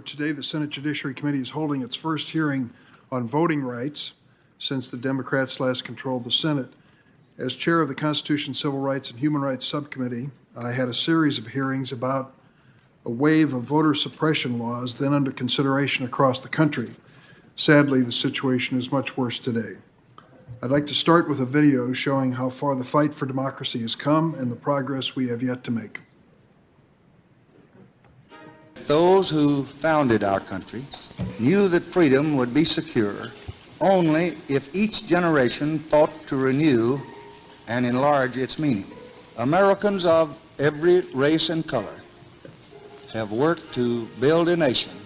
Today, the Senate Judiciary Committee is holding its first hearing on voting rights since the Democrats last controlled the Senate. As chair of the Constitution, Civil Rights, and Human Rights Subcommittee, I had a series of hearings about a wave of voter suppression laws then under consideration across the country. Sadly, the situation is much worse today. I'd like to start with a video showing how far the fight for democracy has come and the progress we have yet to make. Those who founded our country knew that freedom would be secure only if each generation thought to renew and enlarge its meaning. Americans of every race and color have worked to build a nation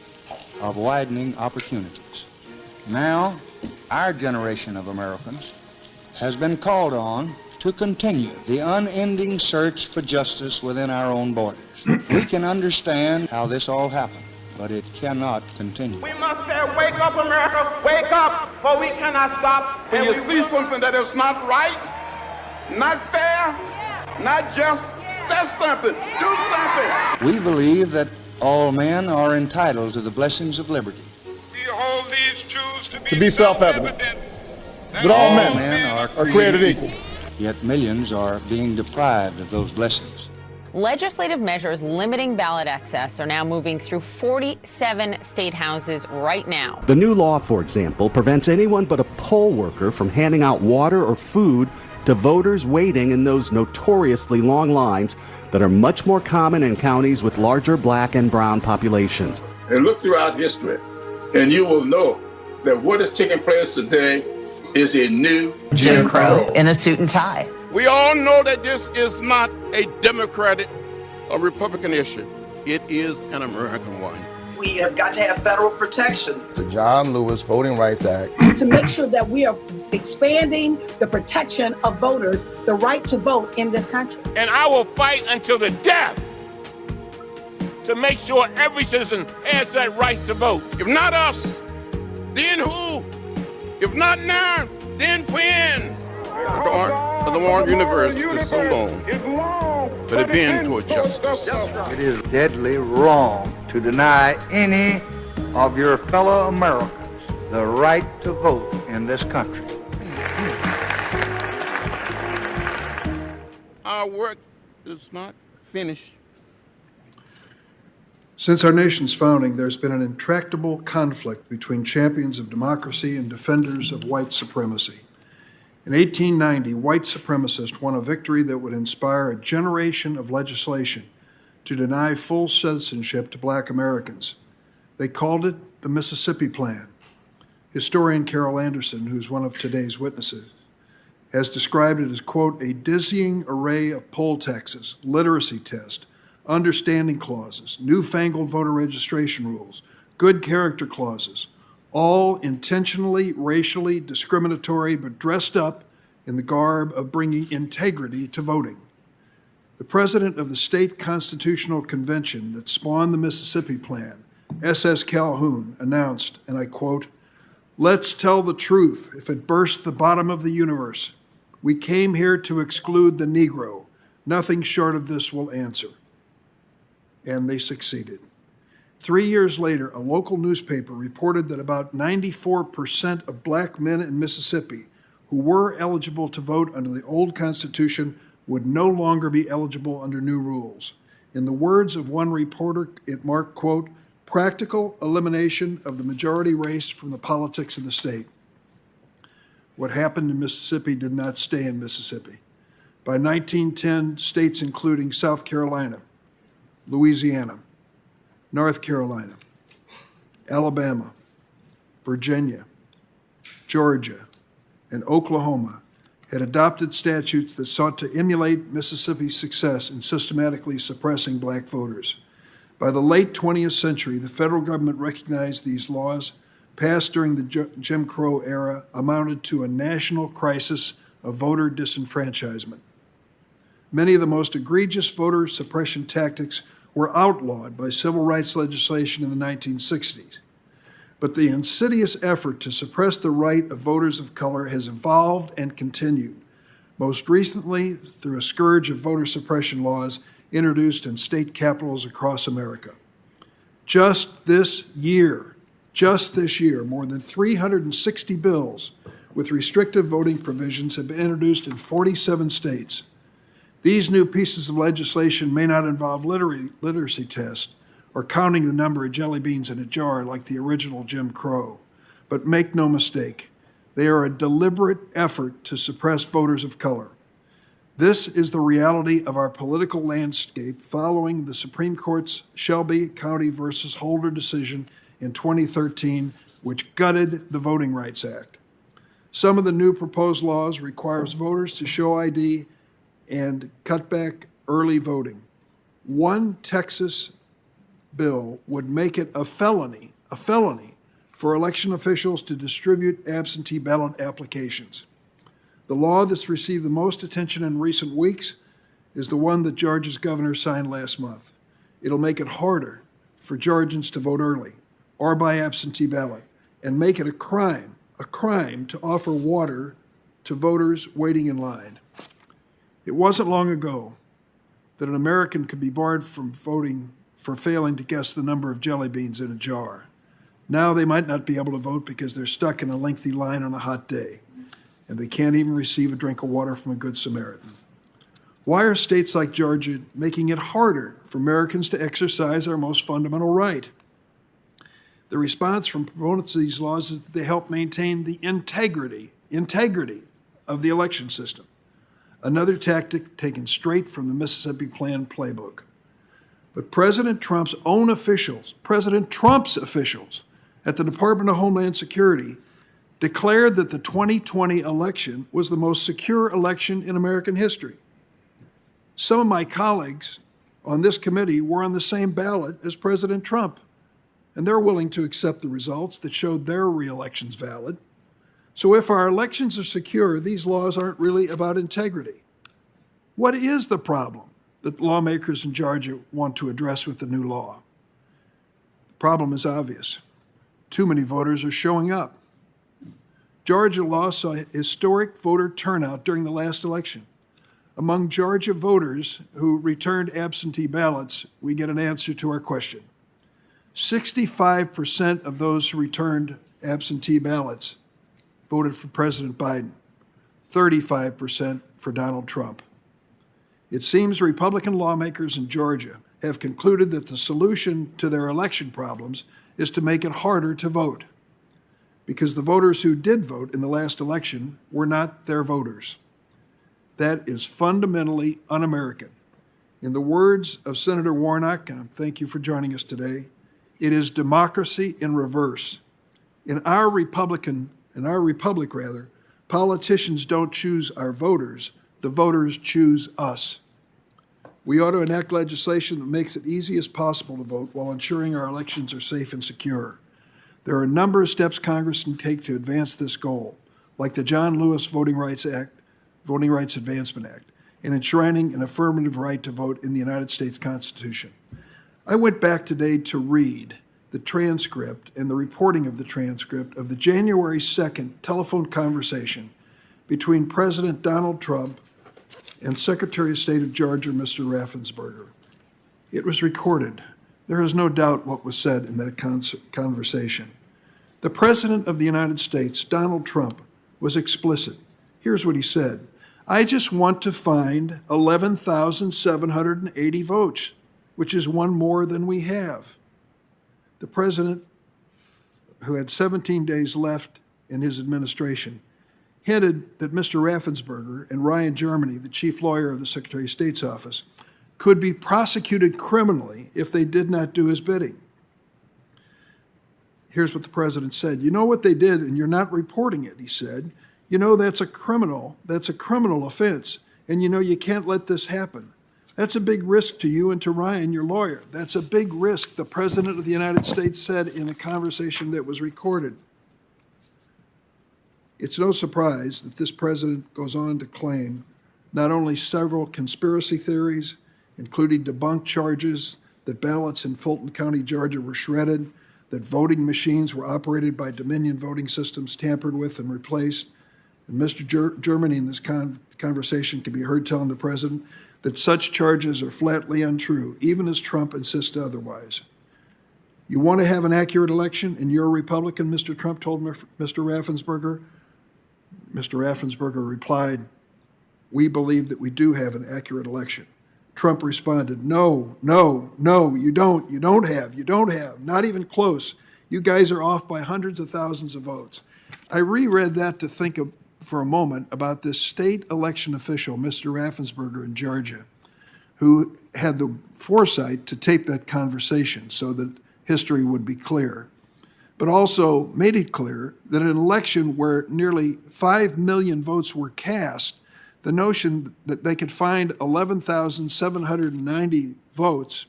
of widening opportunities. Now, our generation of Americans has been called on to continue the unending search for justice within our own borders. We can understand how this all happened, but it cannot continue. We must say, wake up, America, wake up, for we cannot stop. When you see something that is not right, not fair, not just, say something, do something. We believe that all men are entitled to the blessings of liberty. We hold these truths to be self-evident, that all men are created equal. Yet millions are being deprived of those blessings. Legislative measures limiting ballot access are now moving through 47 state houses right now. The new law, for example, prevents anyone but a poll worker from handing out water or food to voters waiting in those notoriously long lines that are much more common in counties with larger black and brown populations. And look throughout history, and you will know that what is taking place today is a new Jim Crow in a suit and tie. We all know that this is not a Democratic or Republican issue. It is an American one. We have got to have federal protections. The John Lewis Voting Rights Act. To make sure that we are expanding the protection of voters, the right to vote in this country. And I will fight until the death to make sure every citizen has that right to vote. If not us, then who? If not now, then when? The arc of the world universe is so long, but it bends toward justice. It is deadly wrong to deny any of your fellow Americans the right to vote in this country. Our work is not finished. Since our nation's founding, there's been an intractable conflict between champions of democracy and defenders of white supremacy. In 1890, white supremacists won a victory that would inspire a generation of legislation to deny full citizenship to black Americans. They called it the Mississippi Plan. Historian Carol Anderson, who's one of today's witnesses, has described it as, quote, a dizzying array of poll taxes, literacy tests, understanding clauses, newfangled voter registration rules, good character clauses, all intentionally racially discriminatory but dressed up in the garb of bringing integrity to voting. The president of the state constitutional convention that spawned the Mississippi Plan, S.S. Calhoun, announced, and I quote, "Let's tell the truth if it burst the bottom of the universe. We came here to exclude the Negro. Nothing short of this will answer." And they succeeded. 3 years later, a local newspaper reported that about 94% of black men in Mississippi who were eligible to vote under the old Constitution would no longer be eligible under new rules. In the words of one reporter, it marked, quote, practical elimination of the majority race from the politics of the state. What happened in Mississippi did not stay in Mississippi. By 1910, states including South Carolina, Louisiana, North Carolina, Alabama, Virginia, Georgia, and Oklahoma had adopted statutes that sought to emulate Mississippi's success in systematically suppressing black voters. By the late 20th century, the federal government recognized these laws, passed during the Jim Crow era, amounted to a national crisis of voter disenfranchisement. Many of the most egregious voter suppression tactics were outlawed by civil rights legislation in the 1960s. But the insidious effort to suppress the right of voters of color has evolved and continued, most recently through a scourge of voter suppression laws introduced in state capitals across America. Just this year, more than 360 bills with restrictive voting provisions have been introduced in 47 states. These new pieces of legislation may not involve literacy tests or counting the number of jelly beans in a jar like the original Jim Crow. But make no mistake, they are a deliberate effort to suppress voters of color. This is the reality of our political landscape following the Supreme Court's Shelby County versus Holder decision in 2013, which gutted the Voting Rights Act. Some of the new proposed laws requires voters to show ID and cut back early voting. One Texas bill would make it a felony for election officials to distribute absentee ballot applications. The law that's received the most attention in recent weeks is the one that Georgia's governor signed last month. It'll make it harder for Georgians to vote early or by absentee ballot, and make it a crime to offer water to voters waiting in line. It wasn't long ago that an American could be barred from voting for failing to guess the number of jelly beans in a jar. Now they might not be able to vote because they're stuck in a lengthy line on a hot day, and they can't even receive a drink of water from a Good Samaritan. Why are states like Georgia making it harder for Americans to exercise our most fundamental right? The response from proponents of these laws is that they help maintain the integrity of the election system, another tactic taken straight from the Mississippi Plan playbook. But President Trump's officials at the Department of Homeland Security declared that the 2020 election was the most secure election in American history. Some of my colleagues on this committee were on the same ballot as President Trump, and they're willing to accept the results that showed their re-elections valid. So if our elections are secure, these laws aren't really about integrity. What is the problem that lawmakers in Georgia want to address with the new law? The problem is obvious. Too many voters are showing up. Georgia law saw historic voter turnout during the last election. Among Georgia voters who returned absentee ballots, we get an answer to our question. 65% of those who returned absentee ballots voted for President Biden, 35% for Donald Trump. It seems Republican lawmakers in Georgia have concluded that the solution to their election problems is to make it harder to vote, because the voters who did vote in the last election were not their voters. That is fundamentally un-American. In the words of Senator Warnock, and thank you for joining us today, it is democracy in reverse. In our republic, politicians don't choose our voters, the voters choose us. We ought to enact legislation that makes it easy as possible to vote while ensuring our elections are safe and secure. There are a number of steps Congress can take to advance this goal, like the John Lewis Voting Rights Advancement Act, and enshrining an affirmative right to vote in the United States Constitution. I went back today to read the transcript and the reporting of the transcript of the January 2nd telephone conversation between President Donald Trump and Secretary of State of Georgia, Mr. Raffensperger. It was recorded. There is no doubt what was said in that conversation. The President of the United States, Donald Trump, was explicit. Here's what he said. I just want to find 11,780 votes, which is one more than we have. The president, who had 17 days left in his administration, hinted that Mr. Raffensperger and Ryan Germany, the chief lawyer of the Secretary of State's office, could be prosecuted criminally if they did not do his bidding. Here's what the president said. You know what they did, and you're not reporting it, he said. You know that's a criminal offense, and you know you can't let this happen. That's a big risk to you and to Ryan, your lawyer. That's a big risk, the President of the United States said in a conversation that was recorded. It's no surprise that this president goes on to claim not only several conspiracy theories, including debunked charges that ballots in Fulton County, Georgia were shredded, that voting machines were operated by Dominion voting systems tampered with and replaced. And Mr. Germany in this conversation can be heard telling the president that such charges are flatly untrue, even as Trump insists otherwise. You want to have an accurate election, and you're a Republican, Mr. Trump told Mr. Raffensperger. Mr. Raffensperger replied, "We believe that we do have an accurate election." Trump responded, "No, no, no, you don't have, not even close. You guys are off by hundreds of thousands of votes." I reread that to think for a moment about this state election official, Mr. Raffensperger in Georgia, who had the foresight to tape that conversation so that history would be clear, but also made it clear that an election where nearly 5 million votes were cast, the notion that they could find 11,780 votes,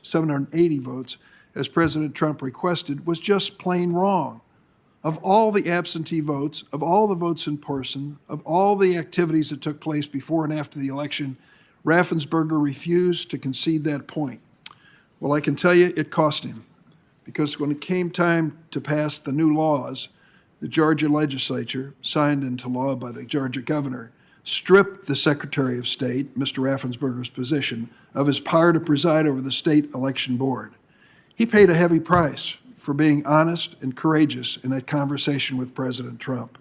as President Trump requested, was just plain wrong. Of all the absentee votes, of all the votes in person, of all the activities that took place before and after the election, Raffensperger refused to concede that point. Well, I can tell you it cost him, because when it came time to pass the new laws, the Georgia legislature, signed into law by the Georgia governor, stripped the Secretary of State, Mr. Raffensperger's position, of his power to preside over the state election board. He paid a heavy price for being honest and courageous in that conversation with President Trump.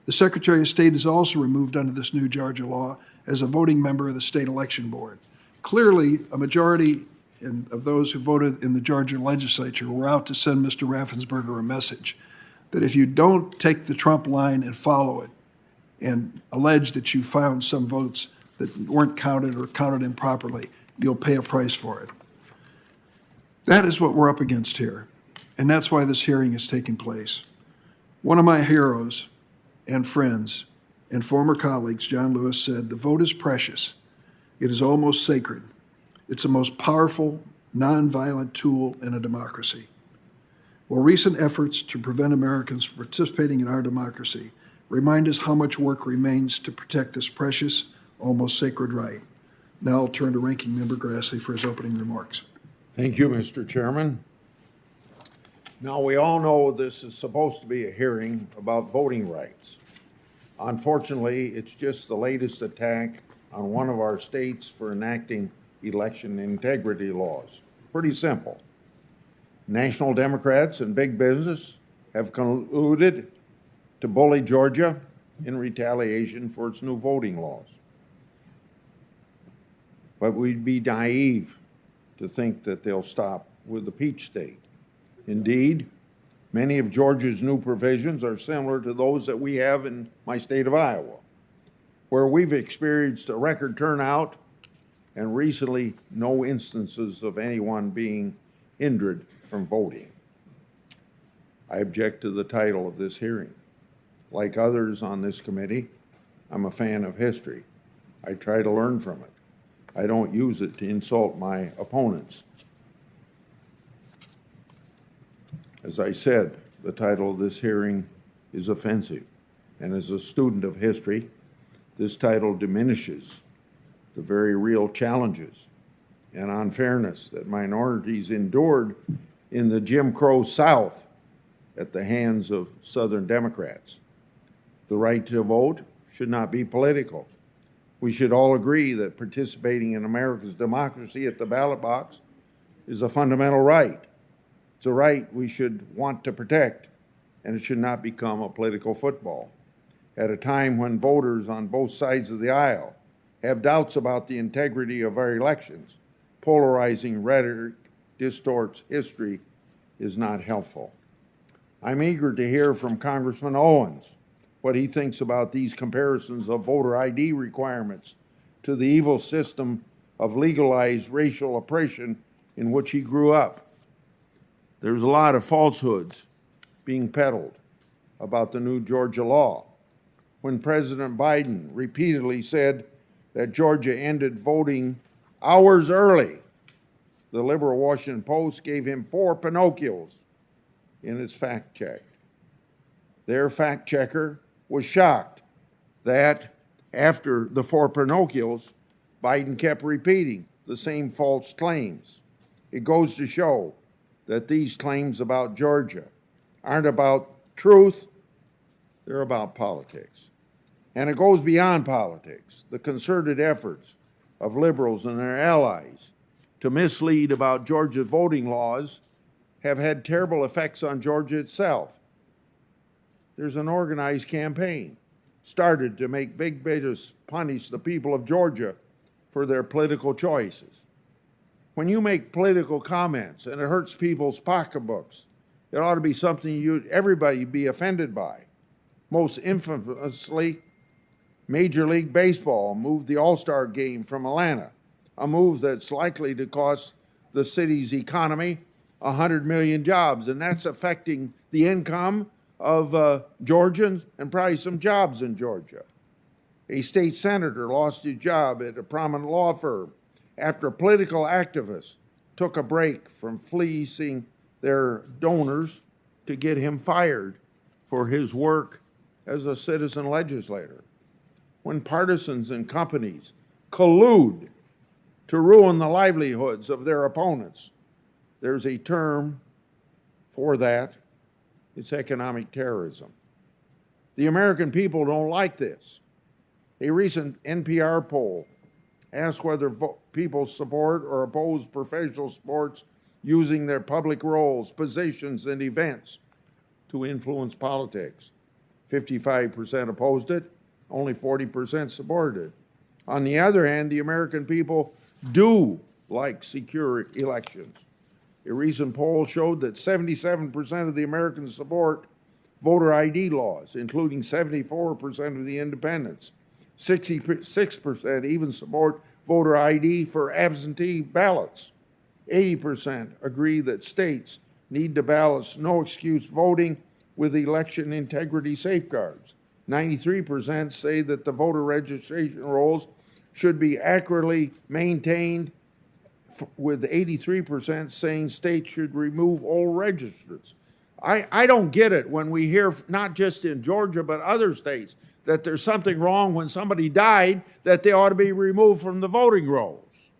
The Secretary of State is also removed under this new Georgia law as a voting member of the state election board. Clearly, a majority of those who voted in the Georgia legislature were out to send Mr. Raffensperger a message that if you don't take the Trump line and follow it and allege that you found some votes that weren't counted or counted improperly, you'll pay a price for it. That is what we're up against here, and that's why this hearing is taking place. One of my heroes and friends and former colleagues, John Lewis, said, "The vote is precious. It is almost sacred. It's the most powerful, nonviolent tool in a democracy." Well, recent efforts to prevent Americans from participating in our democracy remind us how much work remains to protect this precious, almost sacred right. Now I'll turn to Ranking Member Grassley for his opening remarks. Thank you, Mr. Chairman. Now, we all know this is supposed to be a hearing about voting rights. Unfortunately, it's just the latest attack on one of our states for enacting election integrity laws. Pretty simple. National Democrats and big business have colluded to bully Georgia in retaliation for its new voting laws. But we'd be naive to think that they'll stop with the Peach State. Indeed, many of Georgia's new provisions are similar to those that we have in my state of Iowa, where we've experienced a record turnout and recently no instances of anyone being hindered from voting. I object to the title of this hearing. Like others on this committee, I'm a fan of history. I try to learn from it. I don't use it to insult my opponents. As I said, the title of this hearing is offensive, and as a student of history, this title diminishes the very real challenges and unfairness that minorities endured in the Jim Crow South at the hands of Southern Democrats. The right to vote should not be political. We should all agree that participating in America's democracy at the ballot box is a fundamental right. It's a right we should want to protect, and it should not become a political football. At a time when voters on both sides of the aisle have doubts about the integrity of our elections, polarizing rhetoric distorts history is not helpful. I'm eager to hear from Congressman Owens what he thinks about these comparisons of voter ID requirements to the evil system of legalized racial oppression in which he grew up. There's a lot of falsehoods being peddled about the new Georgia law. When President Biden repeatedly said that Georgia ended voting hours early, the liberal Washington Post gave him 4 Pinocchios in his fact check. Their fact checker was shocked that after the 4 Pinocchios, Biden kept repeating the same false claims. It goes to show that these claims about Georgia aren't about truth, they're about politics. And it goes beyond politics. The concerted efforts of liberals and their allies to mislead about Georgia's voting laws have had terrible effects on Georgia itself. There's an organized campaign started to make big business punish the people of Georgia for their political choices. When you make political comments and it hurts people's pocketbooks, it ought to be something everybody be offended by. Most infamously, Major League Baseball moved the All-Star game from Atlanta, a move that's likely to cost the city's economy 100 million jobs, and that's affecting the income of Georgians and probably some jobs in Georgia. A state senator lost his job at a prominent law firm after political activists took a break from fleecing their donors to get him fired for his work as a citizen legislator. When partisans and companies collude to ruin the livelihoods of their opponents, there's a term for that. It's economic terrorism. The American people don't like this. A recent NPR poll asked whether people support or oppose professional sports using their public roles, positions, and events to influence politics. 55% opposed it, only 40% supported it. On the other hand, the American people do like secure elections. A recent poll showed that 77% of the Americans support voter ID laws, including 74% of the independents. 66% even support voter ID for absentee ballots. 80% agree that states need to balance no-excuse voting with election integrity safeguards. 93% say that the voter registration rolls should be accurately maintained, with 83% saying states should remove old registers. I don't get it when we hear, not just in Georgia, but other states, that there's something wrong when somebody died, that they ought to be removed from the voting rolls.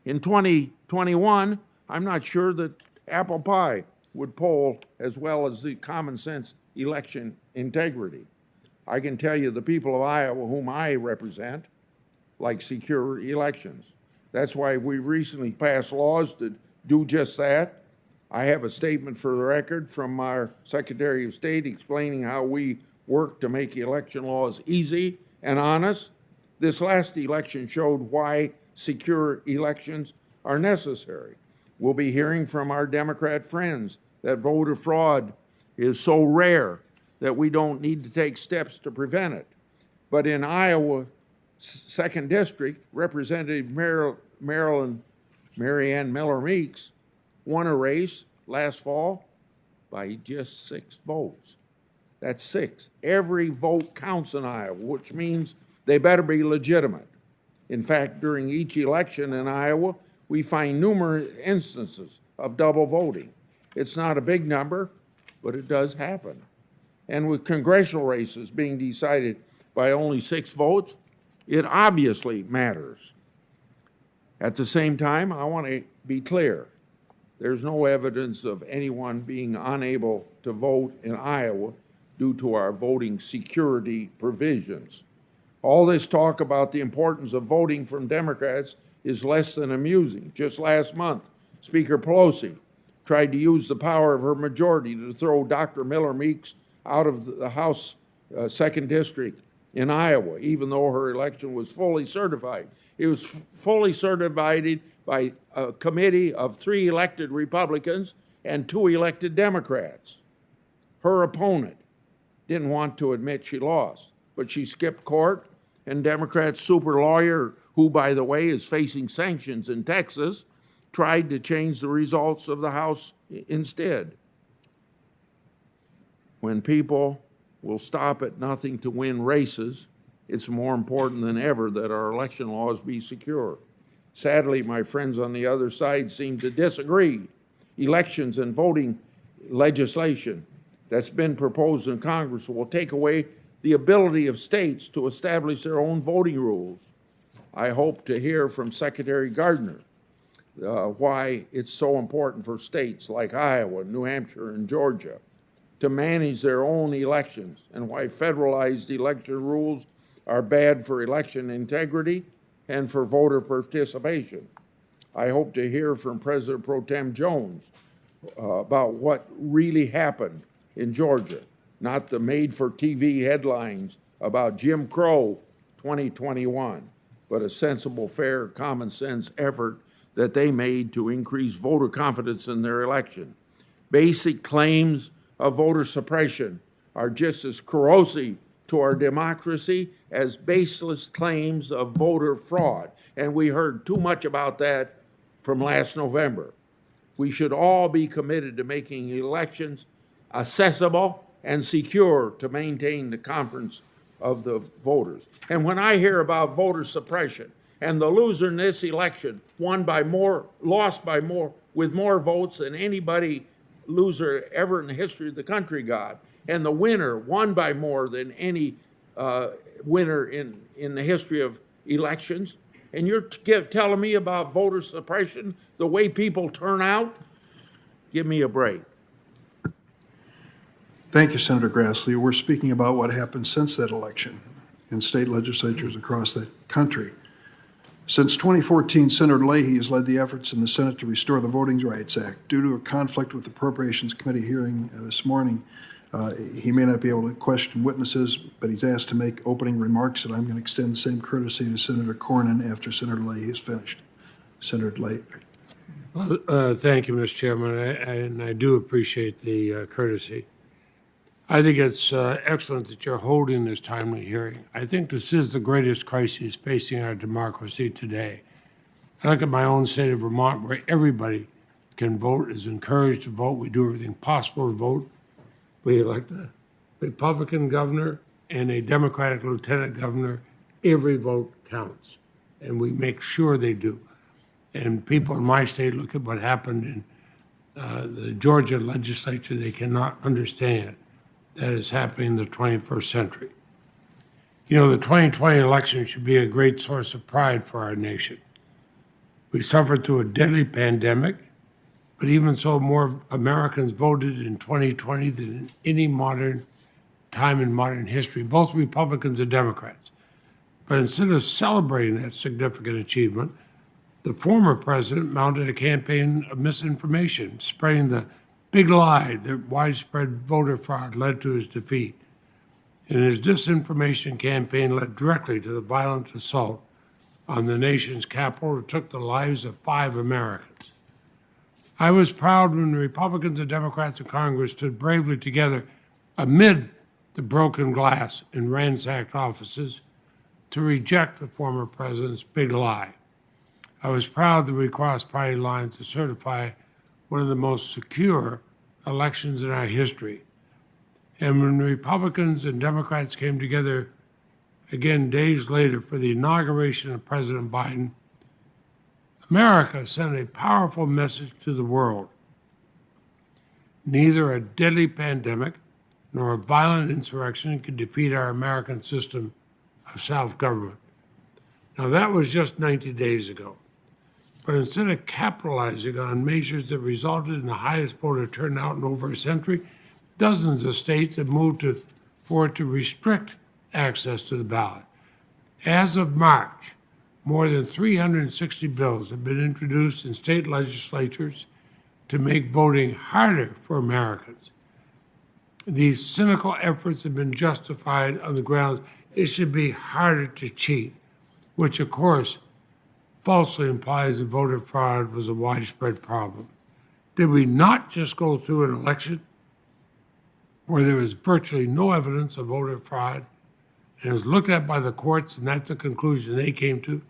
In 2021, I'm not sure that apple pie would poll as well as the common sense election integrity. I can tell you the people of Iowa, whom I represent, like secure elections. That's why we recently passed laws to do just that. I have a statement for the record from our Secretary of State explaining how we work to make election laws easy and honest. This last election showed why secure elections are necessary. We'll be hearing from our Democrat friends that voter fraud is so rare that we don't need to take steps to prevent it. But in Iowa, 2nd District, Representative Marianne Miller Meeks won a race last fall by just 6 votes. That's 6. Every vote counts in Iowa, which means they better be legitimate. In fact, during each election in Iowa, we find numerous instances of double voting. It's not a big number, but it does happen. And with congressional races being decided by only 6 votes, it obviously matters. At the same time, I want to be clear. There's no evidence of anyone being unable to vote in Iowa due to our voting security provisions. All this talk about the importance of voting from Democrats is less than amusing. Just last month, Speaker Pelosi tried to use the power of her majority to throw Dr. Miller Meeks out of the House 2nd District in Iowa, even though her election was fully certified. It was fully certified by a committee of 3 elected Republicans and 2 elected Democrats. Her opponent didn't want to admit she lost, but she skipped court, and Democrat super lawyer, who, by the way, is facing sanctions in Texas, tried to change the results of the House instead. When people will stop at nothing to win races, it's more important than ever that our election laws be secure. Sadly, my friends on the other side seem to disagree. Elections and voting legislation that's been proposed in Congress will take away the ability of states to establish their own voting rules. I hope to hear from Secretary Gardner why it's so important for states like Iowa, New Hampshire, and Georgia to manage their own elections, and why federalized election rules are bad for election integrity and for voter participation. I hope to hear from President Pro Tem Jones, about what really happened in Georgia, not the made-for-TV headlines about Jim Crow 2021, but a sensible, fair, common-sense effort that they made to increase voter confidence in their election. Basic claims of voter suppression are just as corrosive to our democracy as baseless claims of voter fraud. And we heard too much about that from last November. We should all be committed to making elections accessible and secure to maintain the confidence of the voters. And when I hear about voter suppression and the loser in this election lost by more, with more votes than anybody loser ever in the history of the country got, and the winner won by more than any winner in the history of elections, and you're telling me about voter suppression, the way people turn out? Give me a break. Thank you, Senator Grassley. We're speaking about what happened since that election in state legislatures across the country. Since 2014, Senator Leahy has led the efforts in the Senate to restore the Voting Rights Act. Due to a conflict with the Appropriations Committee hearing this morning, he may not be able to question witnesses, but he's asked to make opening remarks, and I'm going to extend the same courtesy to Senator Cornyn after Senator Leahy is finished. Senator Leahy. Well, thank you, Mr. Chairman, and I do appreciate the courtesy. I think it's excellent that you're holding this timely hearing. I think this is the greatest crisis facing our democracy today. I look at my own state of Vermont, where everybody can vote, is encouraged to vote. We do everything possible to vote. We elect a Republican governor and a Democratic lieutenant governor. Every vote counts, and we make sure they do. And people in my state look at what happened in the Georgia legislature. They cannot understand that is happening in the 21st century. You know, the 2020 election should be a great source of pride for our nation. We suffered through a deadly pandemic, but even so, more Americans voted in 2020 than in any modern time in modern history, both Republicans and Democrats. But instead of celebrating that significant achievement, the former president mounted a campaign of misinformation, spreading the big lie that widespread voter fraud led to his defeat. And his disinformation campaign led directly to the violent assault on the nation's capital that took the lives of 5 Americans. I was proud when the Republicans and Democrats in Congress stood bravely together amid the broken glass in ransacked offices to reject the former president's big lie. I was proud that we crossed party lines to certify one of the most secure elections in our history. And when Republicans and Democrats came together again days later for the inauguration of President Biden, America sent a powerful message to the world. Neither a deadly pandemic nor a violent insurrection can defeat our American system of self-government. Now, that was just 90 days ago. But instead of capitalizing on measures that resulted in the highest voter turnout in over a century, dozens of states have moved forward to restrict access to the ballot. As of March, more than 360 bills have been introduced in state legislatures to make voting harder for Americans. These cynical efforts have been justified on the grounds it should be harder to cheat, which, of course, falsely implies that voter fraud was a widespread problem. Did we not just go through an election where there was virtually no evidence of voter fraud, and it was looked at by the courts, and that's the conclusion they came to?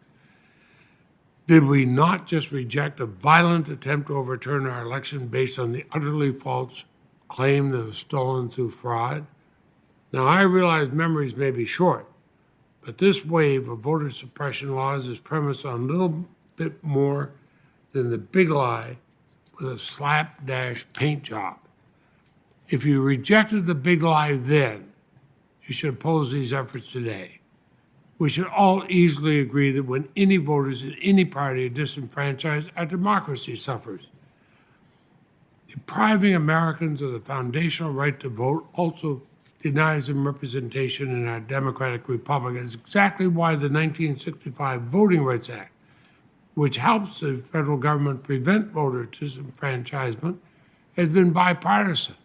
Did we not just reject a violent attempt to overturn our election based on the utterly false claim that was stolen through fraud? Now, I realize memories may be short, but this wave of voter suppression laws is premised on a little bit more than the big lie with a slapdash paint job. If you rejected the big lie then, you should oppose these efforts today. We should all easily agree that when any voters in any party are disenfranchised, our democracy suffers. Depriving Americans of the foundational right to vote also denies them representation in our democratic republic. It's exactly why the 1965 Voting Rights Act, which helps the federal government prevent voter disenfranchisement, has been bipartisan.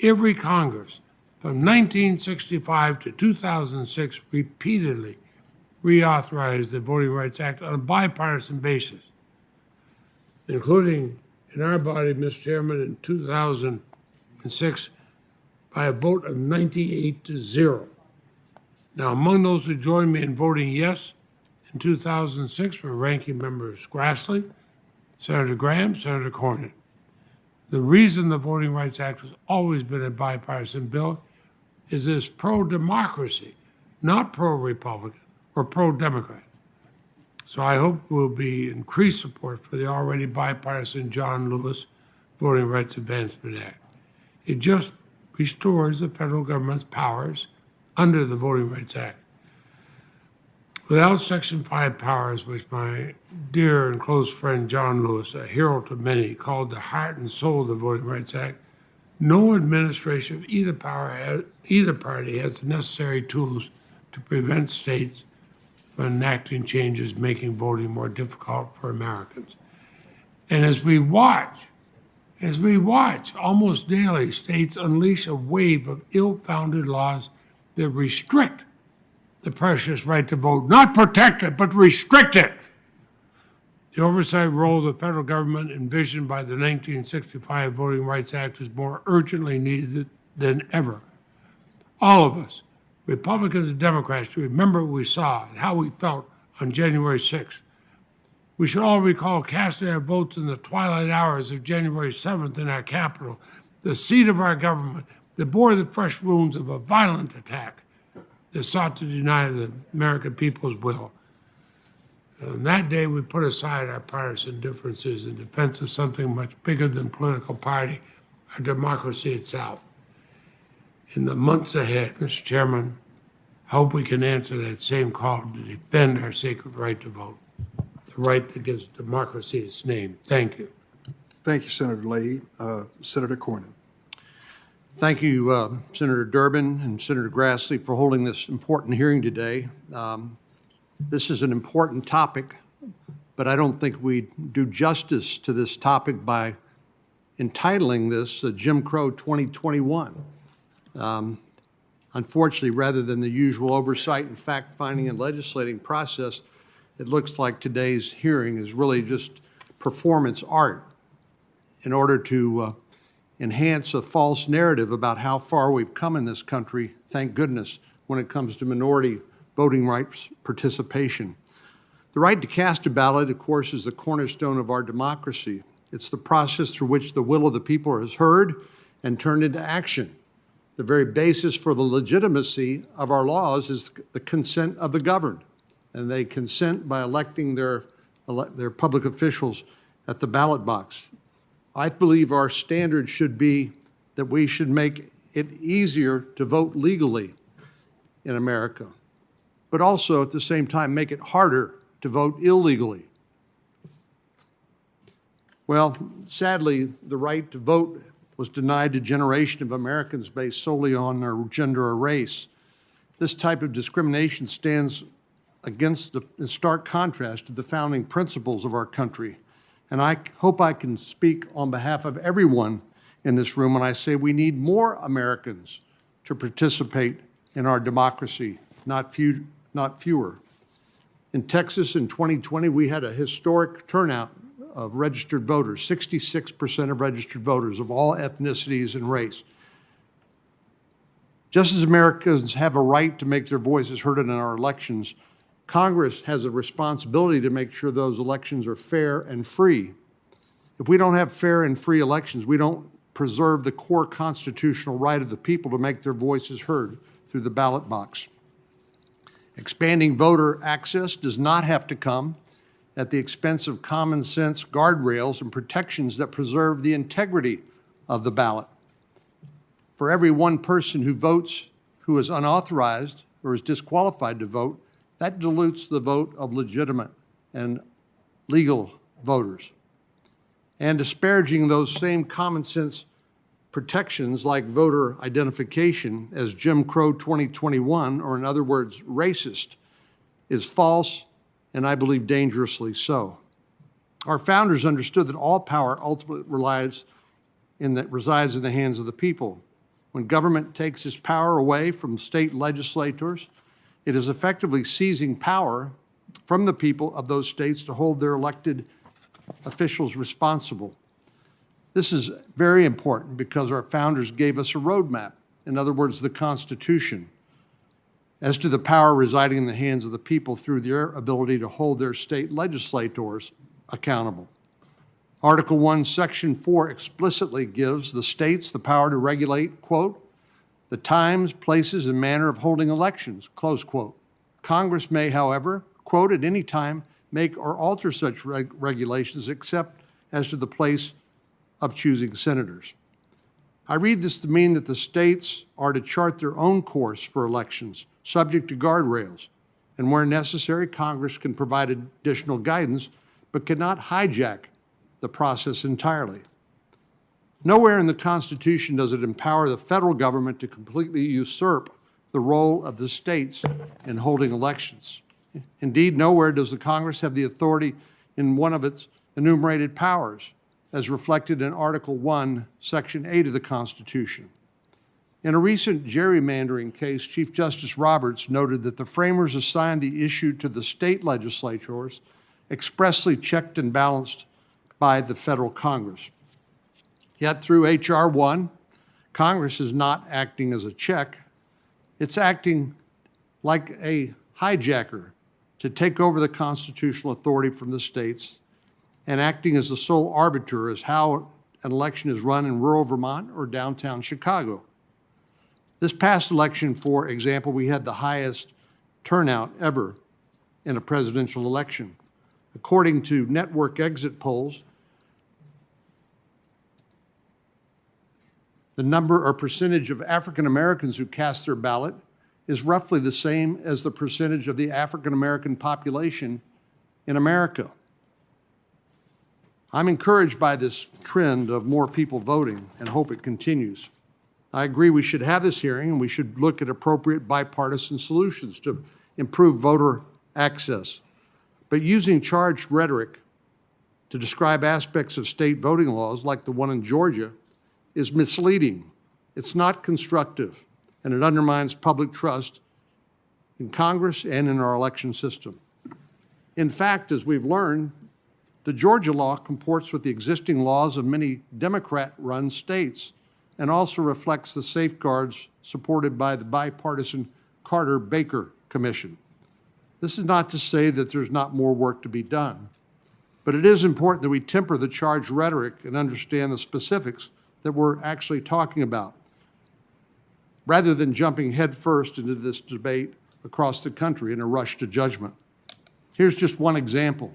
Every Congress from 1965 to 2006 repeatedly reauthorized the Voting Rights Act on a bipartisan basis, including in our body, Mr. Chairman, in 2006 by a vote of 98-0. Now, among those who joined me in voting yes in 2006 were Ranking Members Grassley, Senator Graham, Senator Cornyn. The reason the Voting Rights Act has always been a bipartisan bill is it's pro-democracy, not pro-Republican or pro-Democrat. So I hope will be increased support for the already bipartisan John Lewis Voting Rights Advancement Act. It just restores the federal government's powers under the Voting Rights Act. Without Section 5 powers, which my dear and close friend John Lewis, a hero to many, called the heart and soul of the Voting Rights Act, no administration of either party has the necessary tools to prevent states from enacting changes making voting more difficult for Americans. And as we watch almost daily, states unleash a wave of ill-founded laws that restrict the precious right to vote, not protect it, but restrict it. The oversight role of the federal government envisioned by the 1965 Voting Rights Act is more urgently needed than ever. All of us, Republicans and Democrats, should remember what we saw and how we felt on January 6th. We should all recall casting our votes in the twilight hours of January 7th in our capital, the seat of our government that bore the fresh wounds of a violent attack that sought to deny the American people's will. On that day, we put aside our partisan differences in defense of something much bigger than political party, our democracy itself. In the months ahead, Mr. Chairman, I hope we can answer that same call to defend our sacred right to vote, the right that gives democracy its name. Thank you. Thank you, Senator Leahy. Senator Cornyn. Thank you, Senator Durbin and Senator Grassley, for holding this important hearing today. This is an important topic, but I don't think we do justice to this topic by entitling this Jim Crow 2021. Unfortunately, rather than the usual oversight and fact-finding and legislating process, it looks like today's hearing is really just performance art in order to enhance a false narrative about how far we've come in this country, thank goodness, when it comes to minority voting rights participation. The right to cast a ballot, of course, is the cornerstone of our democracy. It's the process through which the will of the people is heard and turned into action. The very basis for the legitimacy of our laws is the consent of the governed, and they consent by electing their public officials at the ballot box. I believe our standard should be that we should make it easier to vote legally in America, but also at the same time make it harder to vote illegally. Well, sadly, the right to vote was denied to a generation of Americans based solely on their gender or race. This type of discrimination stands in stark contrast to the founding principles of our country. And I hope I can speak on behalf of everyone in this room when I say we need more Americans to participate in our democracy, not fewer. In Texas in 2020, we had a historic turnout of registered voters, 66% of registered voters of all ethnicities and race. Just as Americans have a right to make their voices heard in our elections, Congress has a responsibility to make sure those elections are fair and free. If we don't have fair and free elections, we don't preserve the core constitutional right of the people to make their voices heard through the ballot box. Expanding voter access does not have to come at the expense of common sense guardrails and protections that preserve the integrity of the ballot. For every one person who votes who is unauthorized or is disqualified to vote, that dilutes the vote of legitimate and legal voters. And disparaging those same common sense protections like voter identification as Jim Crow 2021, or in other words, racist, is false and I believe dangerously so. Our founders understood that all power ultimately relies that resides in the hands of the people. When government takes its power away from state legislators, it is effectively seizing power from the people of those states to hold their elected officials responsible. This is very important because our founders gave us a roadmap, in other words, the Constitution, as to the power residing in the hands of the people through their ability to hold their state legislators accountable. Article 1, Section 4 explicitly gives the states the power to regulate, quote, the times, places, and manner of holding elections, close quote. Congress may, however, quote, at any time make or alter such regulations except as to the place of choosing senators. I read this to mean that the states are to chart their own course for elections, subject to guardrails, and where necessary, Congress can provide additional guidance, but cannot hijack the process entirely. Nowhere in the Constitution does it empower the federal government to completely usurp the role of the states in holding elections. Indeed, nowhere does the Congress have the authority in one of its enumerated powers, as reflected in Article 1, Section 8 of the Constitution. In a recent gerrymandering case, Chief Justice Roberts noted that the framers assigned the issue to the state legislatures, expressly checked and balanced by the federal Congress. Yet through H.R. 1, Congress is not acting as a check. It's acting like a hijacker to take over the constitutional authority from the states and acting as the sole arbiter as how an election is run in rural Vermont or downtown Chicago. This past election, for example, we had the highest turnout ever in a presidential election. According to network exit polls, the number or percentage of African Americans who cast their ballot is roughly the same as the percentage of the African American population in America. I'm encouraged by this trend of more people voting and hope it continues. I agree we should have this hearing and we should look at appropriate bipartisan solutions to improve voter access. But using charged rhetoric to describe aspects of state voting laws like the one in Georgia is misleading. It's not constructive, and it undermines public trust in Congress and in our election system. In fact, as we've learned, the Georgia law comports with the existing laws of many Democrat-run states and also reflects the safeguards supported by the bipartisan Carter-Baker Commission. This is not to say that there's not more work to be done, but it is important that we temper the charged rhetoric and understand the specifics that we're actually talking about, rather than jumping headfirst into this debate across the country in a rush to judgment. Here's just one example.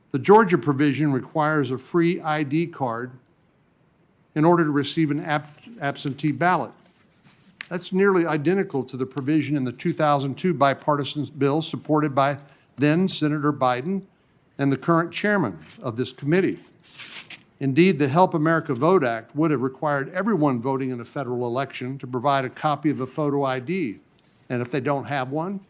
The Georgia provision requires a free ID card in order to receive an absentee ballot. That's nearly identical to the provision in the 2002 bipartisan bill supported by then Senator Biden and the current chairman of this committee. Indeed, the Help America Vote Act would have required everyone voting in a federal election to provide a copy of a photo ID. And if they don't have one,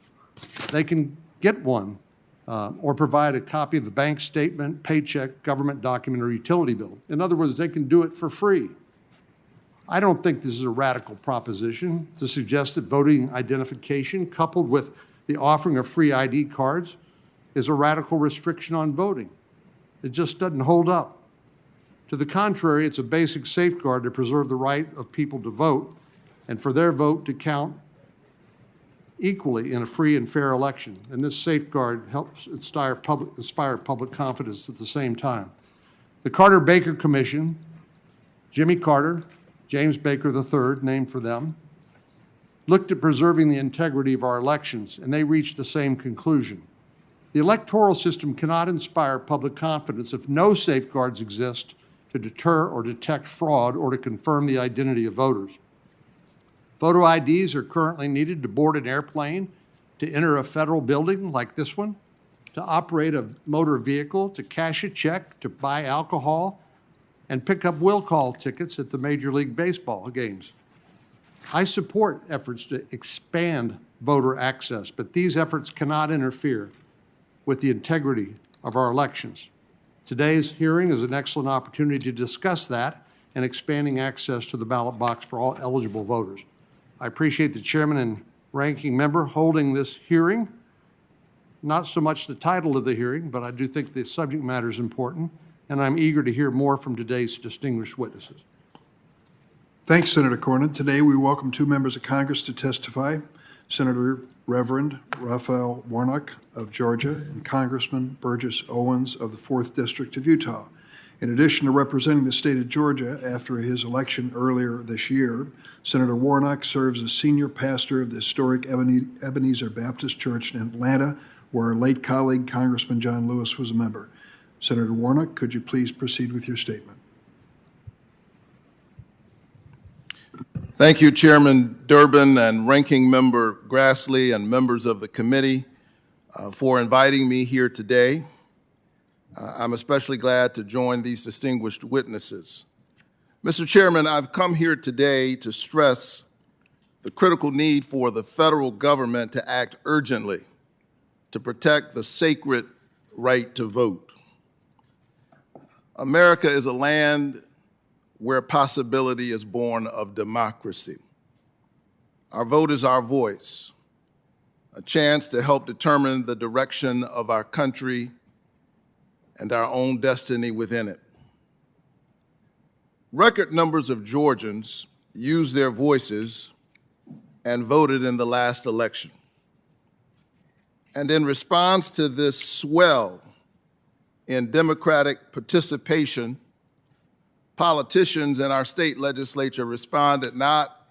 they can get one or provide a copy of the bank statement, paycheck, government document, or utility bill. In other words, they can do it for free. I don't think this is a radical proposition to suggest that voting identification coupled with the offering of free ID cards is a radical restriction on voting. It just doesn't hold up. To the contrary, it's a basic safeguard to preserve the right of people to vote and for their vote to count equally in a free and fair election. And this safeguard helps inspire public confidence at the same time. The Carter-Baker Commission, Jimmy Carter, James Baker III, named for them, looked at preserving the integrity of our elections, and they reached the same conclusion. The electoral system cannot inspire public confidence if no safeguards exist to deter or detect fraud or to confirm the identity of voters. Photo IDs are currently needed to board an airplane, to enter a federal building like this one, to operate a motor vehicle, to cash a check, to buy alcohol, and pick up will call tickets at the Major League Baseball games. I support efforts to expand voter access, but these efforts cannot interfere with the integrity of our elections. Today's hearing is an excellent opportunity to discuss that and expanding access to the ballot box for all eligible voters. I appreciate the chairman and ranking member holding this hearing. Not so much the title of the hearing, but I do think the subject matter is important, and I'm eager to hear more from today's distinguished witnesses. Thanks, Senator Cornyn. Today we welcome two members of Congress to testify, Senator Reverend Raphael Warnock of Georgia and Congressman Burgess Owens of the 4th District of Utah. In addition to representing the state of Georgia after his election earlier this year, Senator Warnock serves as senior pastor of the historic Ebenezer Baptist Church in Atlanta, where our late colleague, Congressman John Lewis, was a member. Senator Warnock, could you please proceed with your statement? Thank you, Chairman Durbin and Ranking Member Grassley and members of the committee for inviting me here today. I'm especially glad to join these distinguished witnesses. Mr. Chairman, I've come here today to stress the critical need for the federal government to act urgently to protect the sacred right to vote. America is a land where possibility is born of democracy. Our vote is our voice, a chance to help determine the direction of our country and our own destiny within it. Record numbers of Georgians used their voices and voted in the last election. And in response to this swell in Democratic participation, politicians in our state legislature responded not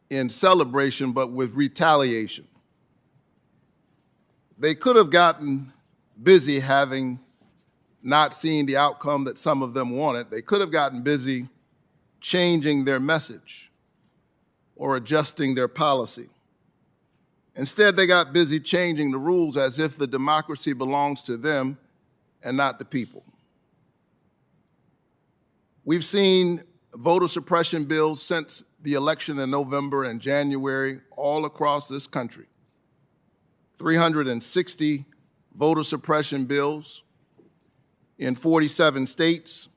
in celebration, but with retaliation. They could have gotten busy having not seen the outcome that some of them wanted. They could have gotten busy changing their message or adjusting their policy. Instead, they got busy changing the rules as if the democracy belongs to them and not the people. We've seen voter suppression bills since the election in November and January all across this country. 360 voter suppression bills in 47 states,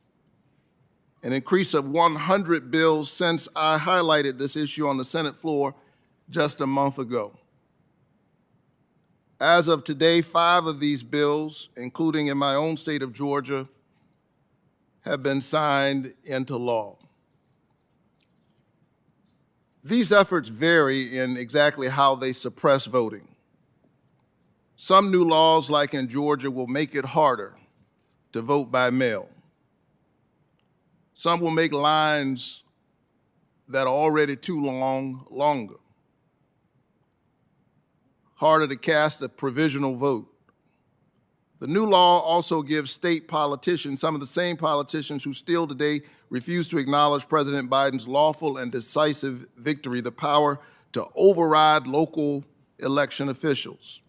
an increase of 100 bills since I highlighted this issue on the Senate floor just a month ago. As of today, 5 of these bills, including in my own state of Georgia, have been signed into law. These efforts vary in exactly how they suppress voting. Some new laws, like in Georgia, will make it harder to vote by mail. Some will make lines that are already too long longer. Harder to cast a provisional vote. The new law also gives state politicians, some of the same politicians who still today refuse to acknowledge President Biden's lawful and decisive victory, the power to override local election officials.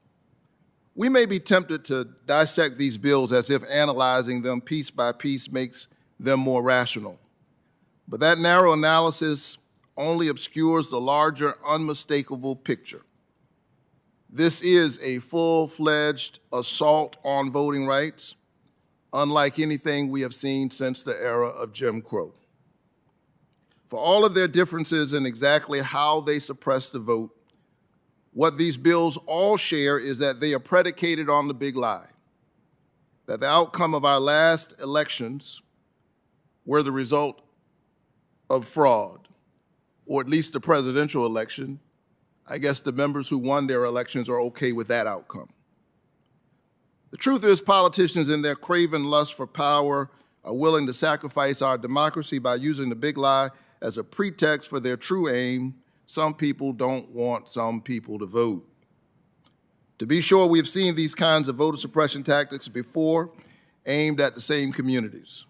We may be tempted to dissect these bills as if analyzing them piece by piece makes them more rational. But that narrow analysis only obscures the larger, unmistakable picture. This is a full-fledged assault on voting rights, unlike anything we have seen since the era of Jim Crow. For all of their differences in exactly how they suppress the vote, what these bills all share is that they are predicated on the big lie, that the outcome of our last elections were the result of fraud, or at least the presidential election. I guess the members who won their elections are okay with that outcome. The truth is, politicians in their craven lust for power are willing to sacrifice our democracy by using the big lie as a pretext for their true aim. Some people don't want some people to vote. To be sure, we've seen these kinds of voter suppression tactics before, aimed at the same communities.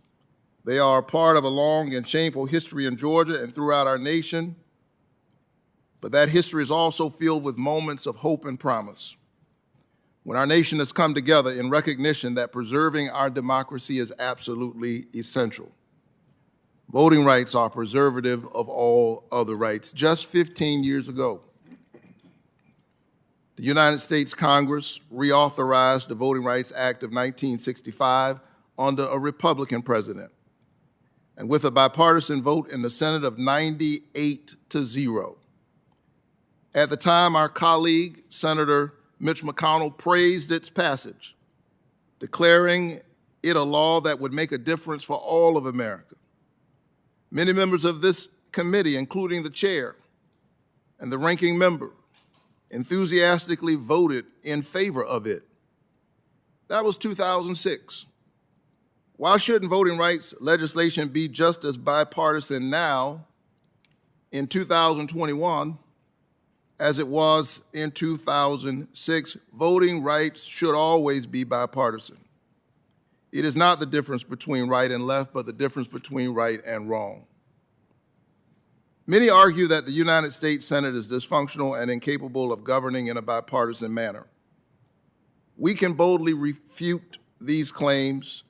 They are part of a long and shameful history in Georgia and throughout our nation. But that history is also filled with moments of hope and promise, when our nation has come together in recognition that preserving our democracy is absolutely essential. Voting rights are preservative of all other rights. Just 15 years ago, the United States Congress reauthorized the Voting Rights Act of 1965 under a Republican president. and with a bipartisan vote in the Senate of 98-0. At the time, our colleague, Senator Mitch McConnell, praised its passage, declaring it a law that would make a difference for all of America. Many members of this committee, including the chair and the ranking member, enthusiastically voted in favor of it. That was 2006. Why shouldn't voting rights legislation be just as bipartisan now in 2021 as it was in 2006? Voting rights should always be bipartisan. It is not the difference between right and left, but the difference between right and wrong. Many argue that the United States Senate is dysfunctional and incapable of governing in a bipartisan manner. We can boldly refute these claims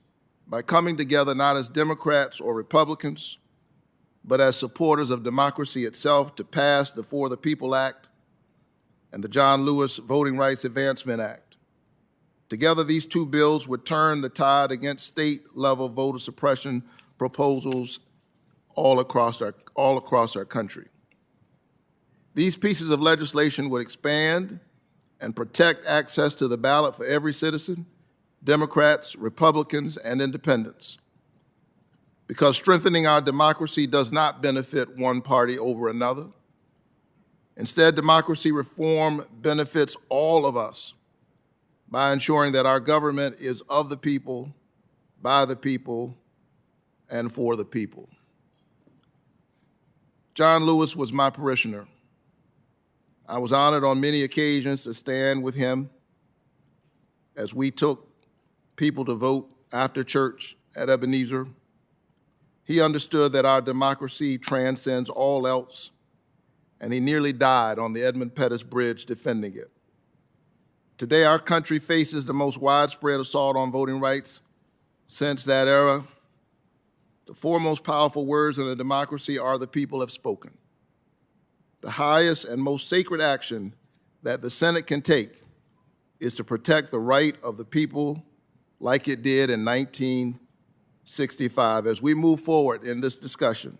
by coming together not as Democrats or Republicans, but as supporters of democracy itself to pass the For the People Act and the John Lewis Voting Rights Advancement Act. Together, these two bills would turn the tide against state-level voter suppression proposals all across our country. These pieces of legislation would expand and protect access to the ballot for every citizen, Democrats, Republicans, and independents. Because strengthening our democracy does not benefit one party over another. Instead, democracy reform benefits all of us by ensuring that our government is of the people, by the people, and for the people. John Lewis was my parishioner. I was honored on many occasions to stand with him as we took people to vote after church at Ebenezer. He understood that our democracy transcends all else, and he nearly died on the Edmund Pettus Bridge defending it. Today, our country faces the most widespread assault on voting rights since that era. The four most powerful words in a democracy are "the people have spoken." The highest and most sacred action that the Senate can take is to protect the right of the people like it did in 1965. As we move forward in this discussion,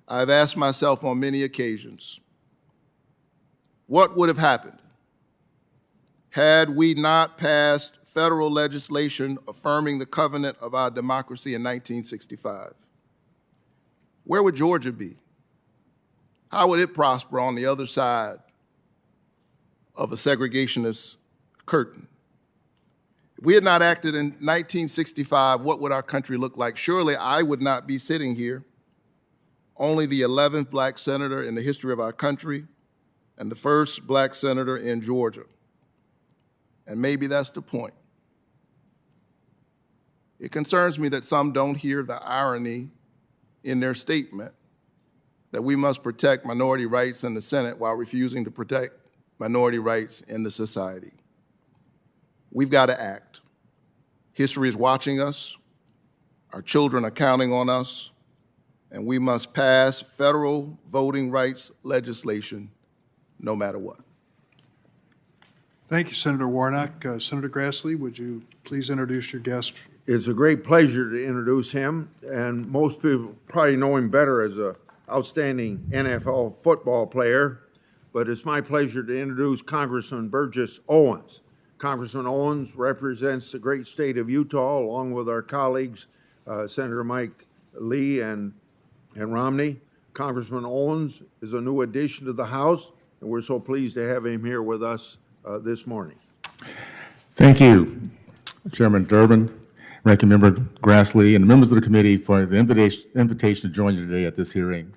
I've asked myself on many occasions, what would have happened had we not passed federal legislation affirming the covenant of our democracy in 1965? Where would Georgia be? How would it prosper on the other side of a segregationist curtain? If we had not acted in 1965, what would our country look like? Surely I would not be sitting here, only the 11th black senator in the history of our country and the first black senator in Georgia. And maybe that's the point. It concerns me that some don't hear the irony in their statement that we must protect minority rights in the Senate while refusing to protect minority rights in the society. We've got to act. History is watching us. Our children are counting on us, and we must pass federal voting rights legislation no matter what. Thank you, Senator Warnock. Senator Grassley, would you please introduce your guest? It's a great pleasure to introduce him, and most people probably know him better as an outstanding NFL football player, but it's my pleasure to introduce Congressman Burgess Owens. Congressman Owens represents the great state of Utah, along with our colleagues, Senator Mike Lee and Romney. Congressman Owens is a new addition to the House, and we're so pleased to have him here with us this morning. Thank you, Chairman Durbin, Ranking Member Grassley, and members of the committee for the invitation to join you today at this hearing.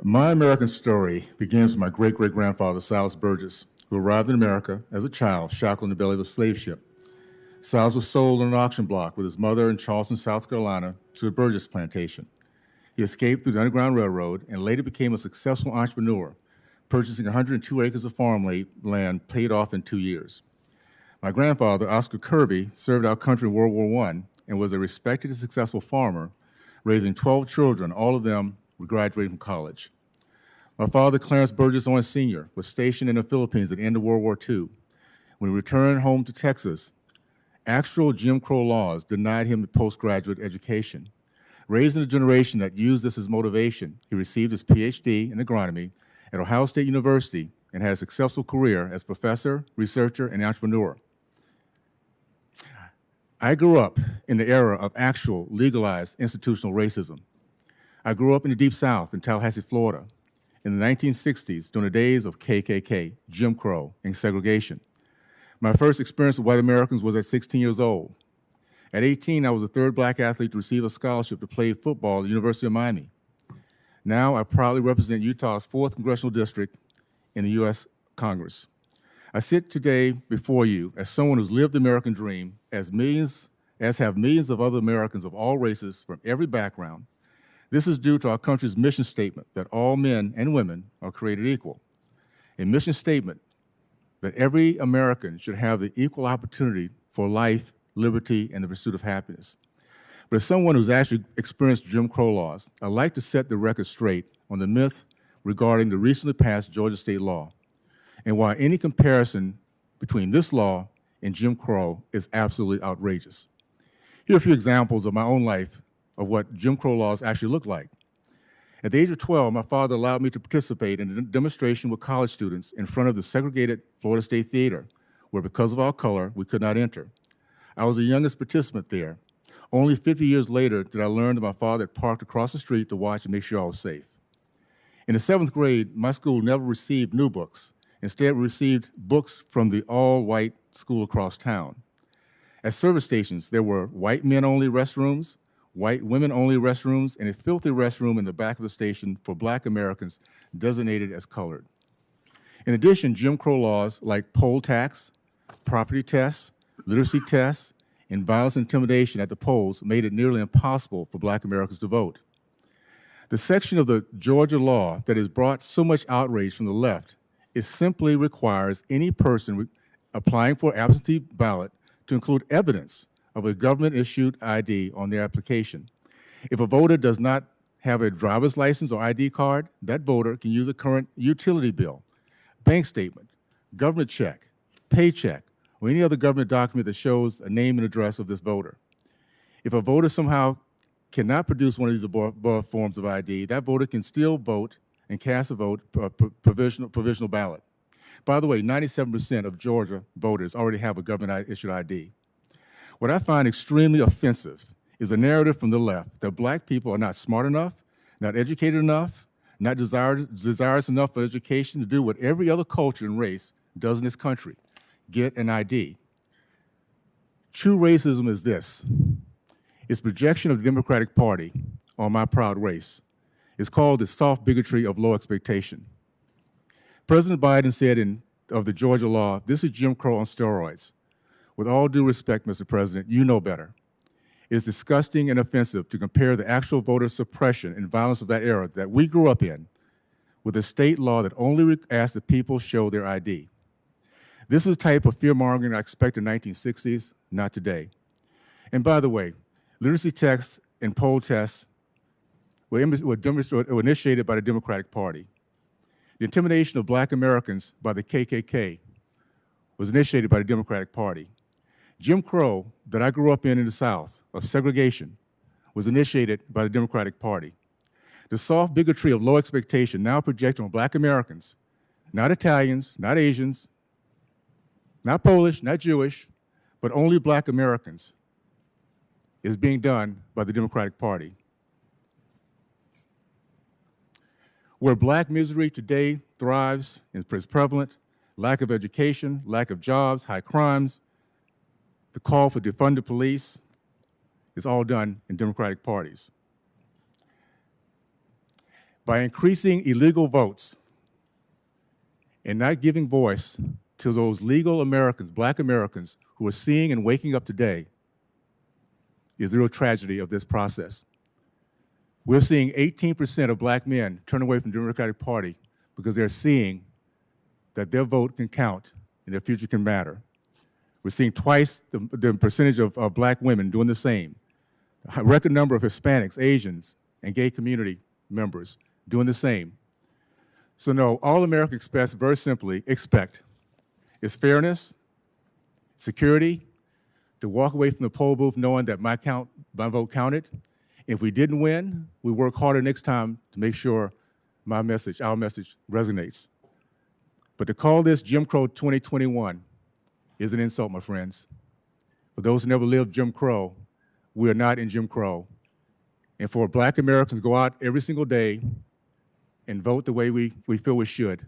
My American story begins with my great-great-grandfather, Silas Burgess, who arrived in America as a child, shackled in the belly of a slave ship. Silas was sold on an auction block with his mother in Charleston, South Carolina, to the Burgess plantation. He escaped through the Underground Railroad and later became a successful entrepreneur, purchasing 102 acres of farmland paid off in 2 years. My grandfather, Oscar Kirby, served our country in World War I and was a respected and successful farmer, raising 12 children, all of them graduating from college. My father, Clarence Burgess Owens Sr., was stationed in the Philippines at the end of World War II. When he returned home to Texas, actual Jim Crow laws denied him the postgraduate education. Raised in a generation that used this as motivation, he received his PhD in agronomy at Ohio State University and had a successful career as professor, researcher, and entrepreneur. I grew up in the era of actual legalized institutional racism. I grew up in the Deep South in Tallahassee, Florida, in the 1960s during the days of KKK, Jim Crow, and segregation. My first experience with white Americans was at 16 years old. At 18, I was the third black athlete to receive a scholarship to play football at the University of Miami. Now I proudly represent Utah's 4th Congressional District in the U.S. Congress. I sit today before you as someone who's lived the American dream, as have millions of other Americans of all races from every background. This is due to our country's mission statement that all men and women are created equal. A mission statement that every American should have the equal opportunity for life, liberty, and the pursuit of happiness. But as someone who's actually experienced Jim Crow laws, I'd like to set the record straight on the myth regarding the recently passed Georgia state law and why any comparison between this law and Jim Crow is absolutely outrageous. Here are a few examples of my own life of what Jim Crow laws actually look like. At the age of 12, my father allowed me to participate in a demonstration with college students in front of the segregated Florida State Theater, where because of our color, we could not enter. I was the youngest participant there. Only 50 years later did I learn that my father had parked across the street to watch and make sure I was safe. In the 7th grade, my school never received new books. Instead, we received books from the all-white school across town. At service stations, there were white men-only restrooms, white women-only restrooms, and a filthy restroom in the back of the station for black Americans designated as colored. In addition, Jim Crow laws like poll tax, property tests, literacy tests, and violence and intimidation at the polls made it nearly impossible for black Americans to vote. The section of the Georgia law that has brought so much outrage from the left simply requires any person applying for absentee ballot to include evidence of a government-issued ID on their application. If a voter does not have a driver's license or ID card, that voter can use a current utility bill, bank statement, government check, paycheck, or any other government document that shows a name and address of this voter. If a voter somehow cannot produce one of these above forms of ID, that voter can still vote and cast a vote, provisional ballot. By the way, 97% of Georgia voters already have a government-issued ID. What I find extremely offensive is the narrative from the left that black people are not smart enough, not educated enough, not desirous enough for education to do what every other culture and race does in this country, get an ID. True racism is this. It's projection of the Democratic Party on my proud race. It's called the soft bigotry of low expectation. President Biden said of the Georgia law, this is Jim Crow on steroids. With all due respect, Mr. President, you know better. It is disgusting and offensive to compare the actual voter suppression and violence of that era that we grew up in with a state law that only asked that people show their ID. This is the type of fear-mongering I expect in the 1960s, not today. And by the way, literacy tests and poll tests were initiated by the Democratic Party. The intimidation of black Americans by the KKK was initiated by the Democratic Party. Jim Crow, that I grew up in the South, of segregation, was initiated by the Democratic Party. The soft bigotry of low expectation now projected on black Americans, not Italians, not Asians, not Polish, not Jewish, but only black Americans, is being done by the Democratic Party. Where black misery today thrives and is prevalent, lack of education, lack of jobs, high crimes, the call for defund the police is all done in Democratic parties. By increasing illegal votes and not giving voice to those legal Americans, black Americans, who are seeing and waking up today is the real tragedy of this process. We're seeing 18% of black men turn away from the Democratic Party because they're seeing that their vote can count and their future can matter. We're seeing twice the percentage of black women doing the same. A record number of Hispanics, Asians, and gay community members doing the same. So no, all Americans expect, very simply, is fairness, security, to walk away from the poll booth knowing that my vote counted, If we didn't win, we work harder next time to make sure our message resonates. But to call this Jim Crow 2021 is an insult, my friends. For those who never lived Jim Crow, we are not in Jim Crow. And for Black Americans to go out every single day and vote the way we feel we should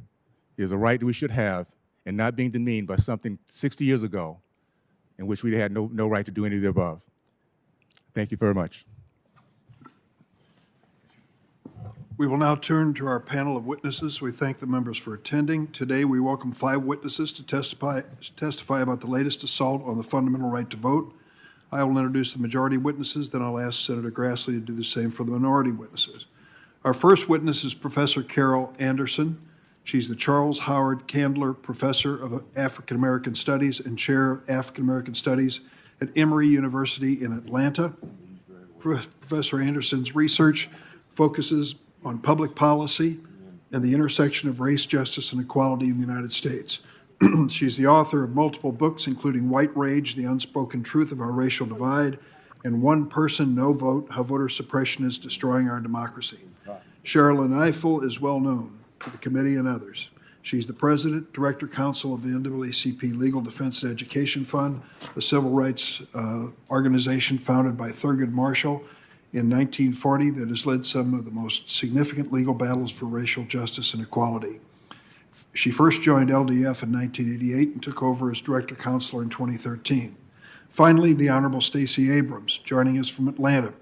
is a right that we should have, and not being demeaned by something 60 years ago in which we had no right to do any of the above. Thank you very much. We will now turn to our panel of witnesses. We thank the members for attending. Today, we welcome 5 witnesses to testify about the latest assault on the fundamental right to vote. I will introduce the majority witnesses, then I'll ask Senator Grassley to do the same for the minority witnesses. Our first witness is Professor Carol Anderson. She's the Charles Howard Candler Professor of African American Studies and Chair of African American Studies at Emory University in Atlanta. Professor Anderson's research focuses on public policy and the intersection of race, justice, and equality in the United States. She's the author of multiple books, including White Rage, The Unspoken Truth of Our Racial Divide, and One Person, No Vote, How Voter Suppression is Destroying Our Democracy. Sherilyn Ifill is well known to the committee and others. She's the president, director, counsel of the NAACP Legal Defense and Education Fund, a civil rights organization founded by Thurgood Marshall in 1940 that has led some of the most significant legal battles for racial justice and equality. She first joined LDF in 1988 and took over as director counselor in 2013. Finally, the Honorable Stacey Abrams, joining us from Atlanta.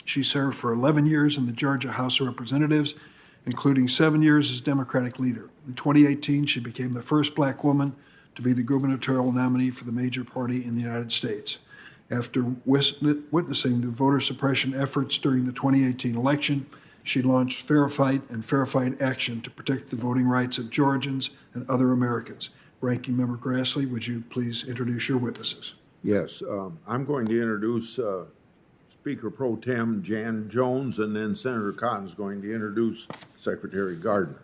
She served for 11 years in the Georgia House of Representatives, including 7 years as Democratic leader. In 2018, she became the first Black woman to be the gubernatorial nominee for the major party in the United States. After witnessing the voter suppression efforts during the 2018 election, she launched Fair Fight and Fair Fight Action to protect the voting rights of Georgians and other Americans. Ranking Member Grassley, would you please introduce your witnesses? Yes, I'm going to introduce Speaker Pro Tem Jan Jones, and then Senator Cotton is going to introduce Secretary Gardner.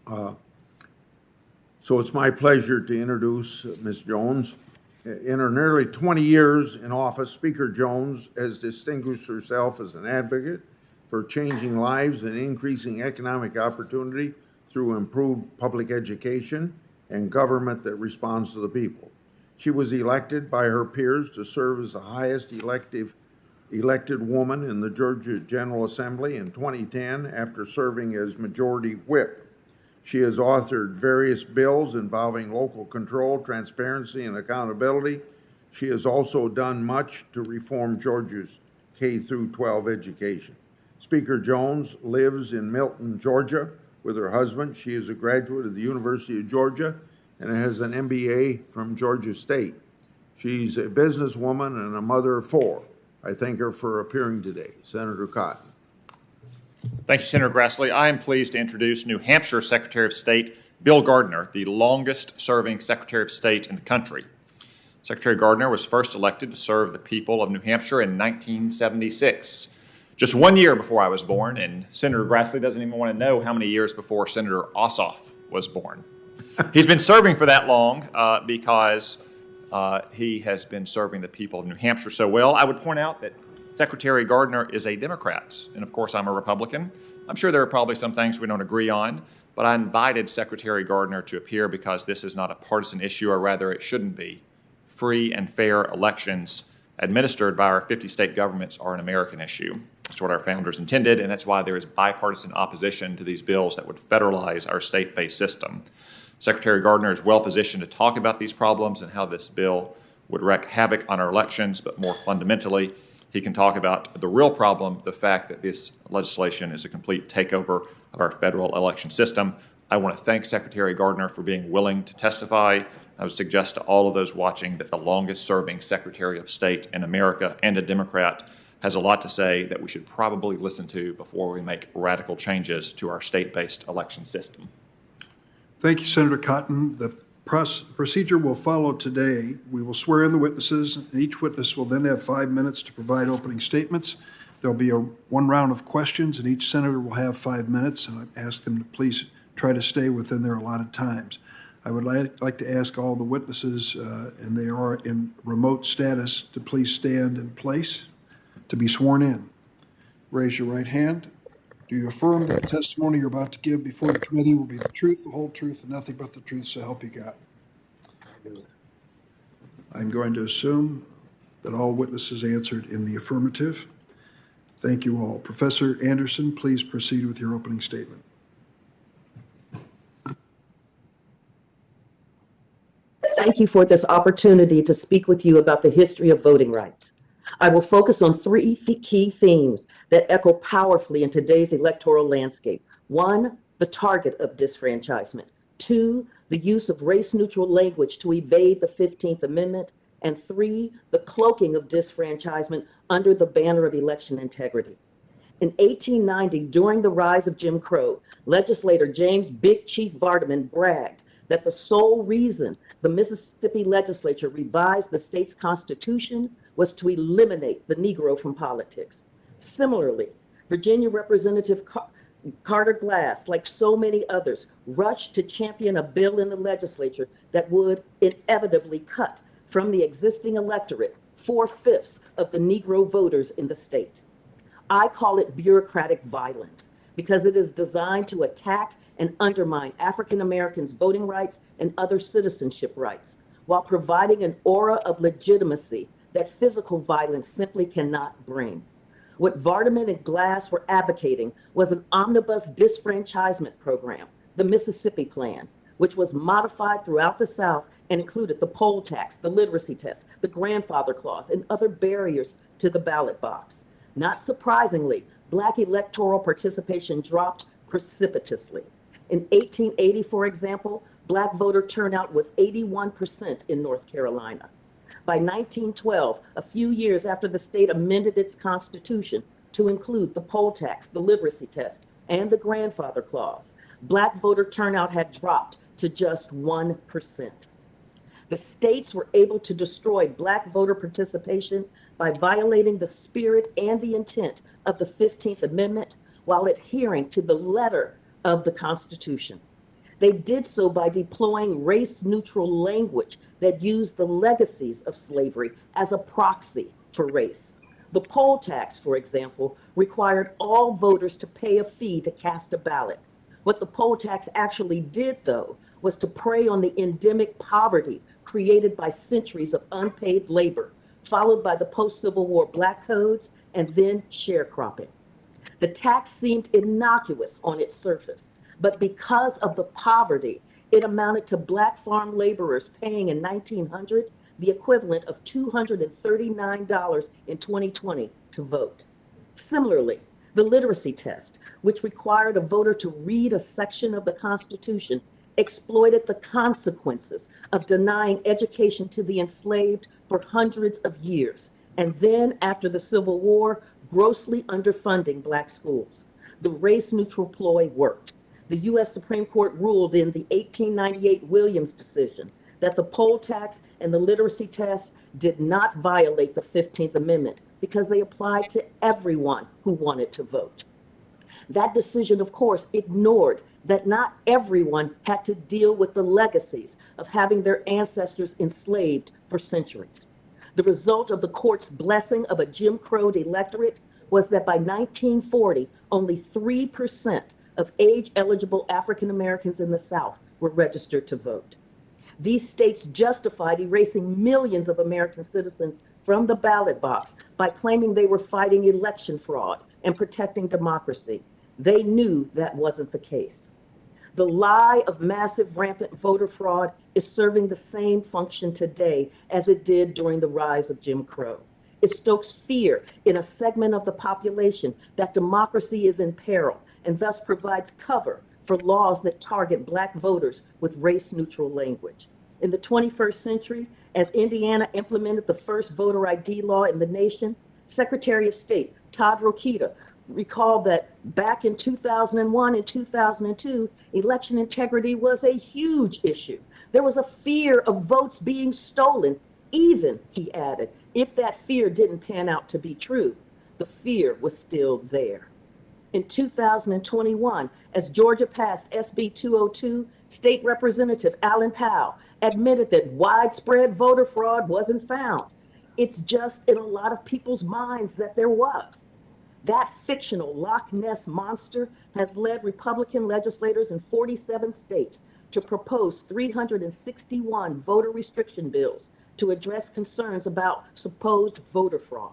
So it's my pleasure to introduce Ms. Jones. In her nearly 20 years in office, Speaker Jones has distinguished herself as an advocate for changing lives and increasing economic opportunity through improved public education and government that responds to the people. She was elected by her peers to serve as the highest elected woman in the Georgia General Assembly in 2010 after serving as Majority Whip. She has authored various bills involving local control, transparency, and accountability. She has also done much to reform Georgia's K-12 education. Speaker Jones lives in Milton, Georgia, with her husband. She is a graduate of the University of Georgia and has an MBA from Georgia State. She's a businesswoman and a mother of 4. I thank her for appearing today. Senator Cotton. Thank you, Senator Grassley. I am pleased to introduce New Hampshire Secretary of State Bill Gardner, the longest-serving Secretary of State in the country. Secretary Gardner was first elected to serve the people of New Hampshire in 1976, just 1 year before I was born, and Senator Grassley doesn't even want to know how many years before Senator Ossoff was born. He's been serving for that long because he has been serving the people of New Hampshire so well. I would point out that Secretary Gardner is a Democrat, and of course I'm a Republican. I'm sure there are probably some things we don't agree on, but I invited Secretary Gardner to appear because this is not a partisan issue, or rather it shouldn't be. Free and fair elections administered by our 50 state governments are an American issue. That's what our founders intended, and that's why there is bipartisan opposition to these bills that would federalize our state-based system. Secretary Gardner is well positioned to talk about these problems and how this bill would wreak havoc on our elections, but more fundamentally, he can talk about the real problem, the fact that this legislation is a complete takeover of our federal election system. I want to thank Secretary Gardner for being willing to testify. I would suggest to all of those watching that the longest-serving Secretary of State in America and a Democrat has a lot to say that we should probably listen to before we make radical changes to our state-based election system. Thank you, Senator Cotton. The procedure will follow today. We will swear in the witnesses, and each witness will then have 5 minutes to provide opening statements. There'll be one round of questions, and each senator will have 5 minutes, and I ask them to please try to stay within their allotted times. I would like to ask all the witnesses, and they are in remote status, to please stand in place. to be sworn in. Raise your right hand. Do you affirm that the testimony you're about to give before the committee will be the truth, the whole truth, and nothing but the truth, so help you God? I'm going to assume that all witnesses answered in the affirmative. Thank you all. Professor Anderson, please proceed with your opening statement. Thank you for this opportunity to speak with you about the history of voting rights. I will focus on three key themes that echo powerfully in today's electoral landscape. One, the target of disfranchisement. Two, the use of race-neutral language to evade the 15th Amendment. And three, the cloaking of disfranchisement under the banner of election integrity. In 1890, during the rise of Jim Crow, legislator James Big Chief Vardaman bragged that the sole reason the Mississippi legislature revised the state's constitution was to eliminate the Negro from politics. Similarly, Virginia Representative Carter Glass, like so many others, rushed to champion a bill in the legislature that would inevitably cut from the existing electorate 4/5 of the Negro voters in the state. I call it bureaucratic violence because it is designed to attack and undermine African Americans' voting rights and other citizenship rights, while providing an aura of legitimacy that physical violence simply cannot bring. What Vardaman and Glass were advocating was an omnibus disfranchisement program, the Mississippi Plan, which was modified throughout the South and included the poll tax, the literacy test, the grandfather clause, and other barriers to the ballot box. Not surprisingly, Black electoral participation dropped precipitously. In 1880, for example, Black voter turnout was 81% in North Carolina. By 1912, a few years after the state amended its constitution to include the poll tax, the literacy test, and the grandfather clause, Black voter turnout had dropped to just 1%. The states were able to destroy Black voter participation by violating the spirit and the intent of the 15th Amendment while adhering to the letter of the Constitution. They did so by deploying race-neutral language that used the legacies of slavery as a proxy for race. The poll tax, for example, required all voters to pay a fee to cast a ballot. What the poll tax actually did, though, was to prey on the endemic poverty created by centuries of unpaid labor, followed by the post-Civil War Black codes and then sharecropping. The tax seemed innocuous on its surface, but because of the poverty, it amounted to Black farm laborers paying in 1900 the equivalent of $239 in 2020 to vote. Similarly, the literacy test, which required a voter to read a section of the Constitution, exploited the consequences of denying education to the enslaved for hundreds of years, and then, after the Civil War, grossly underfunding Black schools. The race-neutral ploy worked. The U.S. Supreme Court ruled in the 1898 Williams decision that the poll tax and the literacy test did not violate the 15th Amendment because they applied to everyone who wanted to vote. That decision, of course, ignored that not everyone had to deal with the legacies of having their ancestors enslaved for centuries. The result of the court's blessing of a Jim Crow'd electorate was that by 1940, only 3% of age-eligible African Americans in the South were registered to vote. These states justified erasing millions of American citizens from the ballot box by claiming they were fighting election fraud and protecting democracy. They knew that wasn't the case. The lie of massive rampant voter fraud is serving the same function today as it did during the rise of Jim Crow. It stokes fear in a segment of the population that democracy is in peril and thus provides cover for laws that target Black voters with race-neutral language. In the 21st century, as Indiana implemented the first voter ID law in the nation, Secretary of State Todd Rokita recalled that back in 2001 and 2002, election integrity was a huge issue. There was a fear of votes being stolen, even, he added, if that fear didn't pan out to be true. The fear was still there. In 2021, as Georgia passed SB 202, State Representative Alan Powell admitted that widespread voter fraud wasn't found. It's just in a lot of people's minds that there was. That fictional Loch Ness monster has led Republican legislators in 47 states to propose 361 voter restriction bills to address concerns about supposed voter fraud.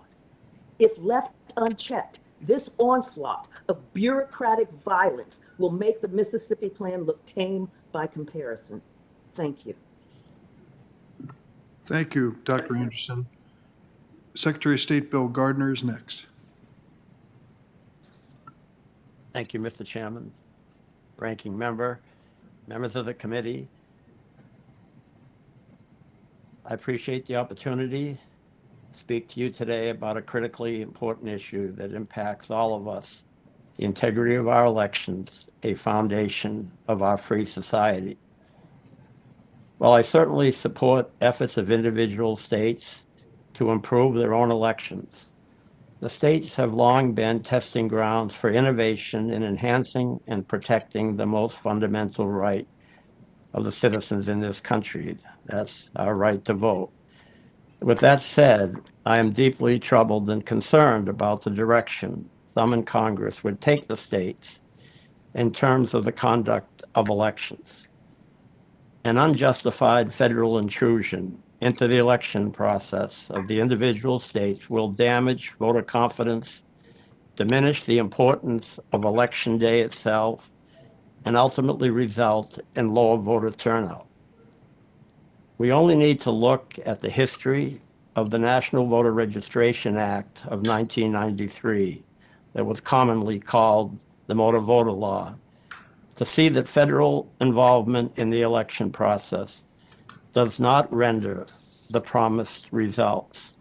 If left unchecked, this onslaught of bureaucratic violence will make the Mississippi Plan look tame by comparison. Thank you. Thank you, Dr. Anderson. Secretary of State Bill Gardner is next. Thank you, Mr. Chairman, ranking member, members of the committee. I appreciate the opportunity to speak to you today about a critically important issue that impacts all of us, the integrity of our elections, a foundation of our free society. While I certainly support efforts of individual states to improve their own elections, the states have long been testing grounds for innovation in enhancing and protecting the most fundamental right of the citizens in this country. That's our right to vote. With that said, I am deeply troubled and concerned about the direction some in Congress would take the states in terms of the conduct of elections. An unjustified federal intrusion into the election process of the individual states will damage voter confidence, diminish the importance of Election Day itself, and ultimately result in lower voter turnout. We only need to look at the history of the National Voter Registration Act of 1993, that was commonly called the Motor Voter Law, to see that federal involvement in the election process does not render the promised results.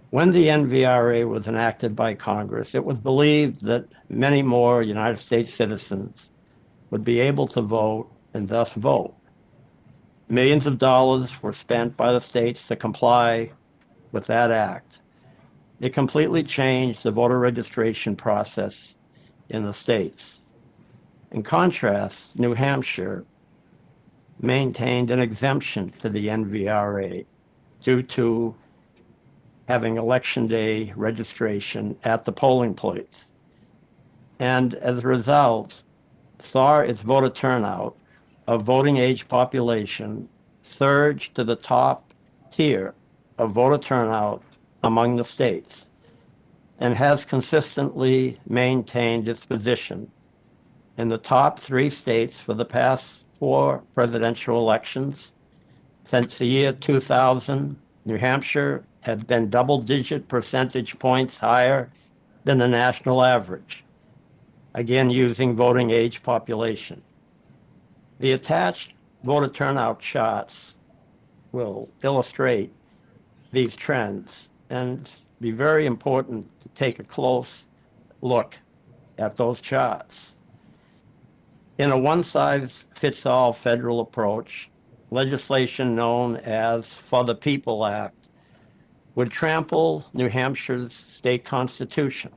When the NVRA was enacted by Congress, it was believed that many more United States citizens would be able to vote and thus vote. Millions of dollars were spent by the states to comply with that act. It completely changed the voter registration process in the states. In contrast, New Hampshire maintained an exemption to the NVRA due to having Election Day registration at the polling place. And as a result, saw its voter turnout of voting age population surge to the top tier of voter turnout among the states, and has consistently maintained its position in the top 3 states for the past 4 presidential elections. Since the year 2000, New Hampshire has been double-digit percentage points higher than the national average, again using voting age population. The attached voter turnout charts will illustrate these trends, and be very important to take a close look at those charts. In a one-size-fits-all federal approach, legislation known as For the People Act would trample New Hampshire's state constitution,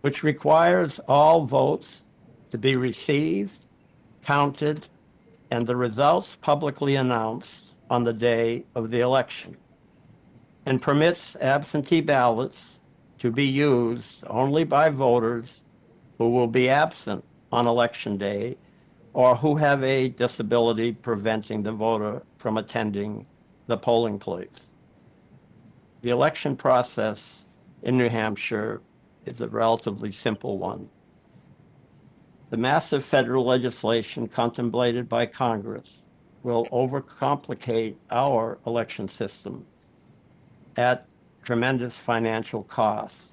which requires all votes to be received, counted, and the results publicly announced on the day of the election, and permits absentee ballots to be used only by voters who will be absent on Election Day or who have a disability preventing the voter from attending the polling place. The election process in New Hampshire is a relatively simple one. The massive federal legislation contemplated by Congress will overcomplicate our election system at tremendous financial cost.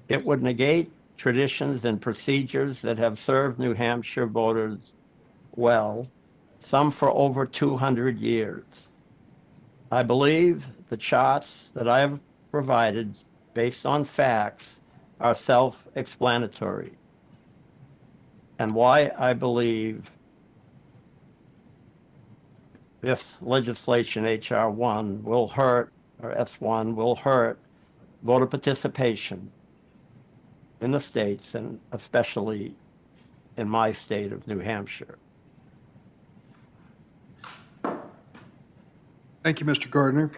It would negate traditions and procedures that have served New Hampshire voters well, some for over 200 years. I believe the charts that I have provided, based on facts, are self-explanatory, and why I believe this legislation, H.R. 1, will hurt, or S1, will hurt voter participation in the states, and especially in my state of New Hampshire. Thank you, Mr. Gardner.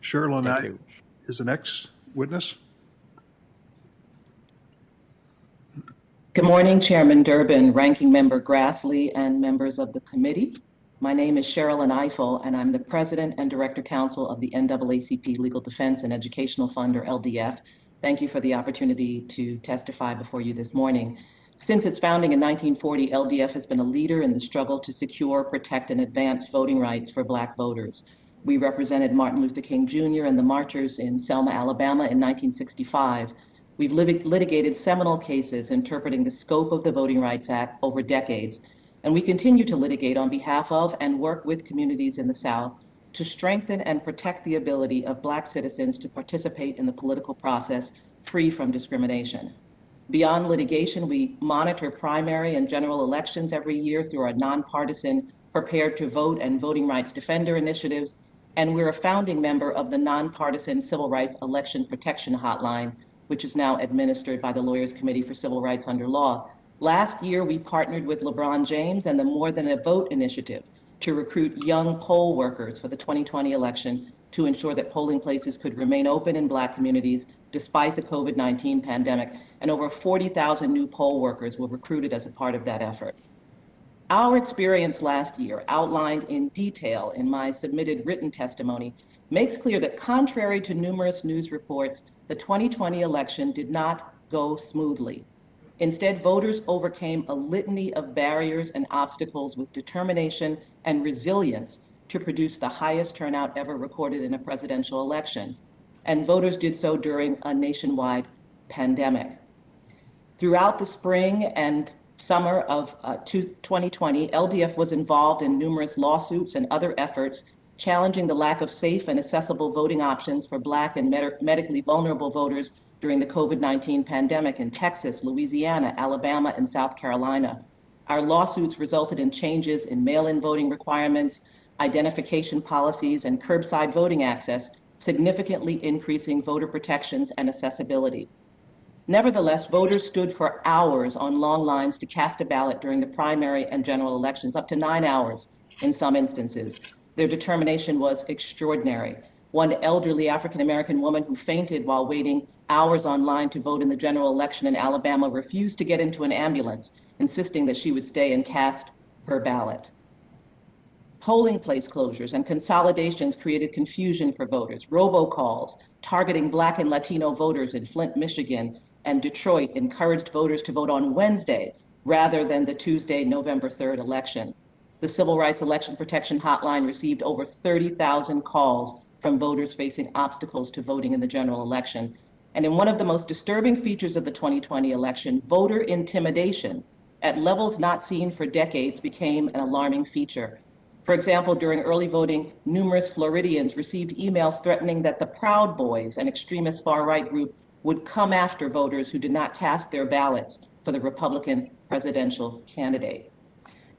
Cheryl and Thank I you. is the next witness. Good morning, Chairman Durbin, Ranking Member Grassley, and members of the committee. My name is Cheryl Eiffel, and I'm the President and Director Counsel of the NAACP Legal Defense and Educational Fund, or LDF. Thank you for the opportunity to testify before you this morning. Since its founding in 1940, LDF has been a leader in the struggle to secure, protect, and advance voting rights for Black voters. We represented Martin Luther King Jr. and the marchers in Selma, Alabama in 1965. We've litigated seminal cases interpreting the scope of the Voting Rights Act over decades, and we continue to litigate on behalf of and work with communities in the South to strengthen and protect the ability of Black citizens to participate in the political process free from discrimination. Beyond litigation, we monitor primary and general elections every year through our nonpartisan Prepared to Vote and Voting Rights Defender initiatives, and we're a founding member of the nonpartisan Civil Rights Election Protection Hotline, which is now administered by the Lawyers Committee for Civil Rights Under Law. Last year, we partnered with LeBron James and the More Than a Vote initiative to recruit young poll workers for the 2020 election to ensure that polling places could remain open in Black communities despite the COVID-19 pandemic, and over 40,000 new poll workers were recruited as a part of that effort. Our experience last year, outlined in detail in my submitted written testimony, makes clear that contrary to numerous news reports, the 2020 election did not go smoothly. Instead, voters overcame a litany of barriers and obstacles with determination and resilience to produce the highest turnout ever recorded in a presidential election. And voters did so during a nationwide pandemic. Throughout the spring and summer of 2020, LDF was involved in numerous lawsuits and other efforts challenging the lack of safe and accessible voting options for Black and medically vulnerable voters during the COVID-19 pandemic in Texas, Louisiana, Alabama, and South Carolina. Our lawsuits resulted in changes in mail-in voting requirements, identification policies, and curbside voting access, significantly increasing voter protections and accessibility. Nevertheless, voters stood for hours on long lines to cast a ballot during the primary and general elections, up to 9 hours in some instances. Their determination was extraordinary. One elderly African-American woman who fainted while waiting hours online to vote in the general election in Alabama refused to get into an ambulance, insisting that she would stay and cast her ballot. Polling place closures and consolidations created confusion for voters. Robocalls targeting Black and Latino voters in Flint, Michigan, and Detroit encouraged voters to vote on Wednesday rather than the Tuesday, November 3rd election. The Civil Rights Election Protection Hotline received over 30,000 calls from voters facing obstacles to voting in the general election. And in one of the most disturbing features of the 2020 election, voter intimidation at levels not seen for decades became an alarming feature. For example, during early voting, numerous Floridians received emails threatening that the Proud Boys, an extremist far-right group, would come after voters who did not cast their ballots for the Republican presidential candidate.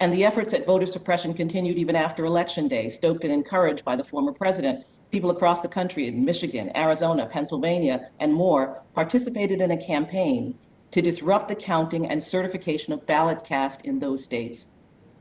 And the efforts at voter suppression continued even after Election Day, stoked and encouraged by the former president. People across the country in Michigan, Arizona, Pennsylvania, and more participated in a campaign to disrupt the counting and certification of ballots cast in those states.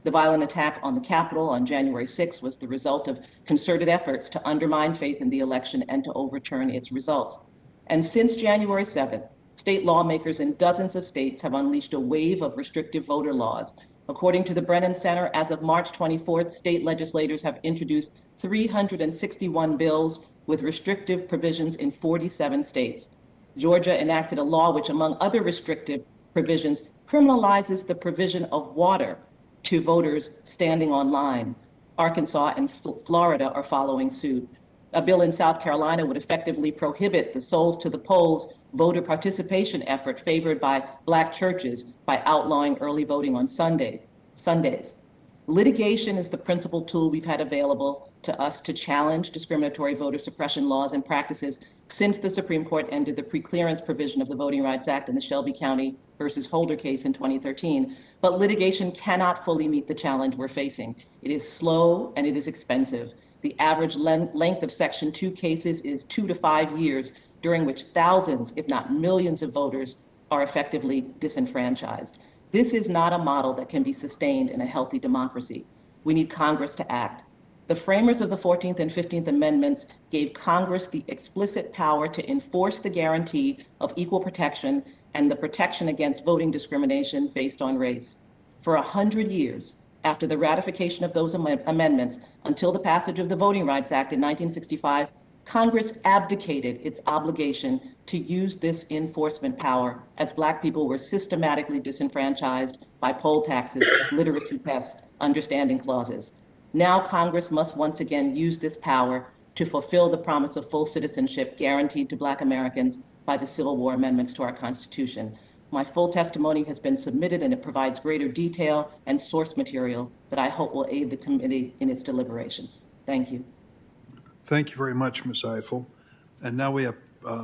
The violent attack on the Capitol on January 6 was the result of concerted efforts to undermine faith in the election and to overturn its results. And since January 7th, state lawmakers in dozens of states have unleashed a wave of restrictive voter laws. According to the Brennan Center, as of March 24th, state legislators have introduced 361 bills with restrictive provisions in 47 states. Georgia enacted a law which, among other restrictive provisions, criminalizes the provision of water to voters standing online. Arkansas and Florida are following suit. A bill in South Carolina would effectively prohibit the Souls to the Polls voter participation effort favored by Black churches by outlawing early voting on Sundays. Litigation is the principal tool we've had available to us to challenge discriminatory voter suppression laws and practices since the Supreme Court ended the preclearance provision of the Voting Rights Act in the Shelby County versus Holder case in 2013. But litigation cannot fully meet the challenge we're facing. It is slow and it is expensive. The average length of Section 2 cases is 2 to 5 years, during which thousands, if not millions of voters are effectively disenfranchised. This is not a model that can be sustained in a healthy democracy. We need Congress to act. The framers of the 14th and 15th Amendments gave Congress the explicit power to enforce the guarantee of equal protection and the protection against voting discrimination based on race. For 100 years, after the ratification of those amendments, until the passage of the Voting Rights Act in 1965, Congress abdicated its obligation to use this enforcement power as Black people were systematically disenfranchised by poll taxes, literacy tests, understanding clauses. Now Congress must once again use this power to fulfill the promise of full citizenship guaranteed to Black Americans by the Civil War amendments to our Constitution. My full testimony has been submitted and it provides greater detail and source material that I hope will aid the committee in its deliberations. Thank you. Thank you very much, Ms. Eiffel. And now we have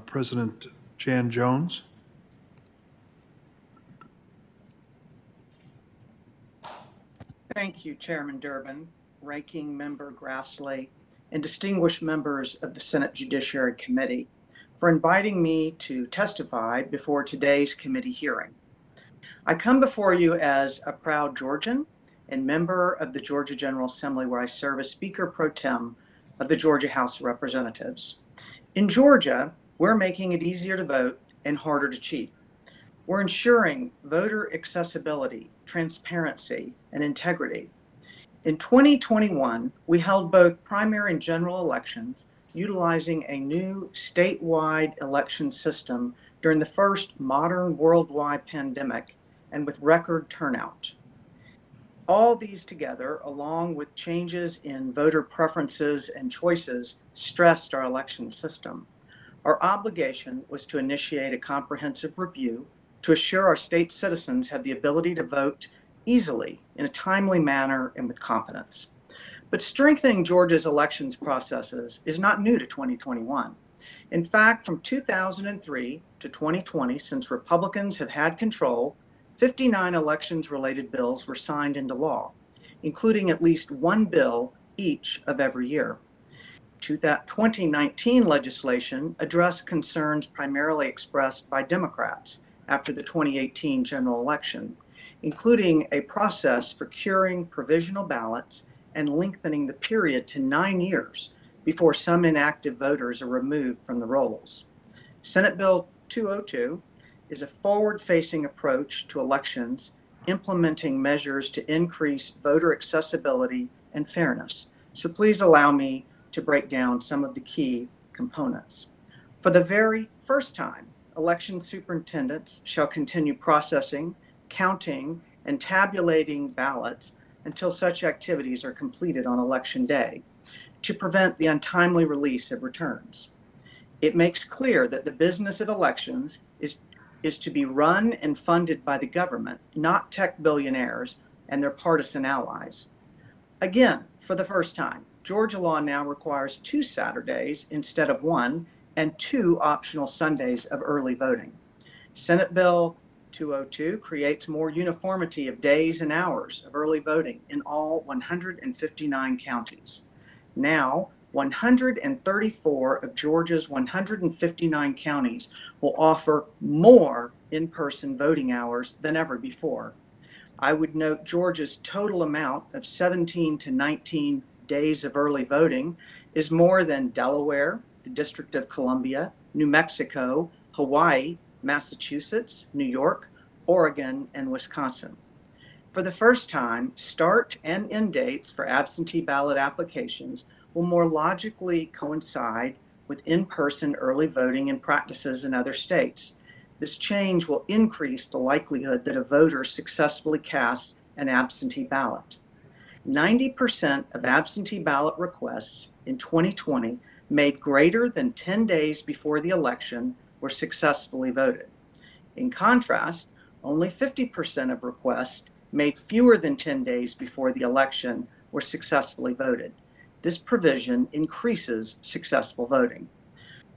President Jan Jones. Thank you, Chairman Durbin, Ranking Member Grassley, and distinguished members of the Senate Judiciary Committee for inviting me to testify before today's committee hearing. I come before you as a proud Georgian and member of the Georgia General Assembly, where I serve as Speaker Pro Tem of the Georgia House of Representatives. In Georgia, we're making it easier to vote and harder to cheat. We're ensuring voter accessibility, transparency, and integrity. In 2021, we held both primary and general elections utilizing a new statewide election system during the first modern worldwide pandemic and with record turnout. All these together, along with changes in voter preferences and choices, stressed our election system. Our obligation was to initiate a comprehensive review to assure our state citizens have the ability to vote easily, in a timely manner, and with confidence. But strengthening Georgia's elections processes is not new to 2021. In fact, from 2003 to 2020, since Republicans have had control, 59 elections-related bills were signed into law, including at least one bill each of every year. 2019 legislation addressed concerns primarily expressed by Democrats after the 2018 general election, including a process for curing provisional ballots and lengthening the period to 9 years before some inactive voters are removed from the rolls. Senate Bill 202 is a forward-facing approach to elections, implementing measures to increase voter accessibility and fairness. So please allow me to break down some of the key components. For the very first time, election superintendents shall continue processing, counting, and tabulating ballots until such activities are completed on election day to prevent the untimely release of returns. It makes clear that the business of elections is to be run and funded by the government, not tech billionaires and their partisan allies. Again, for the first time, Georgia law now requires 2 Saturdays instead of 1 and 2 optional Sundays of early voting. Senate Bill 202 creates more uniformity of days and hours of early voting in all 159 counties. Now, 134 of Georgia's 159 counties will offer more in-person voting hours than ever before. I would note Georgia's total amount of 17 to 19 days of early voting is more than Delaware, the District of Columbia, New Mexico, Hawaii, Massachusetts, New York, Oregon, and Wisconsin. For the first time, start and end dates for absentee ballot applications will more logically coincide with in-person early voting and practices in other states. This change will increase the likelihood that a voter successfully casts an absentee ballot. 90% of absentee ballot requests in 2020 made greater than 10 days before the election were successfully voted. In contrast, only 50% of requests made fewer than 10 days before the election were successfully voted. This provision increases successful voting.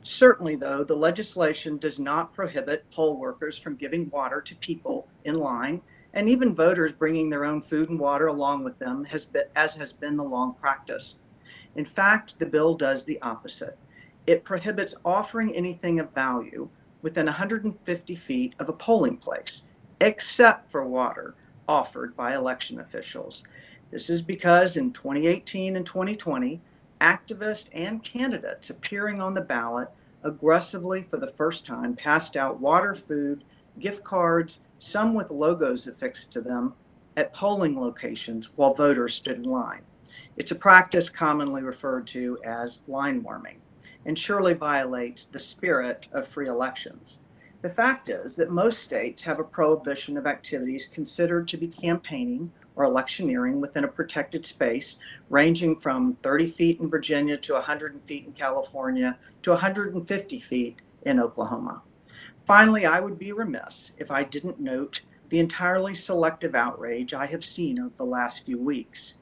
Certainly, though, the legislation does not prohibit poll workers from giving water to people in line, and even voters bringing their own food and water along with them, as has been the long practice. In fact, the bill does the opposite. It prohibits offering anything of value within 150 feet of a polling place, except for water offered by election officials. This is because in 2018 and 2020, activists and candidates appearing on the ballot aggressively for the first time passed out water, food, gift cards, some with logos affixed to them, at polling locations while voters stood in line. It's a practice commonly referred to as line warming and surely violates the spirit of free elections. The fact is that most states have a prohibition of activities considered to be campaigning or electioneering within a protected space, ranging from 30 feet in Virginia to 100 feet in California to 150 feet in Oklahoma. Finally, I would be remiss if I didn't note the entirely selective outrage I have seen over the last few weeks.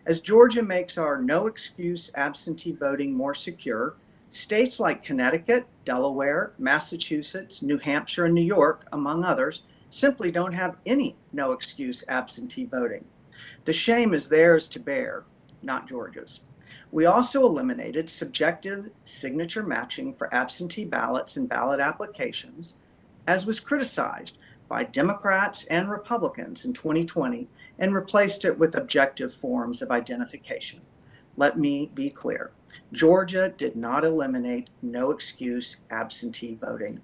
As Georgia makes our no-excuse absentee voting more secure, states like Connecticut, Delaware, Massachusetts, New Hampshire, and New York, among others, simply don't have any no-excuse absentee voting. The shame is theirs to bear, not Georgia's. We also eliminated subjective signature matching for absentee ballots and ballot applications, as was criticized by Democrats and Republicans in 2020, and replaced it with objective forms of identification. Let me be clear. Georgia did not eliminate no-excuse absentee voting.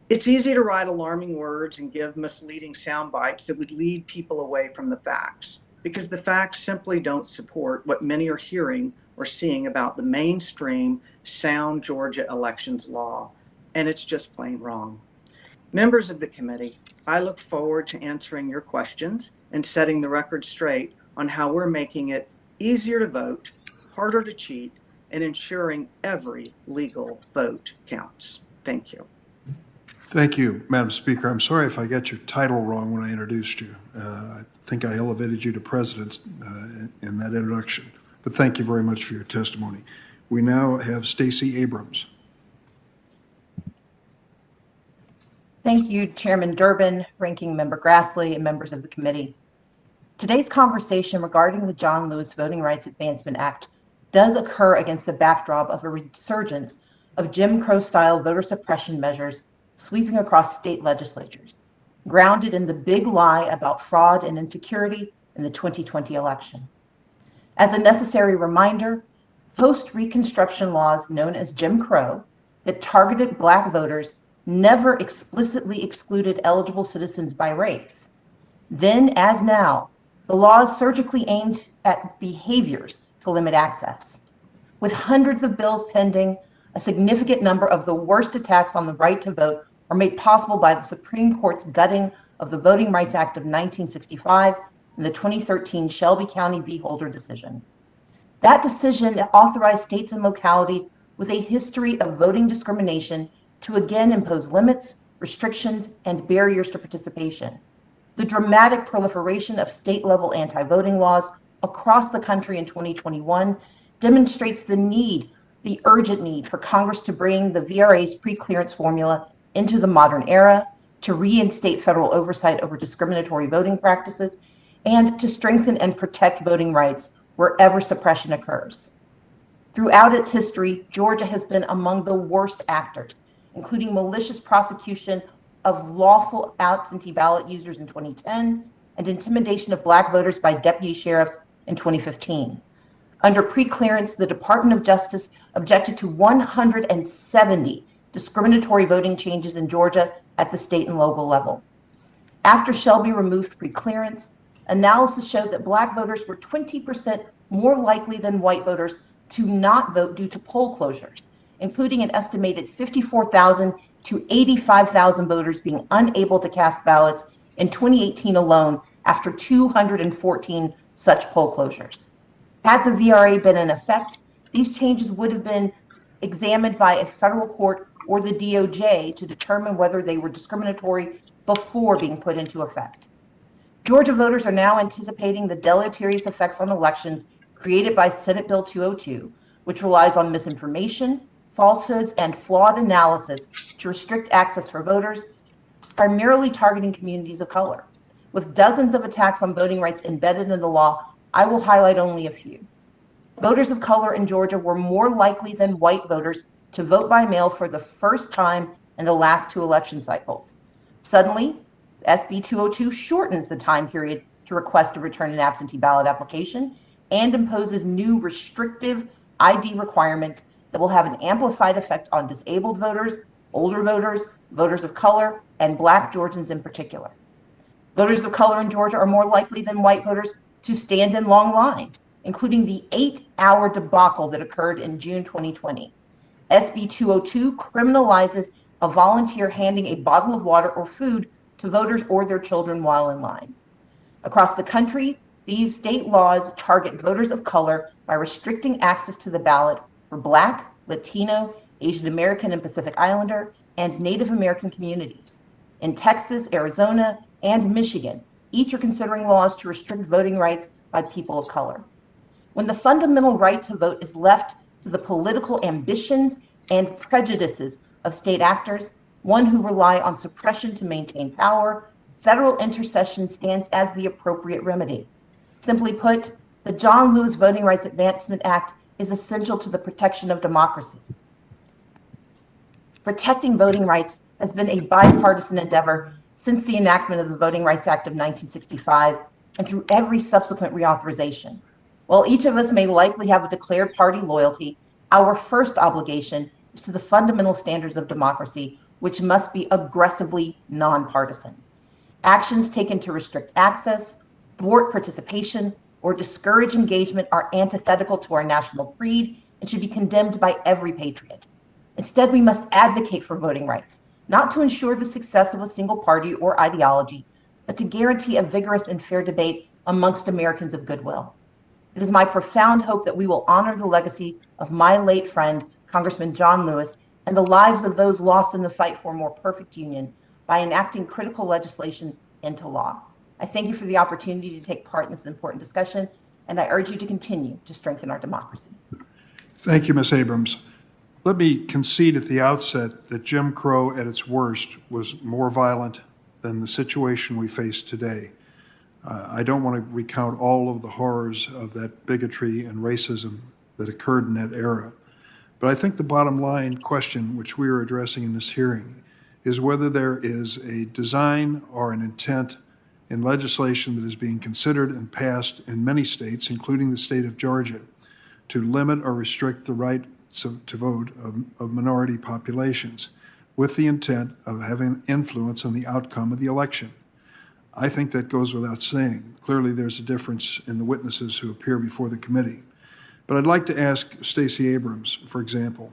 It's easy to write alarming words and give misleading sound bites that would lead people away from the facts, because the facts simply don't support what many are hearing or seeing about the mainstream sound Georgia elections law, and it's just plain wrong. Members of the committee, I look forward to answering your questions and setting the record straight on how we're making it easier to vote, harder to cheat, and ensuring every legal vote counts. Thank you. Thank you, Madam Speaker. I'm sorry if I got your title wrong when I introduced you. I think I elevated you to president in that introduction. But thank you very much for your testimony. We now have Stacey Abrams. Thank you, Chairman Durbin, Ranking Member Grassley, and members of the committee. Today's conversation regarding the John Lewis Voting Rights Advancement Act does occur against the backdrop of a resurgence of Jim Crow-style voter suppression measures sweeping across state legislatures, grounded in the big lie about fraud and insecurity in the 2020 election. As a necessary reminder, post-Reconstruction laws known as Jim Crow that targeted Black voters never explicitly excluded eligible citizens by race. Then, as now, the laws surgically aimed at behaviors to limit access. With hundreds of bills pending, a significant number of the worst attacks on the right to vote are made possible by the Supreme Court's gutting of the Voting Rights Act of 1965 and the 2013 Shelby County v. Holder decision. That decision authorized states and localities with a history of voting discrimination to again impose limits, restrictions, and barriers to participation. The dramatic proliferation of state-level anti-voting laws across the country in 2021 demonstrates the urgent need for Congress to bring the VRA's pre-clearance formula into the modern era, to reinstate federal oversight over discriminatory voting practices, and to strengthen and protect voting rights wherever suppression occurs. Throughout its history, Georgia has been among the worst actors, including malicious prosecution of lawful absentee ballot users in 2010 and intimidation of Black voters by deputy sheriffs in 2015. Under pre-clearance, the Department of Justice objected to 170 discriminatory voting changes in Georgia at the state and local level. After Shelby removed pre-clearance, analysis showed that Black voters were 20% more likely than white voters to not vote due to poll closures, including an estimated 54,000 to 85,000 voters being unable to cast ballots in 2018 alone after 214 such poll closures. Had the VRA been in effect, these changes would have been examined by a federal court or the DOJ to determine whether they were discriminatory before being put into effect. Georgia voters are now anticipating the deleterious effects on elections created by Senate Bill 202, which relies on misinformation, falsehoods, and flawed analysis to restrict access for voters, primarily targeting communities of color. With dozens of attacks on voting rights embedded in the law, I will highlight only a few. Voters of color in Georgia were more likely than white voters to vote by mail for the first time in the last two election cycles. Suddenly, SB 202 shortens the time period to request to return an absentee ballot application and imposes new restrictive ID requirements that will have an amplified effect on disabled voters, older voters, voters of color, and Black Georgians in particular. Voters of color in Georgia are more likely than white voters to stand in long lines, including the 8-hour debacle that occurred in June 2020. SB 202 criminalizes a volunteer handing a bottle of water or food to voters or their children while in line. Across the country, these state laws target voters of color by restricting access to the ballot for Black, Latino, Asian American and Pacific Islander, and Native American communities. In Texas, Arizona, and Michigan, each are considering laws to restrict voting rights by people of color. When the fundamental right to vote is left to the political ambitions and prejudices of state actors, one who rely on suppression to maintain power, federal intercession stands as the appropriate remedy. Simply put, the John Lewis Voting Rights Advancement Act is essential to the protection of democracy. Protecting voting rights has been a bipartisan endeavor since the enactment of the Voting Rights Act of 1965 and through every subsequent reauthorization. While each of us may likely have a declared party loyalty, our first obligation is to the fundamental standards of democracy, which must be aggressively nonpartisan. Actions taken to restrict access, thwart participation, or discourage engagement are antithetical to our national creed and should be condemned by every patriot. Instead, we must advocate for voting rights, not to ensure the success of a single party or ideology, but to guarantee a vigorous and fair debate amongst Americans of goodwill. It is my profound hope that we will honor the legacy of my late friend, Congressman John Lewis, and the lives of those lost in the fight for a more perfect union by enacting critical legislation into law. I thank you for the opportunity to take part in this important discussion, and I urge you to continue to strengthen our democracy. Thank you, Ms. Abrams. Let me concede at the outset that Jim Crow at its worst was more violent than the situation we face today. I don't want to recount all of the horrors of that bigotry and racism that occurred in that era. But I think the bottom line question which we are addressing in this hearing is whether there is a design or an intent in legislation that is being considered and passed in many states, including the state of Georgia, to limit or restrict the right to vote of minority populations with the intent of having influence on the outcome of the election. I think that goes without saying. Clearly, there's a difference in the witnesses who appear before the committee. But I'd like to ask Stacey Abrams, for example.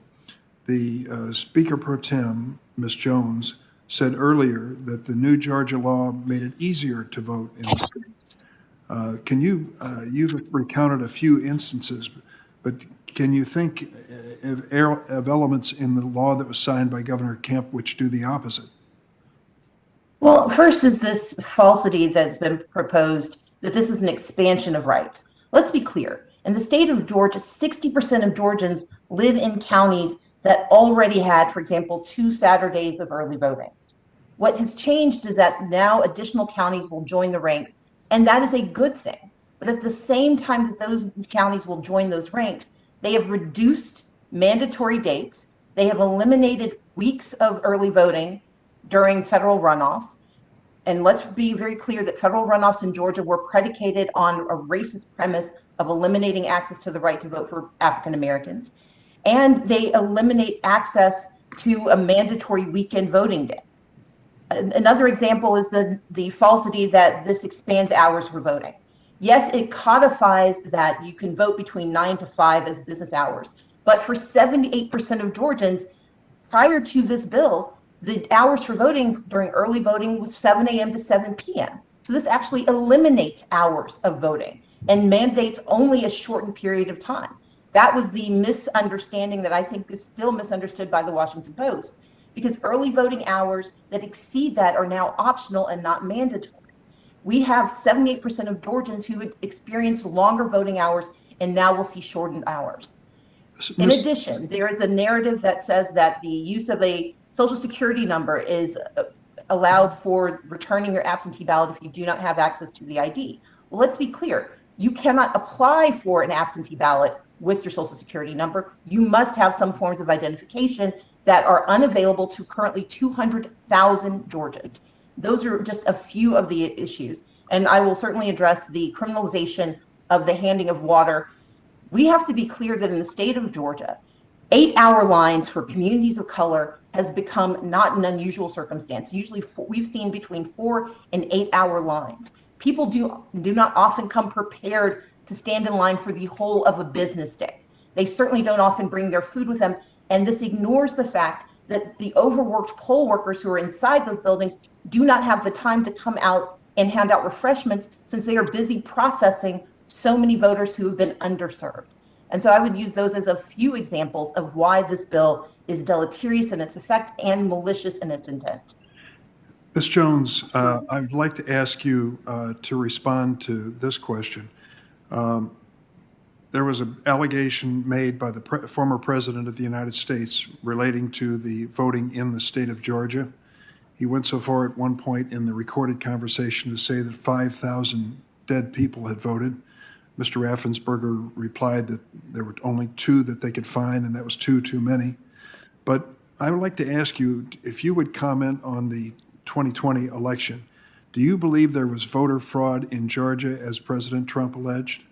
The Speaker Pro Tem, Ms. Jones, said earlier that the new Georgia law made it easier to vote in the state. You've recounted a few instances, but can you think of elements in the law that was signed by Governor Kemp which do the opposite? Well, first is this falsity that's been proposed that this is an expansion of rights. Let's be clear. In the state of Georgia, 60% of Georgians live in counties that already had, for example, 2 Saturdays of early voting. What has changed is that now additional counties will join the ranks, and that is a good thing. But at the same time that those counties will join those ranks, they have reduced mandatory dates. They have eliminated weeks of early voting during federal runoffs. And let's be very clear that federal runoffs in Georgia were predicated on a racist premise of eliminating access to the right to vote for African Americans. And they eliminate access to a mandatory weekend voting day. Another example is the falsity that this expands hours for voting. Yes, it codifies that you can vote between 9 to 5 as business hours. But for 78% of Georgians, prior to this bill, the hours for voting during early voting was 7 a.m. to 7 p.m. So this actually eliminates hours of voting and mandates only a shortened period of time. That was the misunderstanding that I think is still misunderstood by the Washington Post, because early voting hours that exceed that are now optional and not mandatory. We have 78% of Georgians who had experienced longer voting hours and now will see shortened hours. In addition, there is a narrative that says that the use of a Social Security number is allowed for returning your absentee ballot if you do not have access to the ID. Well, let's be clear. You cannot apply for an absentee ballot with your Social Security number. You must have some forms of identification that are unavailable to currently 200,000 Georgians. Those are just a few of the issues. And I will certainly address the criminalization of the handing of water. We have to be clear that in the state of Georgia, 8-hour lines for communities of color has become not an unusual circumstance. Usually we've seen between 4 and 8-hour lines. People do not often come prepared to stand in line for the whole of a business day. They certainly don't often bring their food with them. And this ignores the fact that the overworked poll workers who are inside those buildings do not have the time to come out and hand out refreshments since they are busy processing so many voters who have been underserved. And so I would use those as a few examples of why this bill is deleterious in its effect and malicious in its intent. Ms. Jones, I'd like to ask you to respond to this question. There was an allegation made by the former President of the United States relating to the voting in the state of Georgia. He went so far at one point in the recorded conversation to say that 5,000 dead people had voted. Mr. Raffensperger replied that there were only 2 that they could find, and that was 2 too many. But I would like to ask you if you would comment on the 2020 election. Do you believe there was voter fraud in Georgia, as President Trump alleged?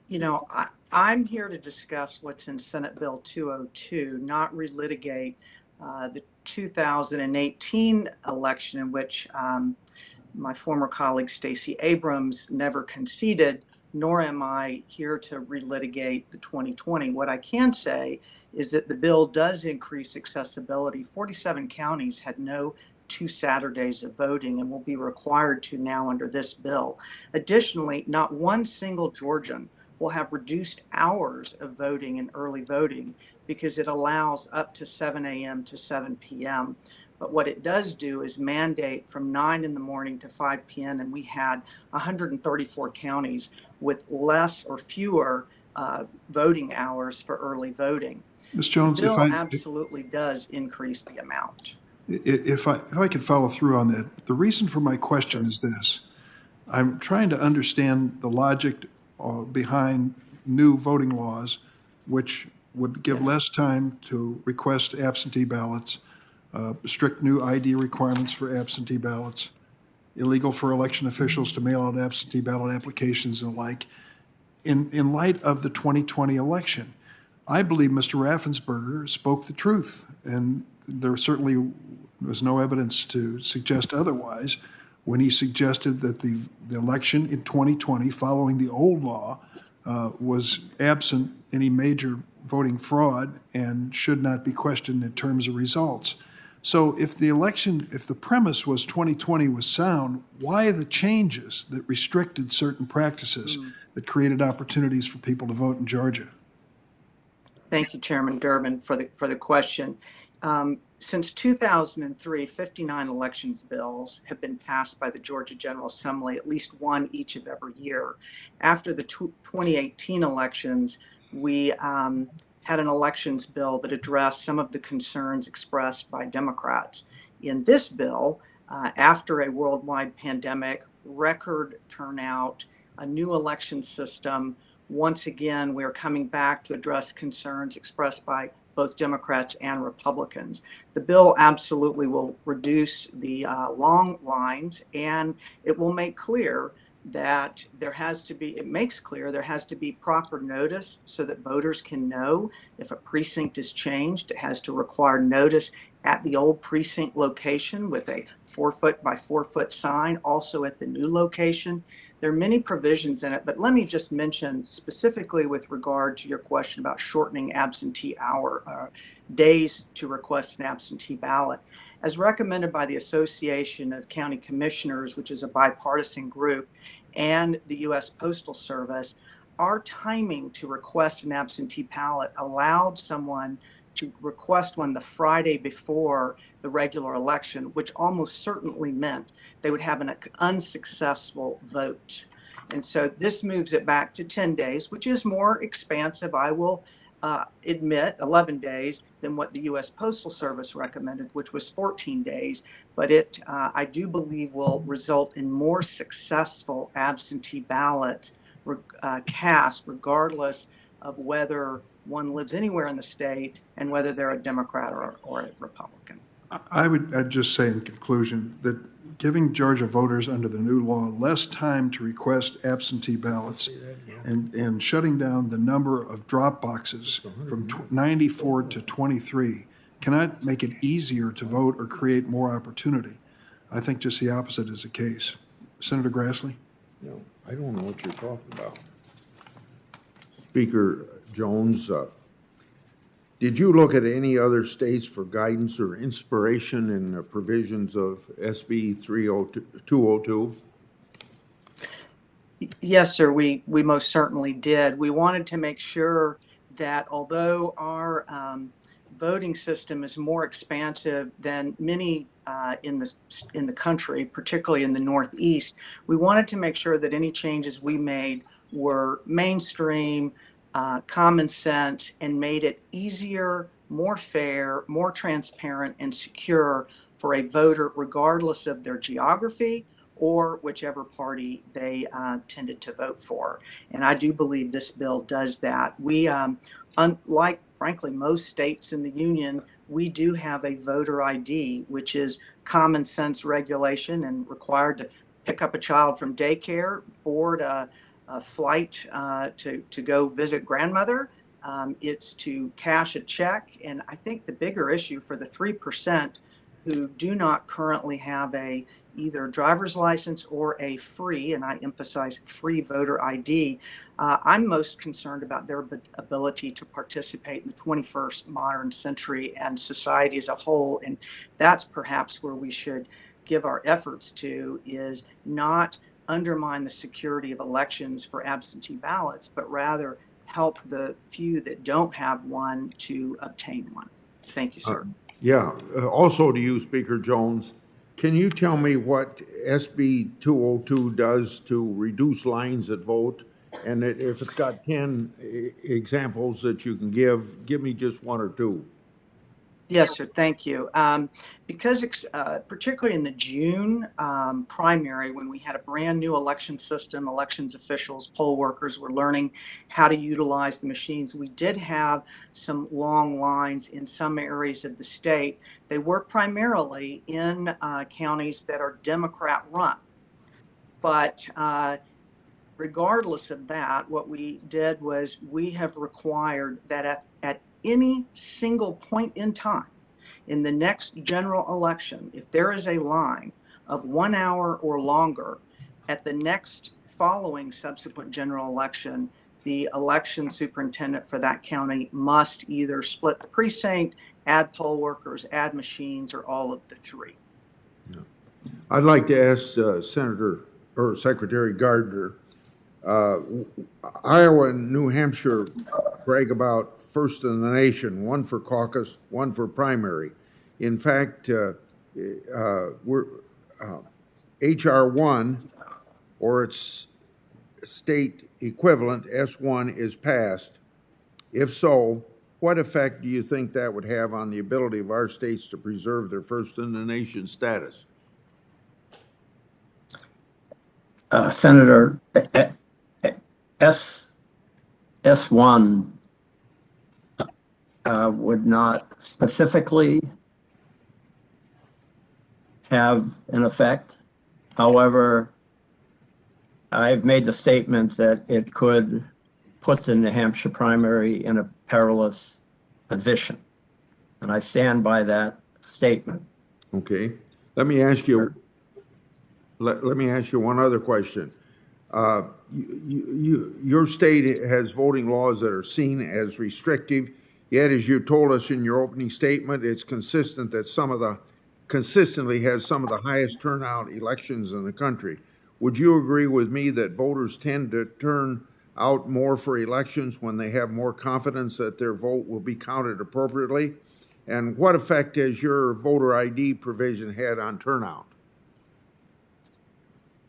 You know, I'm here to discuss what's in Senate Bill 202, not relitigate the 2018 election in which my former colleague Stacey Abrams never conceded, nor am I here to relitigate the 2020. What I can say is that the bill does increase accessibility. 47 counties had no 2 Saturdays of voting and will be required to now under this bill. Additionally, not one single Georgian will have reduced hours of voting and early voting because it allows up to 7 a.m. to 7 p.m. But what it does do is mandate from 9 in the morning to 5 p.m. And we had 134 counties with less or fewer voting hours for early voting. Ms. Jones, the bill absolutely does increase the amount. If I could follow through on that, the reason for my question is this. I'm trying to understand the logic behind new voting laws, which would give less time to request absentee ballots, strict new ID requirements for absentee ballots, illegal for election officials to mail out absentee ballot applications and the like. In light of the 2020 election, I believe Mr. Raffensperger spoke the truth, and there certainly was no evidence to suggest otherwise when he suggested that the election in 2020 following the old law was absent any major voting fraud and should not be questioned in terms of results. So if the premise was 2020 was sound, why the changes that restricted certain practices that created opportunities for people to vote in Georgia? Thank you, Chairman Durbin, for the question. Since 2003, 59 elections bills have been passed by the Georgia General Assembly, at least one each of every year. After the 2018 elections, we had an elections bill that addressed some of the concerns expressed by Democrats. In this bill, after a worldwide pandemic, record turnout, a new election system, once again, we're coming back to address concerns expressed by both Democrats and Republicans. The bill absolutely will reduce the long lines, and it will make clear that it makes clear there has to be proper notice so that voters can know if a precinct is changed. It has to require notice at the old precinct location with a 4-foot by 4-foot sign, also at the new location. There are many provisions in it, but let me just mention specifically with regard to your question about shortening absentee days to request an absentee ballot. As recommended by the Association of County Commissioners, which is a bipartisan group, and the U.S. Postal Service, our timing to request an absentee ballot allowed someone to request one the Friday before the regular election, which almost certainly meant they would have an unsuccessful vote. And so this moves it back to 10 days, which is more expansive, I will admit, 11 days than what the U.S. Postal Service recommended, which was 14 days. But it, I do believe, will result in more successful absentee ballots cast, regardless of whether one lives anywhere in the state and whether they're a Democrat or a Republican. I'd just say in conclusion that giving Georgia voters under the new law less time to request absentee ballots and shutting down the number of drop boxes from 94 to 23 cannot make it easier to vote or create more opportunity. I think just the opposite is the case. Senator Grassley? No, I don't know what you're talking about. Speaker Jones, did you look at any other states for guidance or inspiration in the provisions of SB 202? Yes, sir, we most certainly did. We wanted to make sure that although our voting system is more expansive than many in the country, particularly in the Northeast, we wanted to make sure that any changes we made were mainstream, common sense, and made it easier, more fair, more transparent, and secure for a voter, regardless of their geography or whichever party they tended to vote for. And I do believe this bill does that. We, unlike, frankly, most states in the union, we do have a voter ID, which is common sense regulation and required to pick up a child from daycare, board a flight to go visit grandmother. It's to cash a check. And I think the bigger issue for the 3% who do not currently have a either driver's license or a free, and I emphasize free voter ID, I'm most concerned about their ability to participate in the 21st modern century and society as a whole. And that's perhaps where we should give our efforts to, is not undermine the security of elections for absentee ballots, but rather help the few that don't have one to obtain one. Thank you, sir. Also to you, Speaker Jones, can you tell me what SB 202 does to reduce lines at vote? And if it's got 10 examples that you can give me just one or two. Yes, sir. Thank you. Because particularly in the June primary, when we had a brand new election system, elections officials, poll workers were learning how to utilize the machines. We did have some long lines in some areas of the state. They were primarily in counties that are Democrat run. But regardless of that, what we did was we have required that at any single point in time in the next general election, if there is a line of 1 hour or longer, at the next following subsequent general election, the election superintendent for that county must either split the precinct, add poll workers, add machines, or all of the three. I'd like to ask Secretary Gardner, Iowa and New Hampshire brag about first in the nation, one for caucus, one for primary. In fact, H.R. 1 or its state equivalent, S1, is passed. If so, what effect do you think that would have on the ability of our states to preserve their first in the nation status? Senator, S1 would not specifically have an effect. However, I've made the statement that it could put the New Hampshire primary in a perilous position, and I stand by that statement. Okay. Let me ask you. Let me ask you one other question. Your state has voting laws that are seen as restrictive, yet as you told us in your opening statement, it's consistent that consistently has some of the highest turnout elections in the country. Would you agree with me that voters tend to turn out more for elections when they have more confidence that their vote will be counted appropriately? And what effect has your voter ID provision had on turnout?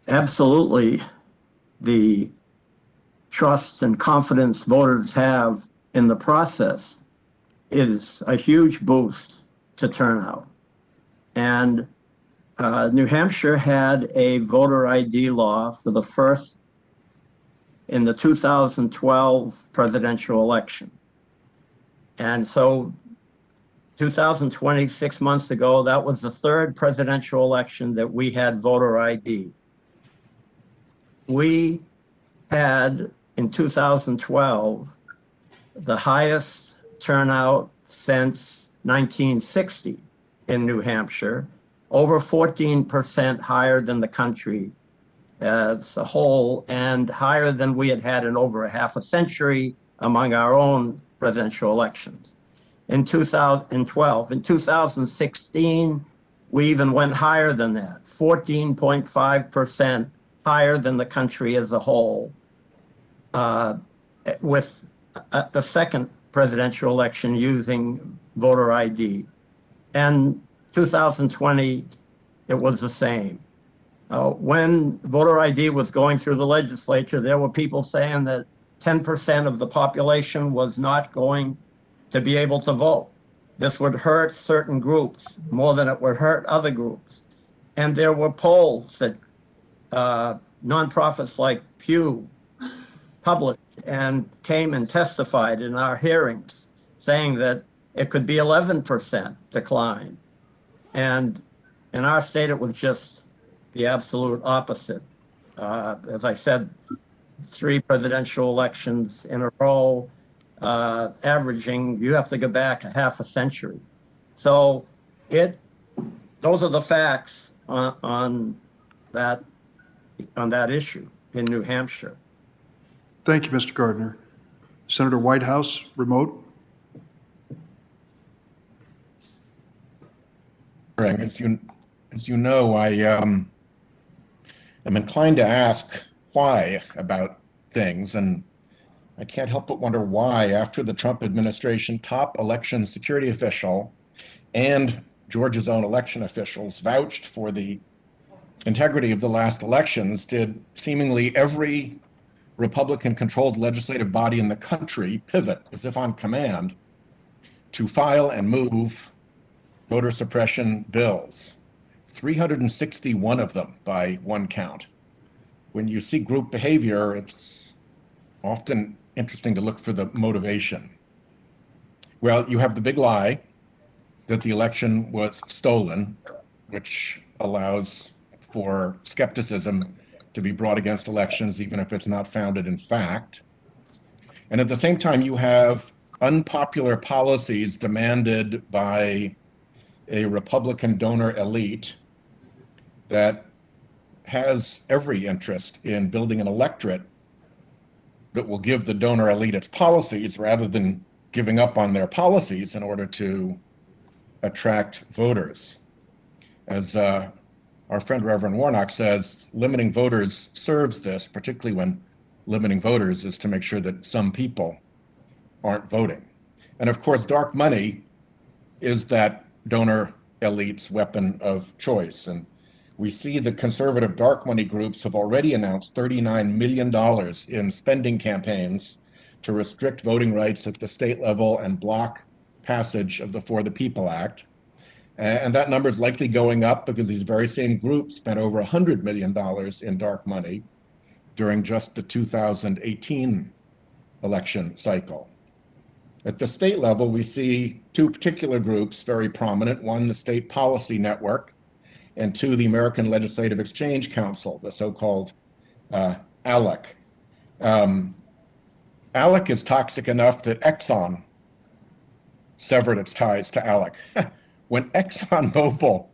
Absolutely. The trust and confidence voters have in the process is a huge boost to turnout. And New Hampshire had a voter ID law for the first in the 2012 presidential election. And so 2020, 6 months ago, that was the third presidential election that we had voter ID. We had, in 2012, the highest turnout since 1960 in New Hampshire, over 14% higher than the country as a whole, and higher than we had had in over a half a century among our own presidential elections. In 2012, in 2016, we even went higher than that, 14.5% higher than the country as a whole, with the second presidential election using voter ID. And 2020, it was the same. When voter ID was going through the legislature, there were people saying that 10% of the population was not going to be able to vote. This would hurt certain groups more than it would hurt other groups. And there were polls that nonprofits like Pew published and came and testified in our hearings saying that it could be 11% decline. And in our state, it was just the absolute opposite. As I said, 3 presidential elections in a row, averaging, you have to go back a half a century. So those are the facts on that issue in New Hampshire. Thank you, Mr. Gardner. Senator Whitehouse, remote. As you know, I am inclined to ask why about things, and I can't help but wonder why, after the Trump administration top election security official and Georgia's own election officials vouched for the integrity of the last elections, did seemingly every Republican-controlled legislative body in the country pivot, as if on command, to file and move voter suppression bills. 361 of them by one count. When you see group behavior, it's often interesting to look for the motivation. Well, you have the big lie that the election was stolen, which allows for skepticism to be brought against elections, even if it's not founded in fact. And at the same time, you have unpopular policies demanded by a Republican donor elite that has every interest in building an electorate that will give the donor elite its policies rather than giving up on their policies in order to attract voters. As our friend Reverend Warnock says, limiting voters serves this, particularly when limiting voters is to make sure that some people aren't voting. And of course, dark money is that donor elite's weapon of choice. And we see the conservative dark money groups have already announced $39 million in spending campaigns to restrict voting rights at the state level and block passage of the For the People Act. And that number is likely going up because these very same groups spent over $100 million in dark money during just the 2018 election cycle. At the state level, we see 2 particular groups very prominent. One, the State Policy Network, and 2, the American Legislative Exchange Council, the so-called ALEC. ALEC is toxic enough that Exxon severed its ties to ALEC. When ExxonMobil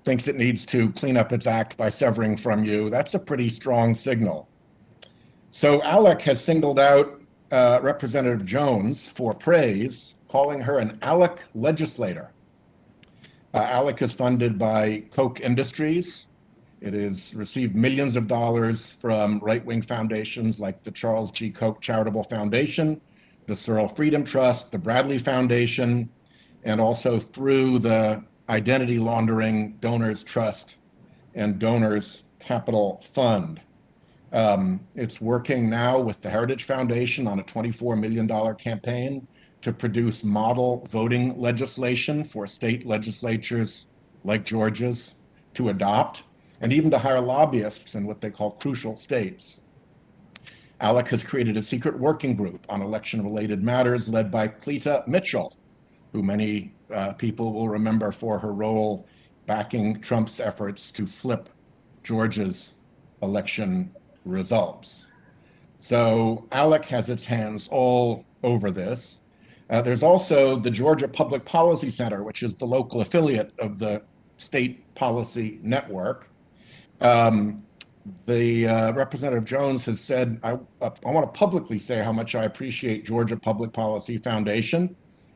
thinks it needs to clean up its act by severing from you, that's a pretty strong signal. So ALEC has singled out Representative Jones for praise, calling her an ALEC legislator. ALEC is funded by Koch Industries. It has received millions of dollars from right-wing foundations like the Charles G. Koch Charitable Foundation, the Searle Freedom Trust, the Bradley Foundation, and also through the Identity Laundering Donors Trust and Donors Capital Fund. It's working now with the Heritage Foundation on a $24 million campaign to produce model voting legislation for state legislatures like Georgia's to adopt, and even to hire lobbyists in what they call crucial states. ALEC has created a secret working group on election-related matters led by Cleta Mitchell, who many people will remember for her role backing Trump's efforts to flip Georgia's election results. So ALEC has its hands all over this. There's also the Georgia Public Policy Center, which is the local affiliate of the State Policy Network. Representative Jones has said, I want to publicly say how much I appreciate Georgia Public Policy Foundation.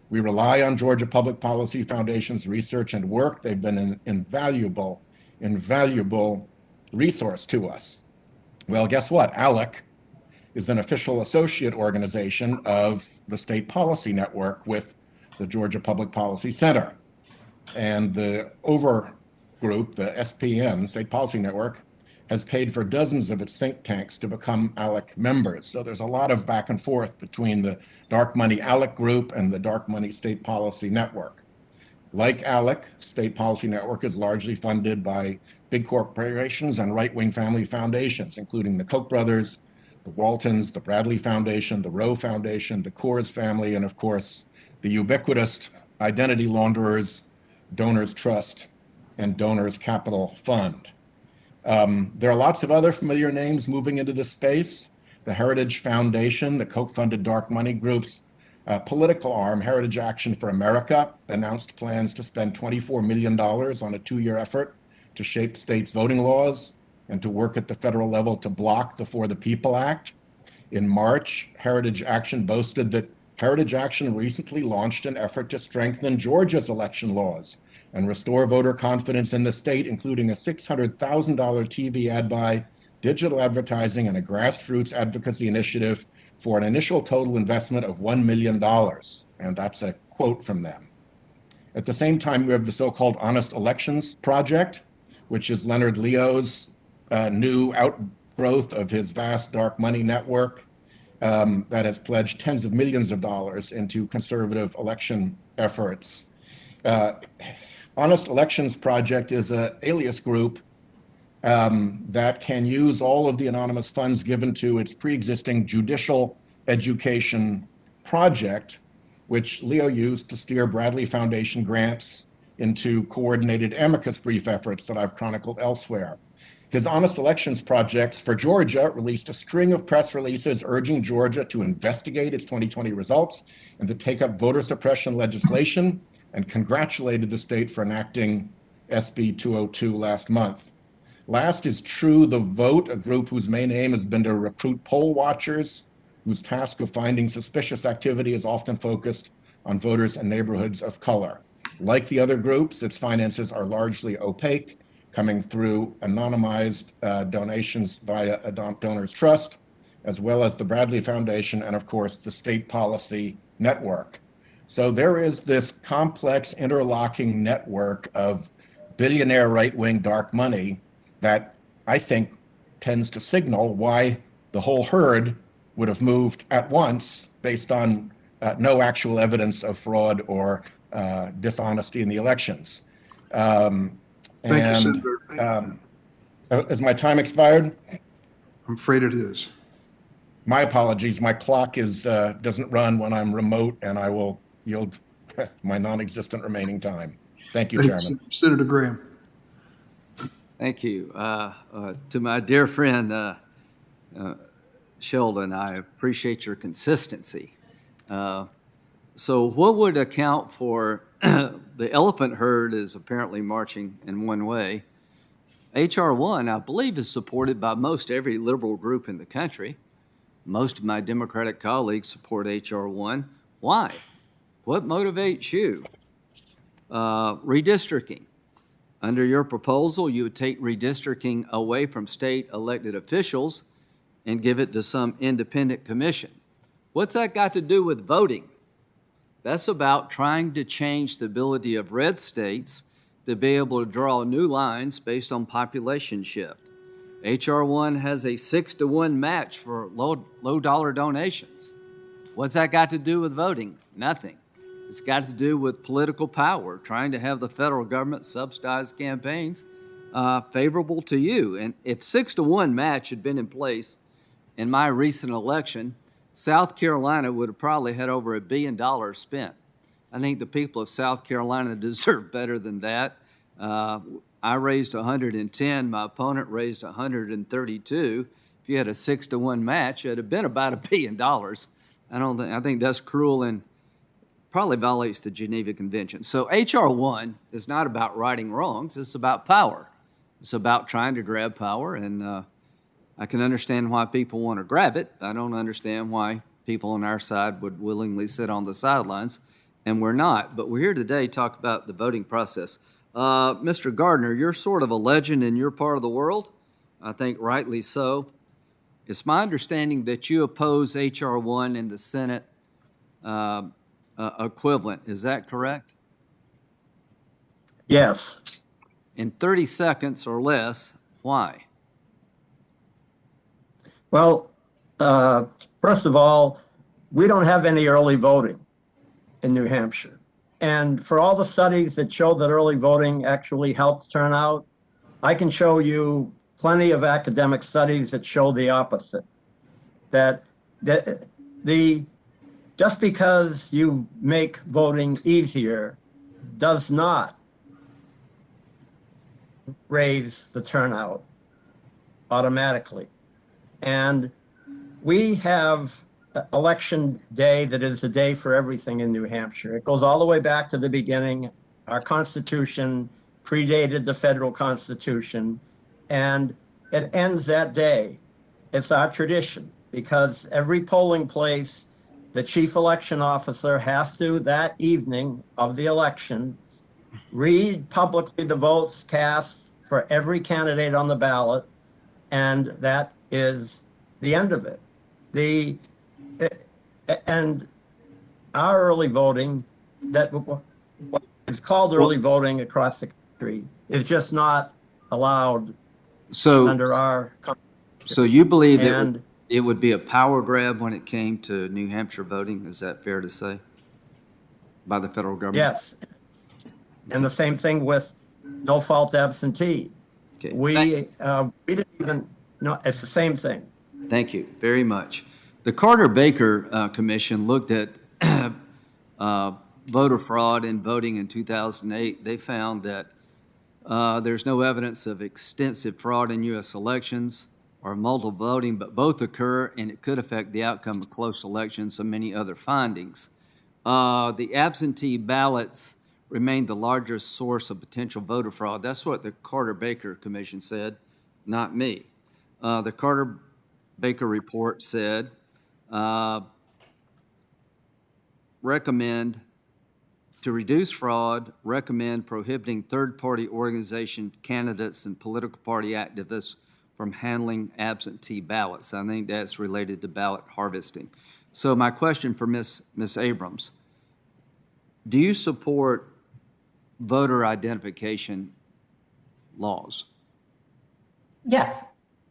We rely on Georgia Public Policy Foundation's research and work. They've been an invaluable resource to us. Well, guess what? ALEC is an official associate organization of the State Policy Network with the Georgia Public Policy Center. And the overgroup, the SPN, State Policy Network, has paid for dozens of its think tanks to become ALEC members. So there's a lot of back and forth between the dark money ALEC group and the dark money State Policy Network. Like ALEC, State Policy Network is largely funded by big corporations and right-wing family foundations, including the Koch brothers, the Waltons, the Bradley Foundation, the Roe Foundation, the Coors family, and of course, the ubiquitous identity launderers, Donors Trust, and Donors Capital Fund. There are lots of other familiar names moving into this space. The Heritage Foundation, the Koch-funded dark money group's political arm, Heritage Action for America, announced plans to spend $24 million on a 2-year effort to shape states' voting laws and to work at the federal level to block the For the People Act. In March, Heritage Action boasted that Heritage Action recently launched an effort to strengthen Georgia's election laws and restore voter confidence in the state, including a $600,000 TV ad buy, digital advertising, and a grassroots advocacy initiative for an initial total investment of $1 million. And that's a quote from them. At the same time, we have the so-called Honest Elections Project, which is Leonard Leo's new outgrowth of his vast dark money network that has pledged tens of millions of dollars into conservative election efforts. Honest Elections Project is an alias group that can use all of the anonymous funds given to its pre-existing judicial education project, which Leo used to steer Bradley Foundation grants into coordinated amicus brief efforts that I've chronicled elsewhere. His Honest Elections Project for Georgia released a string of press releases urging Georgia to investigate its 2020 results and to take up voter suppression legislation, and congratulated the state for enacting SB 202 last month. Last is True the Vote, a group whose main aim has been to recruit poll watchers, whose task of finding suspicious activity is often focused on voters in neighborhoods of color. Like the other groups, its finances are largely opaque, coming through anonymized donations via a Donors Trust, as well as the Bradley Foundation and, of course, the State Policy Network. So there is this complex interlocking network of billionaire right-wing dark money that I think tends to signal why the whole herd would have moved at once based on no actual evidence of fraud or dishonesty in the elections. Thank you, Senator. Has my time expired? I'm afraid it is. My apologies. My clock doesn't run when I'm remote, and I will yield my non-existent remaining time. Thank you, Chairman. Senator Graham. Thank you. To my dear friend, Sheldon, I appreciate your consistency. So what would account for the elephant herd is apparently marching in one way. H.R. 1, I believe, is supported by most every liberal group in the country. Most of my Democratic colleagues support H.R. 1. Why? What motivates you? Redistricting. Under your proposal, you would take redistricting away from state elected officials and give it to some independent commission. What's that got to do with voting? That's about trying to change the ability of red states to be able to draw new lines based on population shift. H.R. 1 has a 6-to-1 match for low dollar donations. What's that got to do with voting? Nothing. It's got to do with political power, trying to have the federal government subsidize campaigns favorable to you. And if 6-to-1 match had been in place in my recent election, South Carolina would have probably had over $1 billion spent. I think the people of South Carolina deserve better than that. I raised 110. My opponent raised 132. If you had a 6-to-1 match, it'd have been about $1 billion. I think that's cruel and probably violates the Geneva Convention. So H.R. 1 is not about righting wrongs. It's about power. It's about trying to grab power, and I can understand why people want to grab it. I don't understand why people on our side would willingly sit on the sidelines, and we're not. But we're here today to talk about the voting process. Mr. Gardner, you're sort of a legend in your part of the world. I think rightly so. It's my understanding that you oppose H.R. 1 in the Senate equivalent. Is that correct? Yes. In 30 seconds or less, why? Well, first of all, we don't have any early voting in New Hampshire. And for all the studies that show that early voting actually helps turnout, I can show you plenty of academic studies that show the opposite. That just because you make voting easier does not raise the turnout automatically. And we have election day that is a day for everything in New Hampshire. It goes all the way back to the beginning. Our Constitution predated the federal Constitution, and it ends that day. It's our tradition because every polling place, the chief election officer has to, that evening of the election, read publicly the votes cast for every candidate on the ballot, and that is the end of it. And our early voting, that is called early voting across the country, is just not allowed under our Constitution. So you believe that it would be a power grab when it came to New Hampshire voting? Is that fair to say? By the federal government? Yes. And the same thing with no-fault absentee. Okay. We didn't even know, it's the same thing. Thank you very much. The Carter-Baker Commission looked at voter fraud in voting in 2008. They found that there's no evidence of extensive fraud in U.S. elections or multiple voting, but both occur, and it could affect the outcome of close elections and many other findings. The absentee ballots remain the largest source of potential voter fraud. That's what the Carter-Baker Commission said, not me. The Carter-Baker report said, recommend to reduce fraud, recommend prohibiting third-party organization candidates and political party activists from handling absentee ballots. I think that's related to ballot harvesting. So my question for Ms. Abrams, do you support voter identification laws? Yes.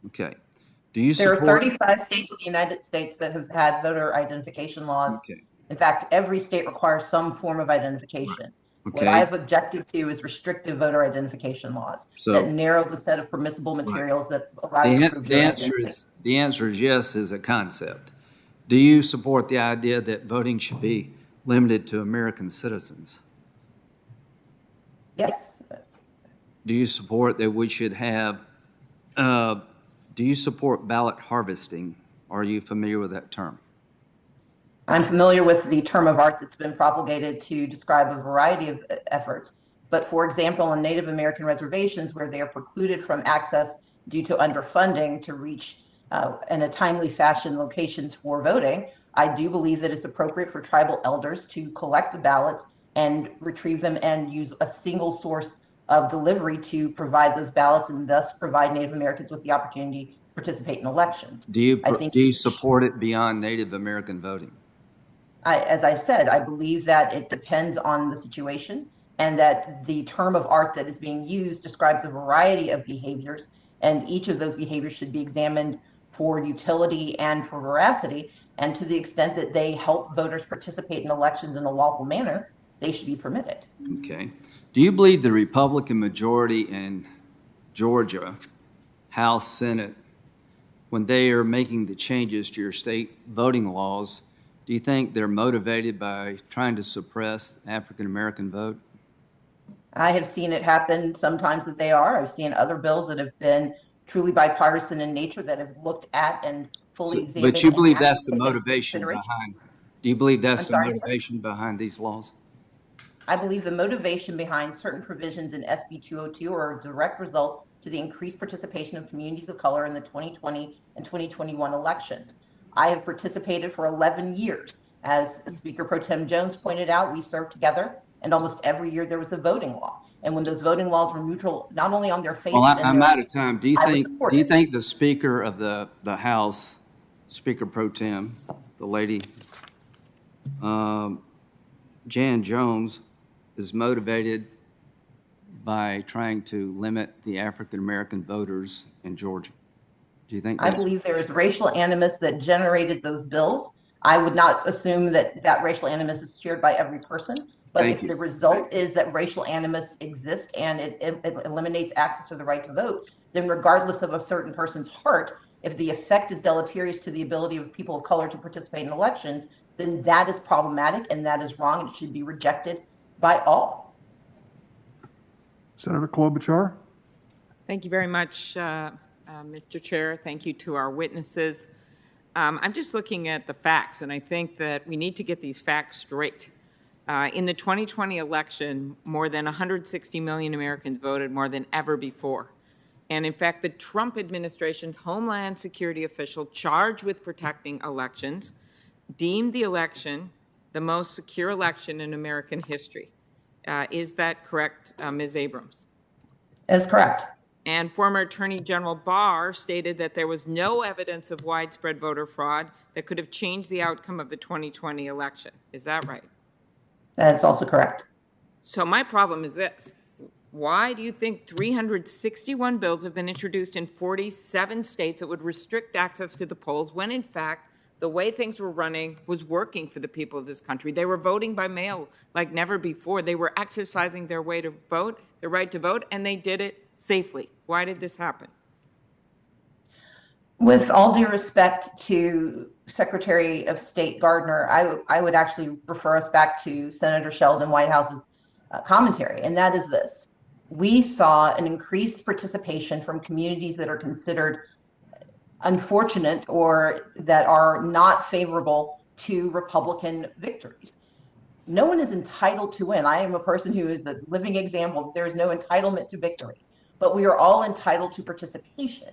Okay. Do you There support... are 35 states in the United States that have had voter identification laws. Okay. In fact, every state requires some form of identification. Okay. What I've objected to is restrictive voter identification laws that narrow the set of permissible materials that allow you to prove your identity. The answer is yes as a concept. Do you support the idea that voting should be limited to American citizens? Yes. Do you support that we should have, do you support ballot harvesting? Are you familiar with that term? I'm familiar with the term of art that's been propagated to describe a variety of efforts. But for example, on Native American reservations where they are precluded from access due to underfunding to reach in a timely fashion locations for voting, I do believe that it's appropriate for tribal elders to collect the ballots and retrieve them and use a single source of delivery to provide those ballots and thus provide Native Americans with the opportunity to participate in elections. Do you support it beyond Native American voting? As I've said, I believe that it depends on the situation and that the term of art that is being used describes a variety of behaviors, and each of those behaviors should be examined for utility and for veracity. And to the extent that they help voters participate in elections in a lawful manner, they should be permitted. Okay. Do you believe the Republican majority in Georgia, House, Senate, when they are making the changes to your state voting laws, Do you think they're motivated by trying to suppress the African American vote? I have seen it happen sometimes that they are. I've seen other bills that have been truly bipartisan in nature that have looked at and fully examined. But you believe and that's the taken into motivation consideration. behind? Do you believe that's I'm sorry, the motivation behind these laws? I believe the motivation behind certain provisions in SB 202 are a direct result to the increased participation of communities of color in the 2020 and 2021 elections. I have participated for 11 years. As Speaker Pro Tem Jones pointed out, we served together, and almost every year there was a voting law. And when those voting laws were neutral, not only on their face, Well, but I'm out of time. Do you it. think the Speaker of the House, Speaker Pro Tem, the lady, Jan Jones, is motivated by trying to limit the African American voters in Georgia? Do you think I believe there is racial animus that generated those bills. I would not assume that that racial animus is shared by every person, but if the result is that racial animus exists and it eliminates access to the right to vote, then regardless of a certain person's heart, if the effect is deleterious to the ability of people of color to participate in elections, then that is problematic and that is wrong and it should be rejected by all. Senator Klobuchar. Thank you very much, Mr. Chair. Thank you to our witnesses. I'm just looking at the facts, and I think that we need to get these facts straight. In the 2020 election, more than 160 million Americans voted, more than ever before. And in fact, the Trump administration's Homeland Security official charged with protecting elections deemed the election the most secure election in American history. Is that correct, Ms. Abrams? That's correct. And former Attorney General Barr stated that there was no evidence of widespread voter fraud that could have changed the outcome of the 2020 election. Is that right? That is also correct. So my problem is this. Why do you think 361 bills have been introduced in 47 states that would restrict access to the polls when, in fact, the way things were running was working for the people of this country? They were voting by mail like never before. They were exercising their way to vote, their right to vote, and they did it safely. Why did this happen? With all due respect to Secretary of State Gardner, I would actually refer us back to Senator Sheldon Whitehouse's commentary, and that is this. We saw an increased participation from communities that are considered unfortunate or that are not favorable to Republican victories. No one is entitled to win. I am a person who is a living example. There is no entitlement to victory, but we are all entitled to participation.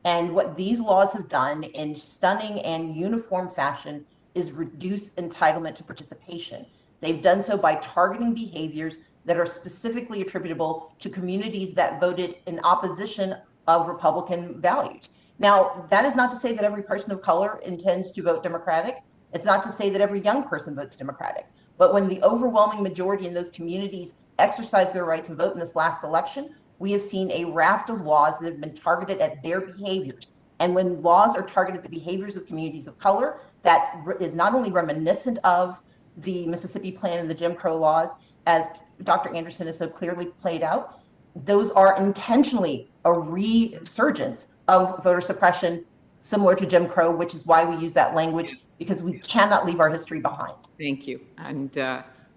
And what these laws have done in stunning and uniform fashion is reduce entitlement to participation. They've done so by targeting behaviors that are specifically attributable to communities that voted in opposition of Republican values. Now, that is not to say that every person of color intends to vote Democratic. It's not to say that every young person votes Democratic. But when the overwhelming majority in those communities exercise their right to vote in this last election, we have seen a raft of laws that have been targeted at their behaviors. And when laws are targeted at the behaviors of communities of color, that is not only reminiscent of the Mississippi Plan and the Jim Crow laws, as Dr. Anderson has so clearly played out, those are intentionally a resurgence of voter suppression similar to Jim Crow, which is why we use that language, because we cannot leave our history behind. Thank you. And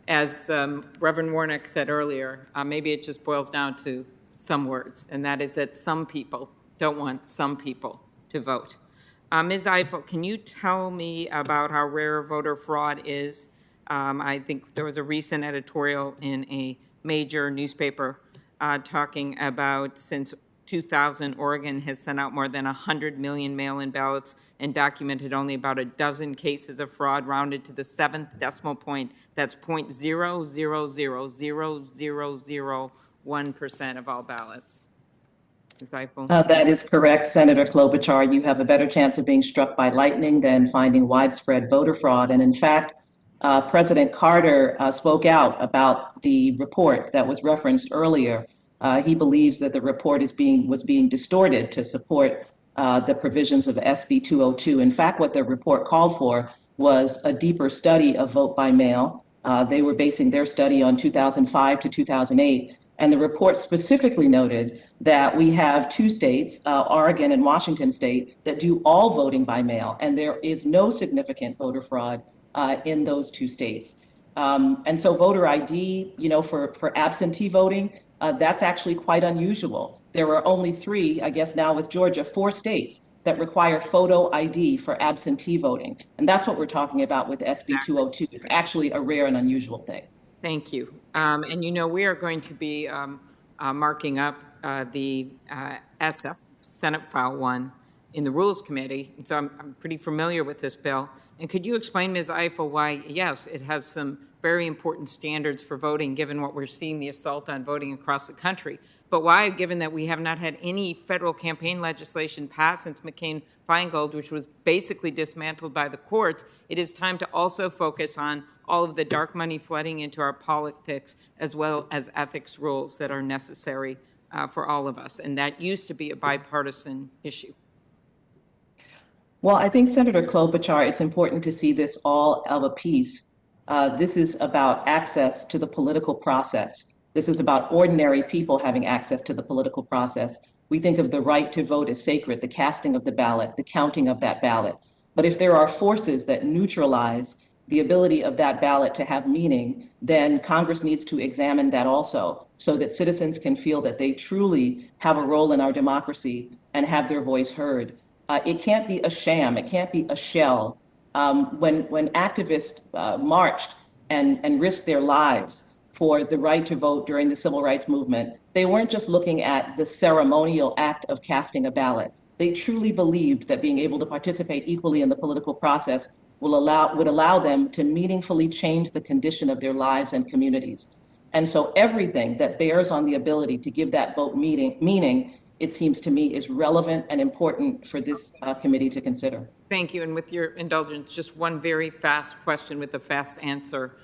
as Reverend Warnock said earlier, maybe it just boils down to some words, and that is that some people don't want some people to vote. Ms. Eiffel, can you tell me about how rare voter fraud is? I think there was a recent editorial in a major newspaper talking about since 2000, Oregon has sent out more than 100 million mail-in ballots and documented only about a dozen cases of fraud, rounded to the 7th decimal point. That's 0.0000001% of all ballots. Ms. Eiffel? That is correct, Senator Klobuchar. You have a better chance of being struck by lightning than finding widespread voter fraud. And in fact, President Carter spoke out about the report that was referenced earlier. He believes that the report was being distorted to support the provisions of SB 202. In fact, what the report called for was a deeper study of vote by mail. They were basing their study on 2005 to 2008. And the report specifically noted that we have two states, Oregon and Washington State, that do all voting by mail. And there is no significant voter fraud in those two states. And so voter ID, for absentee voting, that's actually quite unusual. There are only 3, I guess now with Georgia, 4 states that require photo ID for absentee voting. And that's what we're talking about with SB 202. It's actually a rare and unusual thing. Thank you. And we are going to be marking up the SF, Senate File 1, in the Rules Committee. And so I'm pretty familiar with this bill. And could you explain, Ms. Eiffel, why, yes, it has some very important standards for voting, given what we're seeing, the assault on voting across the country, but why, given that we have not had any federal campaign legislation passed since McCain-Feingold, which was basically dismantled by the courts, it is time to also focus on all of the dark money flooding into our politics, as well as ethics rules that are necessary for all of us. And that used to be a bipartisan issue. Well, I think, Senator Klobuchar, it's important to see this all of a piece. This is about access to the political process. This is about ordinary people having access to the political process. We think of the right to vote as sacred, the casting of the ballot, the counting of that ballot. But if there are forces that neutralize the ability of that ballot to have meaning, then Congress needs to examine that also, so that citizens can feel that they truly have a role in our democracy and have their voice heard. It can't be a sham. It can't be a shell. When activists marched and risked their lives for the right to vote during the civil rights movement, they weren't just looking at the ceremonial act of casting a ballot. They truly believed that being able to participate equally in the political process would allow them to meaningfully change the condition of their lives and communities. And so everything that bears on the ability to give that vote meaning, it seems to me, is relevant and important for this committee to consider. Thank you. And with your indulgence, just one very fast question with a fast answer,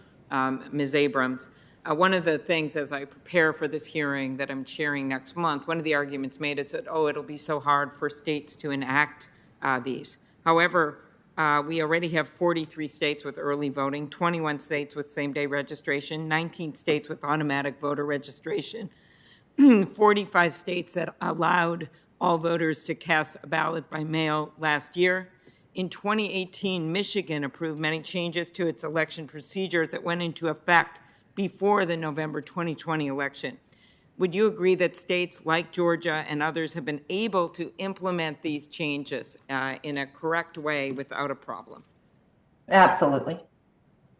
Ms. Abrams. One of the things as I prepare for this hearing that I'm chairing next month, one of the arguments made is that, it'll be so hard for states to enact these. However, we already have 43 states with early voting, 21 states with same-day registration, 19 states with automatic voter registration, 45 states that allowed all voters to cast a ballot by mail last year. In 2018, Michigan approved many changes to its election procedures that went into effect before the November 2020 election. Would you agree that states like Georgia and others have been able to implement these changes in a correct way without a problem? Absolutely.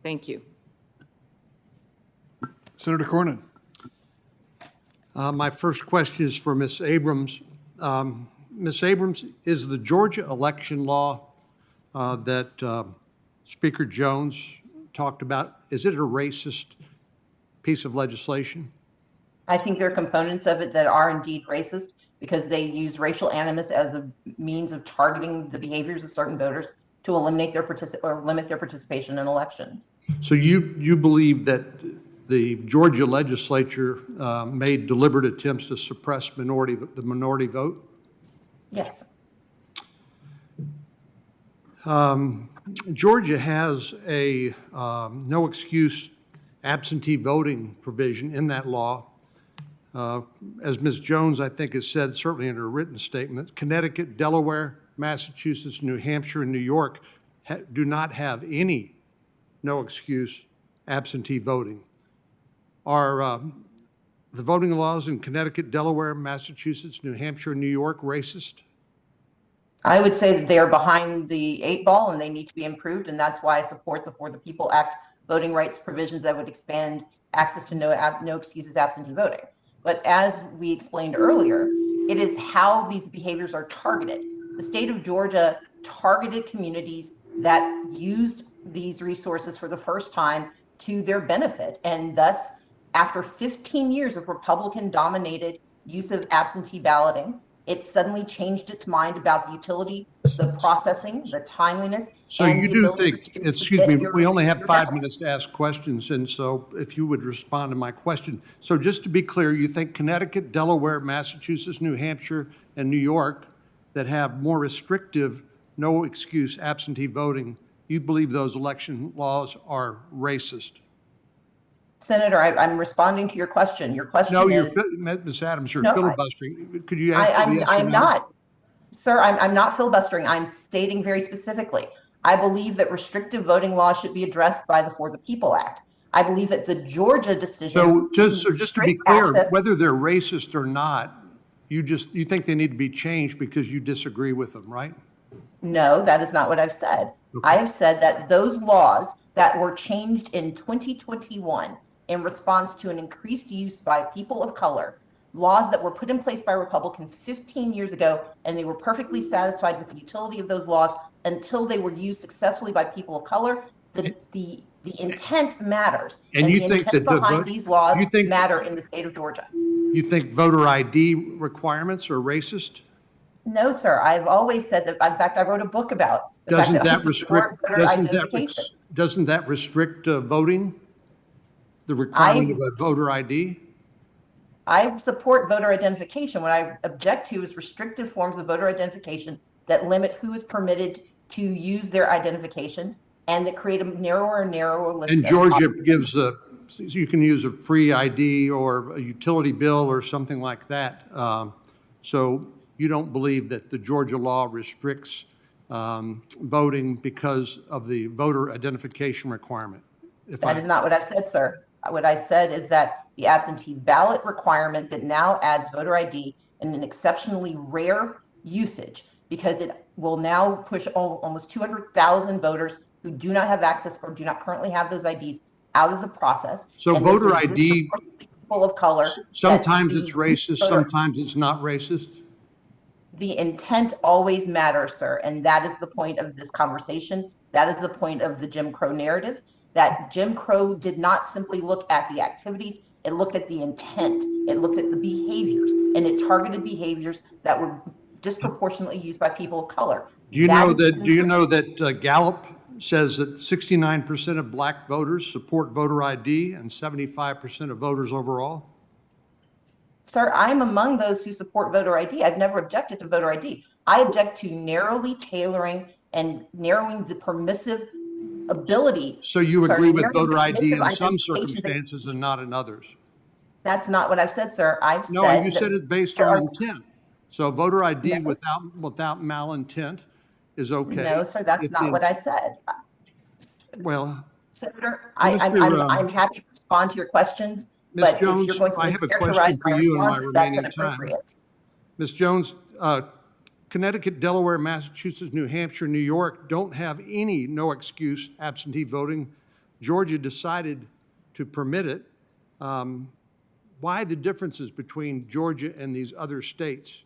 Thank you. Senator Cornyn. My first question is for Ms. Abrams. Ms. Abrams, is the Georgia election law that Speaker Jones talked about, is it a racist piece of legislation? I think there are components of it that are indeed racist because they use racial animus as a means of targeting the behaviors of certain voters to eliminate their limit their participation in elections. So you believe that the Georgia legislature made deliberate attempts to suppress the minority vote? Yes. Georgia has a no excuse absentee voting provision in that law. As Ms. Jones, I think, has said, certainly in her written statement, Connecticut, Delaware, Massachusetts, New Hampshire, and New York do not have any no excuse absentee voting. Are the voting laws in Connecticut, Delaware, Massachusetts, New Hampshire, and New York racist? I would say that they are behind the 8 ball and they need to be improved, and that's why I support the For the People Act voting rights provisions that would expand access to no excuses absentee voting. But as we explained earlier, it is how these behaviors are targeted. The state of Georgia targeted communities that used these resources for the first time to their benefit, and thus, after 15 years of Republican-dominated use of absentee balloting, it suddenly changed its mind about the utility, the processing, the timeliness. So you do think, excuse me, we only have 5 minutes to ask questions, and so if you would respond to my question. So just to be clear, you think Connecticut, Delaware, Massachusetts, New Hampshire, and New York that have more restrictive, no excuse absentee voting, you believe those election laws are racist? Senator, I'm responding to your question. Your question is... No, Ms. Adams, you're filibustering. Could you answer yes or no? I'm not. Sir, I'm not filibustering. I'm stating very specifically. I believe that restrictive voting laws should be addressed by the For the People Act. I believe that the Georgia decision. So just to be clear, access, whether they're racist or not, you think they need to be changed because you disagree with them, right? No, that is not what I've said. Okay. I have said that those laws that were changed in 2021 in response to an increased use by people of color, laws that were put in place by Republicans 15 years ago, and they were perfectly satisfied with the utility of those laws until they were used successfully by people of color. The intent matters. And you the think intent that behind these laws matter in the state of Georgia. You think voter ID requirements are racist? No, sir. I've always said that. In fact, I wrote a book about the doesn't fact that that restrict doesn't that restrict voting? The requirement of a voter ID? I support voter identification. What I object to is restrictive forms of voter identification that limit who is permitted to use their identifications and that create a narrower and narrower list. And Georgia gives you can use a free ID or a utility bill or something like that. So you don't believe that the Georgia law restricts voting because of the voter identification requirement? That is not what I've said, sir. What I said is that the absentee ballot requirement that now adds voter ID in an exceptionally rare usage, because it will now push almost 200,000 voters who do not have access or do not currently have those IDs out of the process. So voter ID, people of color. Sometimes it's racist, sometimes it's not racist. The intent always matters, sir, and that is the point of this conversation. That is the point of the Jim Crow narrative, that Jim Crow did not simply look at the activities, it looked at the intent, it looked at the behaviors, and it targeted behaviors that were disproportionately used by people of color. Do you know that Gallup says that 69% of black voters support voter ID and 75% of voters overall? Sir, I'm among those who support voter ID. I've never objected to voter ID. I object to narrowly tailoring and narrowing the permissive ability. So you agree with voter ID in some circumstances and not in others? That's not what I've said, sir. No, you said it based on intent. So voter ID without malintent is okay. No, sir, that's not what I said. Well, Senator, I'm happy to respond to your questions. Ms. But Jones, if you're going to I have a question for you in my remaining time. Ms. Jones, Connecticut, Delaware, Massachusetts, New Hampshire, New York don't have any no excuse absentee voting. Georgia decided to permit it. Why the differences between Georgia and these other states?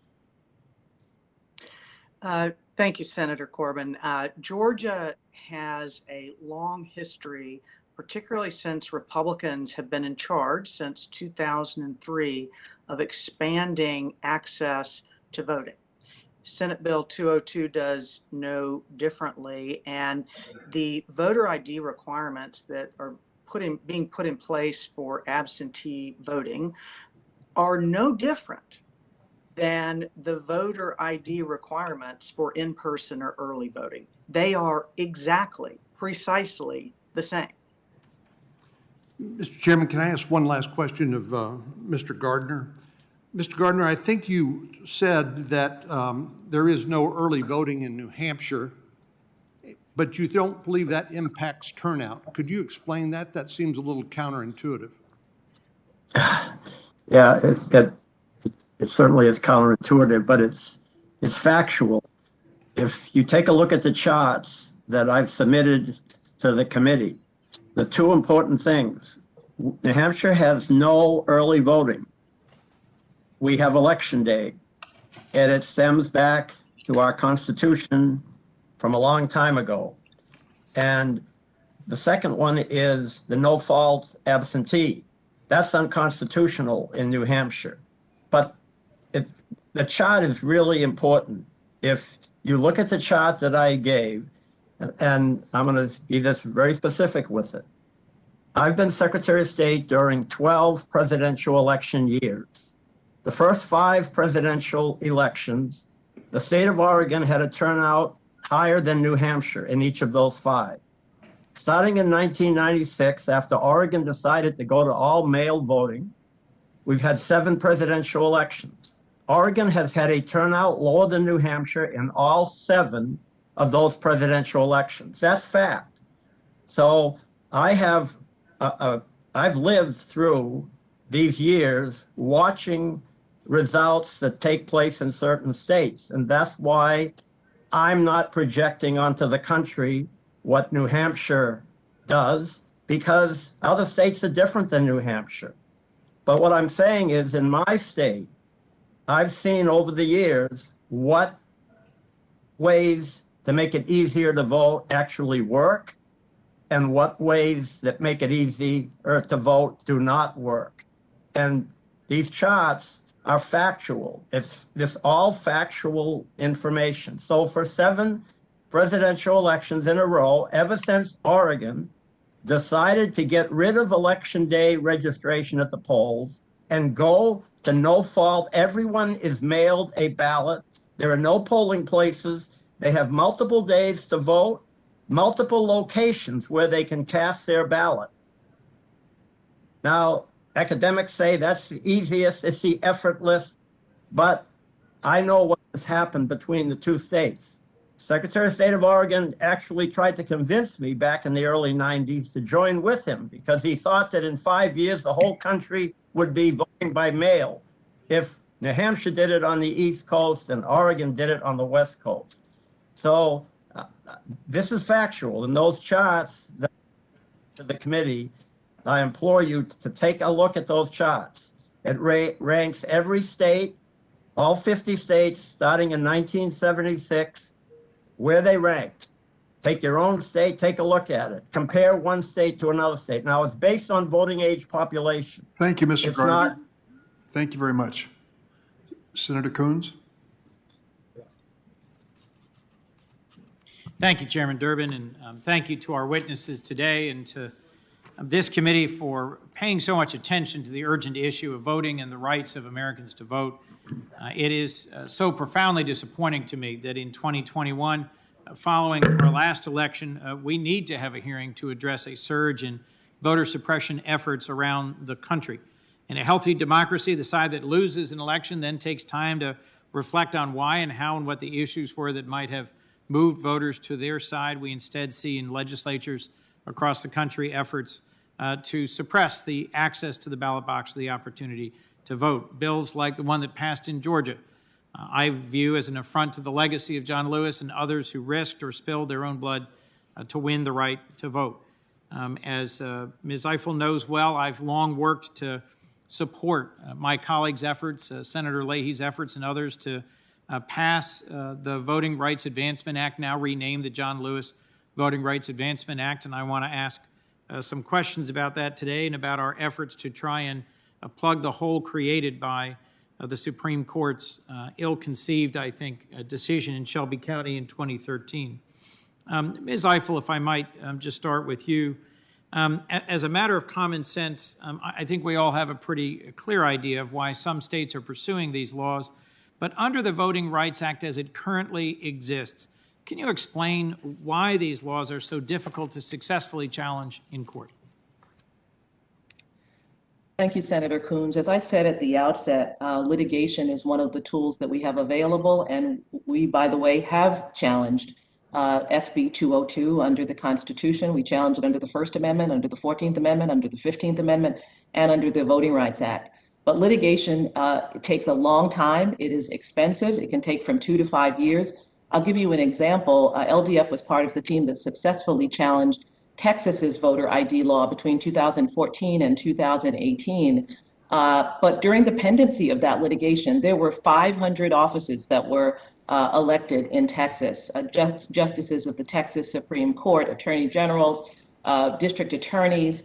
Thank you, Senator Corbin. Georgia has a long history, particularly since Republicans have been in charge since 2003, of expanding access to voting. Senate Bill 202 does no differently, and the voter ID requirements that are being put in place for absentee voting are no different than the voter ID requirements for in-person or early voting. They are precisely the same. Mr. Chairman, can I ask one last question of Mr. Gardner? Mr. Gardner, I think you said that there is no early voting in New Hampshire, but you don't believe that impacts turnout. Could you explain that? That seems a little counterintuitive. Yeah, it certainly is counterintuitive, but it's factual. If you take a look at the charts that I've submitted to the committee, the two important things: New Hampshire has no early voting. We have election day, and it stems back to our Constitution from a long time ago. And the second one is the no-fault absentee. That's unconstitutional in New Hampshire. But the chart is really important. If you look at the chart that I gave, and I'm going to be this very specific with it. I've been Secretary of State during 12 presidential election years. The first 5 presidential elections, the state of Oregon had a turnout higher than New Hampshire in each of those 5. Starting in 1996, after Oregon decided to go to all mail voting, we've had 7 presidential elections. Oregon has had a turnout lower than New Hampshire in all 7 of those presidential elections. That's fact. So I have, I've lived through these years watching results that take place in certain states. And that's why I'm not projecting onto the country what New Hampshire does, because other states are different than New Hampshire. But what I'm saying is, in my state, I've seen over the years what ways to make it easier to vote actually work and what ways that make it easier to vote do not work. And these charts are factual. It's this all factual information. So for 7 presidential elections in a row, ever since Oregon decided to get rid of election day registration at the polls and go to no fault, everyone is mailed a ballot. There are no polling places. They have multiple days to vote, multiple locations where they can cast their ballot. Now, academics say that's the easiest, it's the effortless, but I know what has happened between the 2 states. Secretary of State of Oregon actually tried to convince me back in the early 90s to join with him because he thought that in 5 years, the whole country would be voting by mail if New Hampshire did it on the East Coast and Oregon did it on the West Coast. So this is factual. And those charts that to the committee, I implore you to take a look at those charts. It ranks every state, all 50 states, starting in 1976, where they ranked. Take your own state, take a look at it. Compare one state to another state. Now, it's based on voting age population. Thank you, Mr. It's Gardner. Thank you very much. Senator Coons? Thank you, Chairman Durbin, and thank you to our witnesses today and to this committee for paying so much attention to the urgent issue of voting and the rights of Americans to vote. It is so profoundly disappointing to me that in 2021, following our last election, we need to have a hearing to address a surge in voter suppression efforts around the country. In a healthy democracy, the side that loses an election then takes time to reflect on why and how and what the issues were that might have moved voters to their side. We instead see in legislatures across the country efforts to suppress the access to the ballot box, the opportunity to vote. Bills like the one that passed in Georgia, I view as an affront to the legacy of John Lewis and others who risked or spilled their own blood to win the right to vote. As Ms. Eiffel knows well, I've long worked to support my colleagues' efforts, Senator Leahy's efforts and others to pass the Voting Rights Advancement Act, now renamed the John Lewis Voting Rights Advancement Act, and I want to ask some questions about that today and about our efforts to try and plug the hole created by the Supreme Court's ill-conceived, I think, decision in Shelby County in 2013. Ms. Eiffel, if I might just start with you. As a matter of common sense, I think we all have a pretty clear idea of why some states are pursuing these laws, but under the Voting Rights Act as it currently exists, can you explain why these laws are so difficult to successfully challenge in court? Thank you, Senator Coons. As I said at the outset, litigation is one of the tools that we have available, and we, by the way, have challenged SB 202 under the Constitution. We challenged it under the First Amendment, under the 14th Amendment, under the 15th Amendment, and under the Voting Rights Act. But litigation it takes a long time. It is expensive. It can take from 2 to 5 years. I'll give you an example. LDF was part of the team that successfully challenged Texas's voter ID law between 2014 and 2018. But during the pendency of that litigation, there were 500 offices that were elected in Texas, justices of the Texas Supreme Court, attorney generals, district attorneys,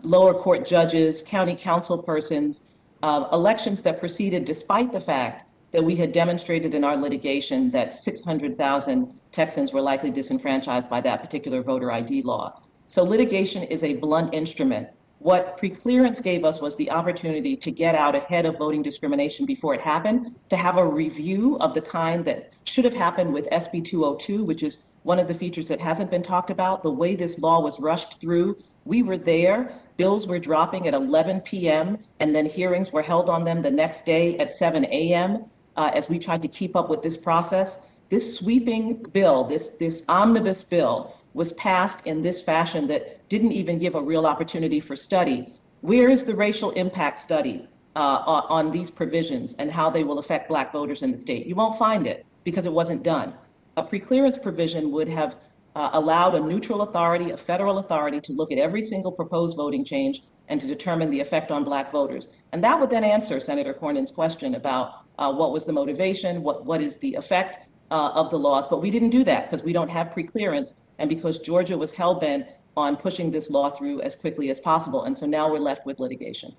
lower court judges, county council persons, elections that proceeded despite the fact that we had demonstrated in our litigation that 600,000 Texans were likely disenfranchised by that particular voter ID law. So litigation is a blunt instrument. What preclearance gave us was the opportunity to get out ahead of voting discrimination before it happened, to have a review of the kind that should have happened with SB 202, which is one of the features that hasn't been talked about. The way this law was rushed through, we were there. Bills were dropping at 11 p.m., and then hearings were held on them the next day at 7 a.m. As we tried to keep up with this process. This sweeping bill, this omnibus bill, was passed in this fashion that didn't even give a real opportunity for study. Where is the racial impact study on these provisions and how they will affect Black voters in the state? You won't find it because it wasn't done. A preclearance provision would have allowed a neutral authority, a federal authority, to look at every single proposed voting change and to determine the effect on Black voters. And that would then answer Senator Cornyn's question about what was the motivation, what is the effect of the laws. But we didn't do that because we don't have preclearance and because Georgia was hell-bent on pushing this law through as quickly as possible. And so now we're left with litigation.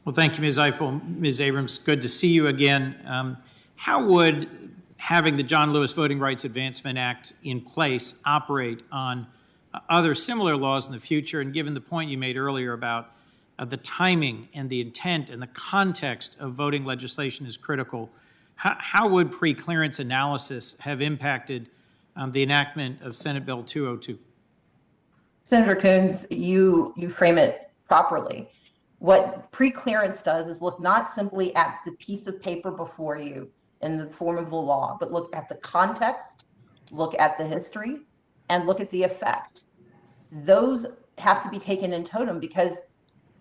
Well, thank you, Ms. Eiffel. Ms. Abrams, good to see you again. How would having the John Lewis Voting Rights Advancement Act in place operate on other similar laws in the future? And given the point you made earlier about the timing and the intent and the context of voting legislation is critical, how would preclearance analysis have impacted the enactment of Senate Bill 202? Senator Coons, you frame it properly. What preclearance does is look not simply at the piece of paper before you in the form of the law, but look at the context, look at the history, and look at the effect. Those have to be taken in totem because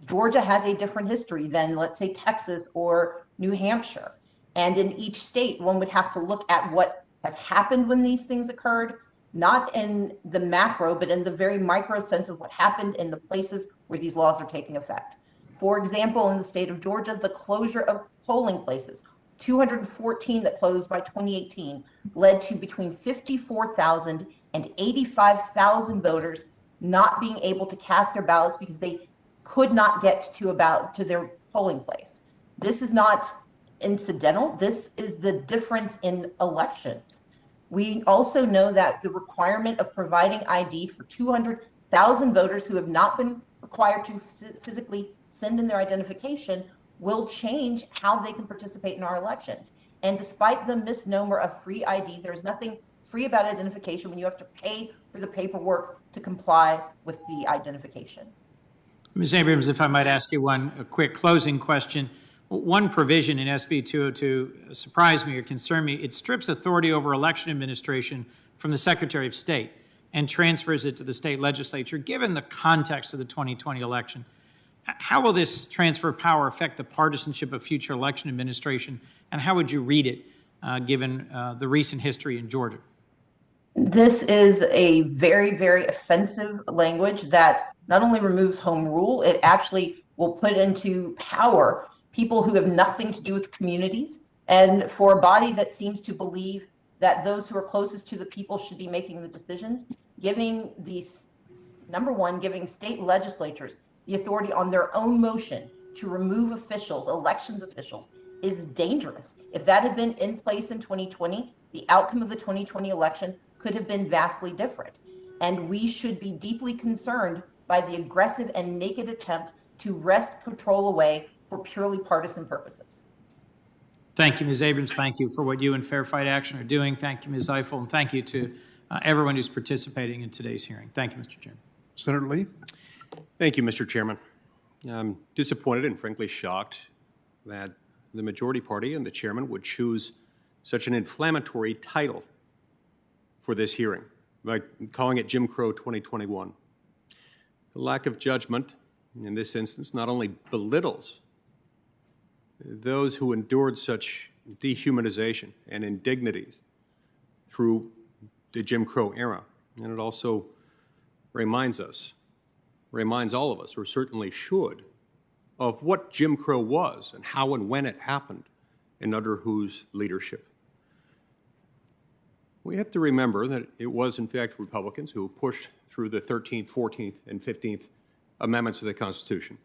Georgia has a different history than, let's say, Texas or New Hampshire. And in each state, one would have to look at what has happened when these things occurred, not in the macro, but in the very micro sense of what happened in the places where these laws are taking effect. For example, in the state of Georgia, the closure of polling places, 214 that closed by 2018, led to between 54,000 and 85,000 voters not being able to cast their ballots because they could not get to their polling place. This is not incidental. This is the difference in elections. We also know that the requirement of providing ID for 200,000 voters who have not been required to physically send in their identification will change how they can participate in our elections. And despite the misnomer of free ID, there's nothing free about identification when you have to pay for the paperwork to comply with the identification. Ms. Abrams, if I might ask you a quick closing question. One provision in SB 202 surprised me or concerned me. It strips authority over election administration from the Secretary of State and transfers it to the state legislature. Given the context of the 2020 election, how will this transfer of power affect the partisanship of future election administration, and how would you read it, given the recent history in Georgia? This is a very, very offensive language that not only removes home rule, it actually will put into power people who have nothing to do with communities. And for a body that seems to believe that those who are closest to the people should be making the decisions, giving these, number one, giving state legislatures the authority on their own motion to remove officials, elections officials, is dangerous. If that had been in place in 2020, the outcome of the 2020 election could have been vastly different. And we should be deeply concerned by the aggressive and naked attempt to wrest control away for purely partisan purposes. Thank you, Ms. Abrams. Thank you for what you and Fair Fight Action are doing. Thank you, Ms. Eiffel, and thank you to everyone who's participating in today's hearing. Thank you, Mr. Chairman. Senator Lee. Thank you, Mr. Chairman. I'm disappointed and frankly shocked that the majority party and the chairman would choose such an inflammatory title for this hearing by calling it Jim Crow 2021. The lack of judgment in this instance not only belittles those who endured such dehumanization and indignities through the Jim Crow era, and it also reminds all of us, or certainly should, of what Jim Crow was and how and when it happened and under whose leadership. We have to remember that it was, in fact, Republicans who pushed through the 13th, 14th, and 15th Amendments of the Constitution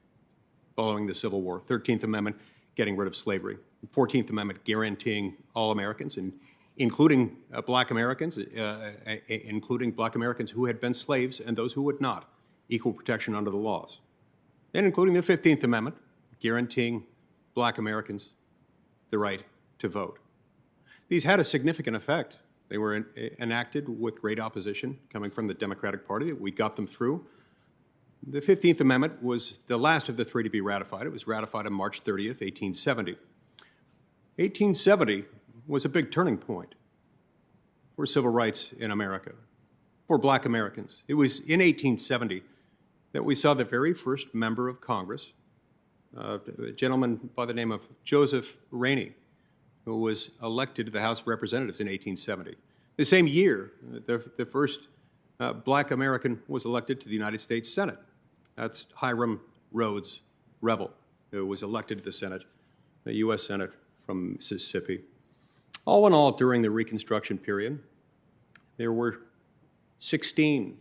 following the Civil War. 13th Amendment getting rid of slavery. 14th Amendment guaranteeing all Americans, and including Black Americans, who had been slaves and those who would not, equal protection under the laws. And including the 15th Amendment guaranteeing Black Americans the right to vote. These had a significant effect. They were enacted with great opposition coming from the Democratic Party. We got them through. The 15th Amendment was the last of the three to be ratified. It was ratified on March 30th, 1870. 1870 was a big turning point for civil rights in America, for Black Americans. It was in 1870 that we saw the very first member of Congress, a gentleman by the name of Joseph Rainey, who was elected to the House of Representatives in 1870. The same year, the first Black American was elected to the United States Senate. That's Hiram Rhodes Revel, who was elected to the Senate, the U.S. Senate from Mississippi. All in all, during the Reconstruction period, there were 16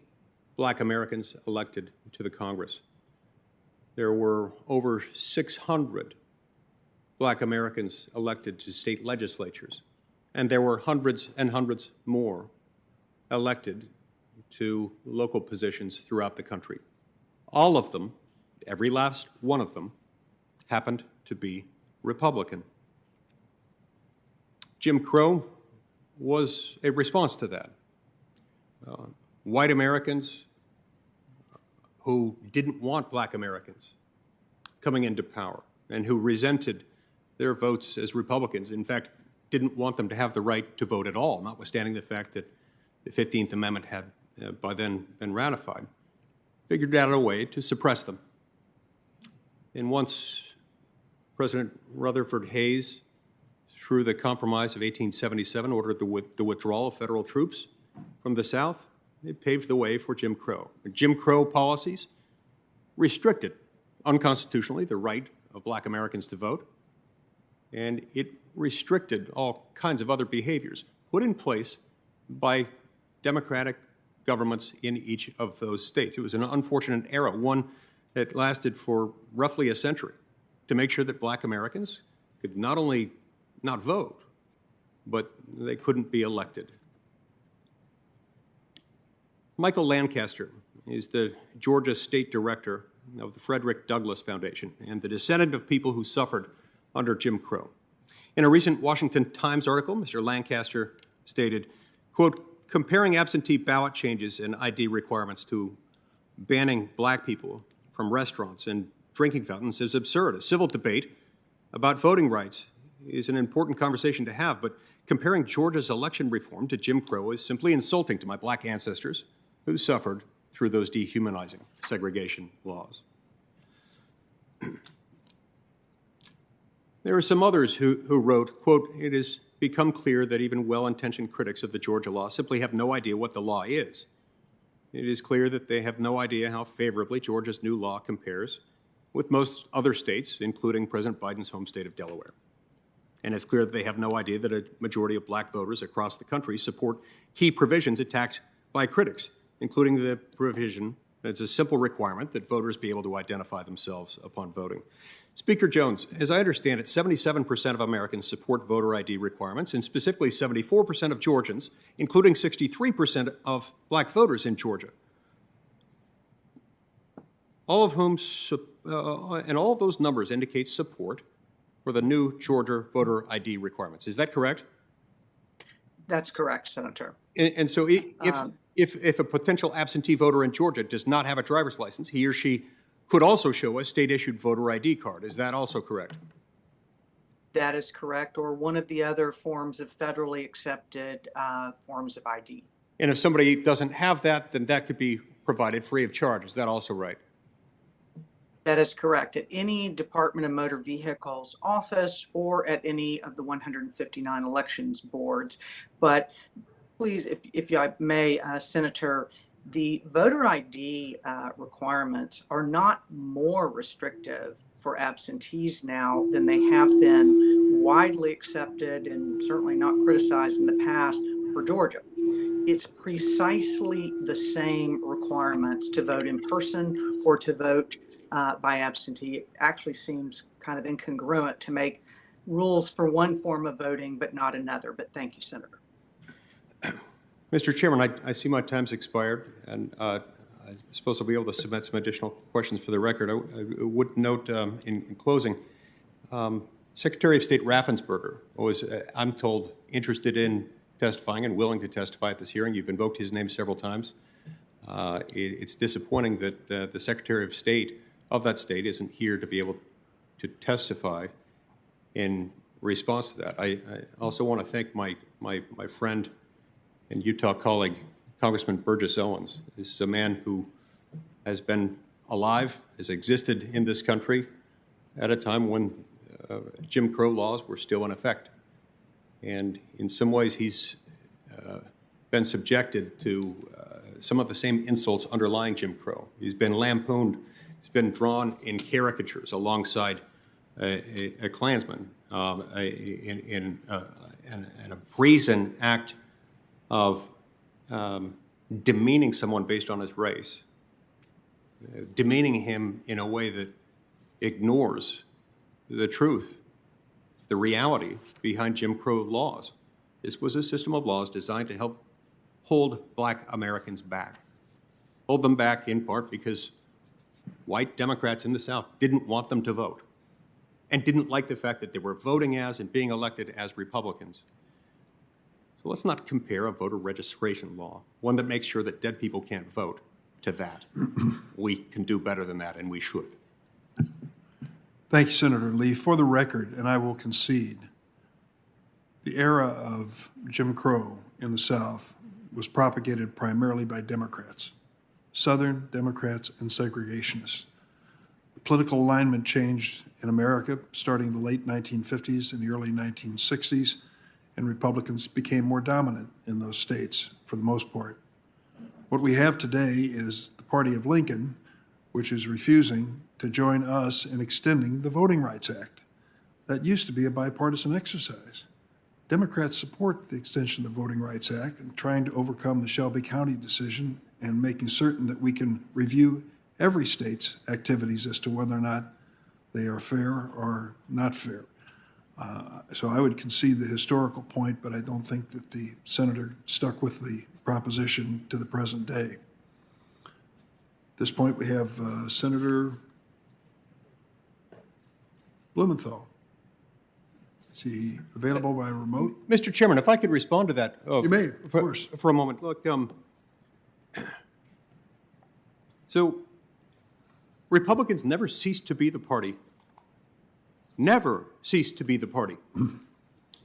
Black Americans elected to the Congress. There were over 600 Black Americans elected to state legislatures, and there were hundreds and hundreds more elected to local positions throughout the country. All of them, every last one of them, happened to be Republican. Jim Crow was a response to that. White Americans who didn't want Black Americans coming into power and who resented their votes as Republicans, in fact, didn't want them to have the right to vote at all, notwithstanding the fact that the 15th Amendment had by then been ratified, figured out a way to suppress them. And once President Rutherford Hayes, through the Compromise of 1877, ordered the withdrawal of federal troops from the South, it paved the way for Jim Crow. Jim Crow policies restricted unconstitutionally the right of Black Americans to vote, and it restricted all kinds of other behaviors put in place by Democratic governments in each of those states. It was an unfortunate era, one that lasted for roughly a century, to make sure that Black Americans could not only not vote, but they couldn't be elected. Michael Lancaster is the Georgia State Director of the Frederick Douglass Foundation and the descendant of people who suffered under Jim Crow. In a recent Washington Times article, Mr. Lancaster stated, quote, "Comparing absentee ballot changes and ID requirements to banning Black people from restaurants and drinking fountains is absurd. A civil debate about voting rights is an important conversation to have, but comparing Georgia's election reform to Jim Crow is simply insulting to my Black ancestors who suffered through those dehumanizing segregation laws." There are some others who wrote, quote, "It has become clear that even well-intentioned critics of the Georgia law simply have no idea what the law is. It is clear that they have no idea how favorably Georgia's new law compares with most other states, including President Biden's home state of Delaware. And it's clear that they have no idea that a majority of Black voters across the country support key provisions attacked by critics, including the provision that it's a simple requirement that voters be able to identify themselves upon voting." Speaker Jones, as I understand it, 77% of Americans support voter ID requirements, and specifically 74% of Georgians, including 63% of Black voters in Georgia, all of whom, and all of those numbers indicate support for the new Georgia voter ID requirements. Is that correct? That's correct, Senator. And so if a potential absentee voter in Georgia does not have a driver's license, he or she could also show a state-issued voter ID card. Is that also correct? That is correct, or one of the other forms of federally accepted forms of ID. And if somebody doesn't have that, then that could be provided free of charge. Is that also right? That is correct. At any Department of Motor Vehicles office or at any of the 159 elections boards. But please, if I may, Senator, the voter ID requirements are not more restrictive for absentees now than they have been widely accepted and certainly not criticized in the past for Georgia. It's precisely the same requirements to vote in person or to vote by absentee. It actually seems kind of incongruent to make rules for one form of voting but not another. But thank you, Senator. Mr. Chairman, I see my time's expired, and I suppose I'll be able to submit some additional questions for the record. I would note in closing, Secretary of State Raffensperger was, I'm told, interested in testifying and willing to testify at this hearing. You've invoked his name several times. It's disappointing that the Secretary of State of that state isn't here to be able to testify in response to that. I also want to thank my friend and Utah colleague, Congressman Burgess Owens, is a man who has been alive, has existed in this country at a time when Jim Crow laws were still in effect. And in some ways, he's been subjected to some of the same insults underlying Jim Crow. He's been lampooned, he's been drawn in caricatures alongside a Klansman in a brazen act of demeaning someone based on his race, demeaning him in a way that ignores the truth, the reality behind Jim Crow laws. This was a system of laws designed to help hold Black Americans back. Hold them back in part because white Democrats in the South didn't want them to vote and didn't like the fact that they were voting as and being elected as Republicans. So let's not compare a voter registration law, one that makes sure that dead people can't vote, to that. We can do better than that, and we should. Thank you, Senator Lee. For the record, and I will concede, the era of Jim Crow in the South was propagated primarily by Democrats, Southern Democrats and segregationists. The political alignment changed in America starting in the late 1950s and the early 1960s, and Republicans became more dominant in those states for the most part. What we have today is the party of Lincoln, which is refusing to join us in extending the Voting Rights Act. That used to be a bipartisan exercise. Democrats support the extension of the Voting Rights Act and trying to overcome the Shelby County decision and making certain that we can review every state's activities as to whether or not they are fair or not fair. So I would concede the historical point, but I don't think that the senator stuck with the proposition to the present day. At this point, we have Senator Blumenthal. Is he available by remote? Mr. Chairman, if I could respond to that. You may, of course. For a moment. Look, so Republicans never ceased to be the party, never ceased to be the party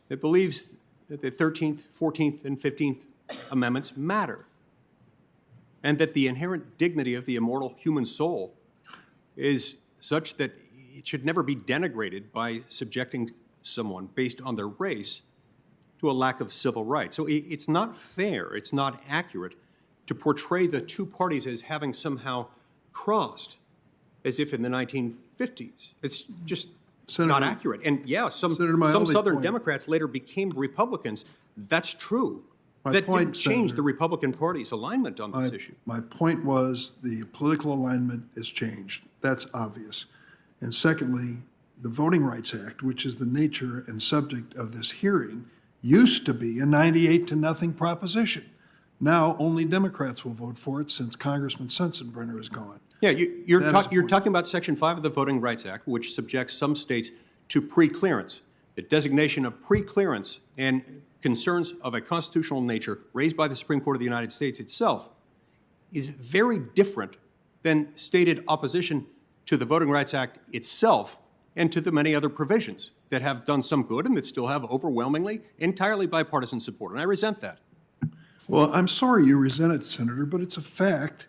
that believes that the 13th, 14th, and 15th Amendments matter, and that the inherent dignity of the immortal human soul is such that it should never be denigrated by subjecting someone based on their race to a lack of civil rights. So it's not fair, it's not accurate to portray the two parties as having somehow crossed as if in the 1950s. It's just not accurate. And yeah, some Southern Democrats later became Republicans. That's true. That didn't change the Republican Party's alignment on this issue. My point was the political alignment has changed. That's obvious. And secondly, the Voting Rights Act, which is the nature and subject of this hearing, used to be a 98-0 proposition. Now only Democrats will vote for it since Congressman Sensenbrenner is gone. Yeah, you're talking about Section 5 of the Voting Rights Act, which subjects some states to pre-clearance. The designation of pre-clearance and concerns of a constitutional nature raised by the Supreme Court of the United States itself is very different than stated opposition to the Voting Rights Act itself and to the many other provisions that have done some good and that still have overwhelmingly, entirely bipartisan support. And I resent that. Well, I'm sorry you resent it, Senator, but it's a fact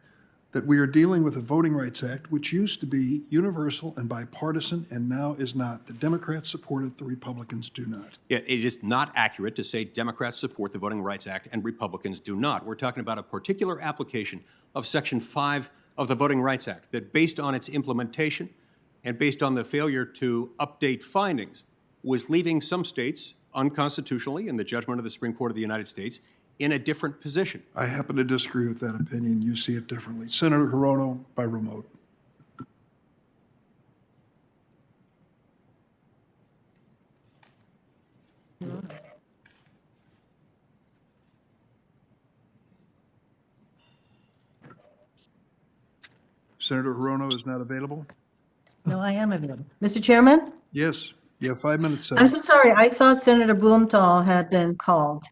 that we are dealing with a Voting Rights Act which used to be universal and bipartisan and now is not. The Democrats support it, the Republicans do not. Yeah, it is not accurate to say Democrats support the Voting Rights Act and Republicans do not. We're talking about a particular application of Section 5 of the Voting Rights Act that, based on its implementation and based on the failure to update findings, was leaving some states unconstitutionally, in the judgment of the Supreme Court of the United States, in a different position. I happen to disagree with that opinion. You see it differently. Senator Hirono by remote. Senator Hirono is not available? No, I am available. Mr. Chairman? Yes, you have 5 minutes, Senator. I'm so sorry. I thought Senator Blumenthal had been called.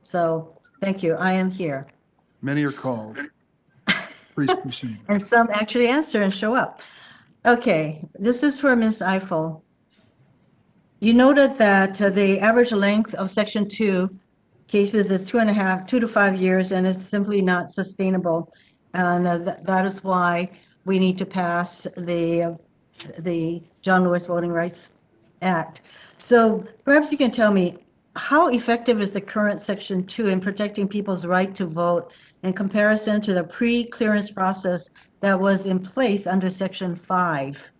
So thank you. I am here. Many are called. Please proceed. And some actually answer and show up. Okay, this is for Ms. Eiffel. You noted that the average length of Section 2 cases is 2 to 5 years, and it's simply not sustainable. And that is why we need to pass the John Lewis Voting Rights Act. So perhaps you can tell me, how effective is the current Section 2 in protecting people's right to vote in comparison to the pre-clearance process that was in place under Section 5?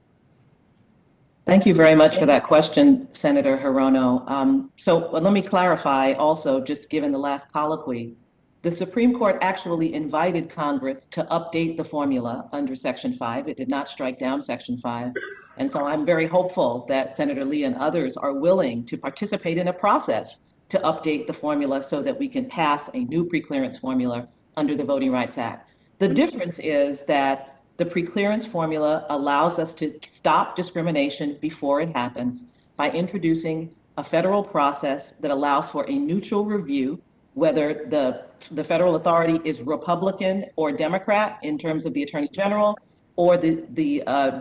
Thank you very much for that question, Senator Hirono. So let me clarify also, just given the last colloquy, the Supreme Court actually invited Congress to update the formula under Section 5. It did not strike down Section 5. And so I'm very hopeful that Senator Lee and others are willing to participate in a process to update the formula so that we can pass a new preclearance formula under the Voting Rights Act. The difference is that the preclearance formula allows us to stop discrimination before it happens by introducing a federal process that allows for a neutral review, whether the federal authority is Republican or Democrat in terms of the Attorney General or the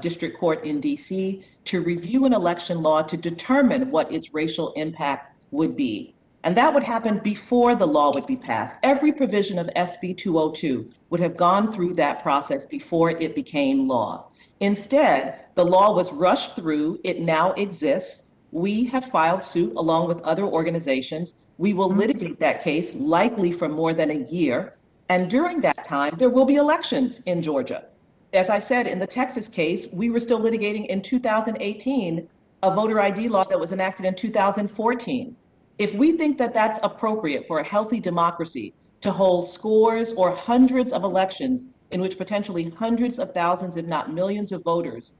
district court in DC, to review an election law to determine what its racial impact would be. And that would happen before the law would be passed. Every provision of SB 202 would have gone through that process before it became law. Instead, the law was rushed through. It now exists. We have filed suit along with other organizations. We will litigate that case likely for more than a year. And during that time, there will be elections in Georgia. As I said, in the Texas case, we were still litigating in 2018 a voter ID law that was enacted in 2014. If we think that that's appropriate for a healthy democracy to hold scores or hundreds of elections in which potentially hundreds of thousands, if not millions of voters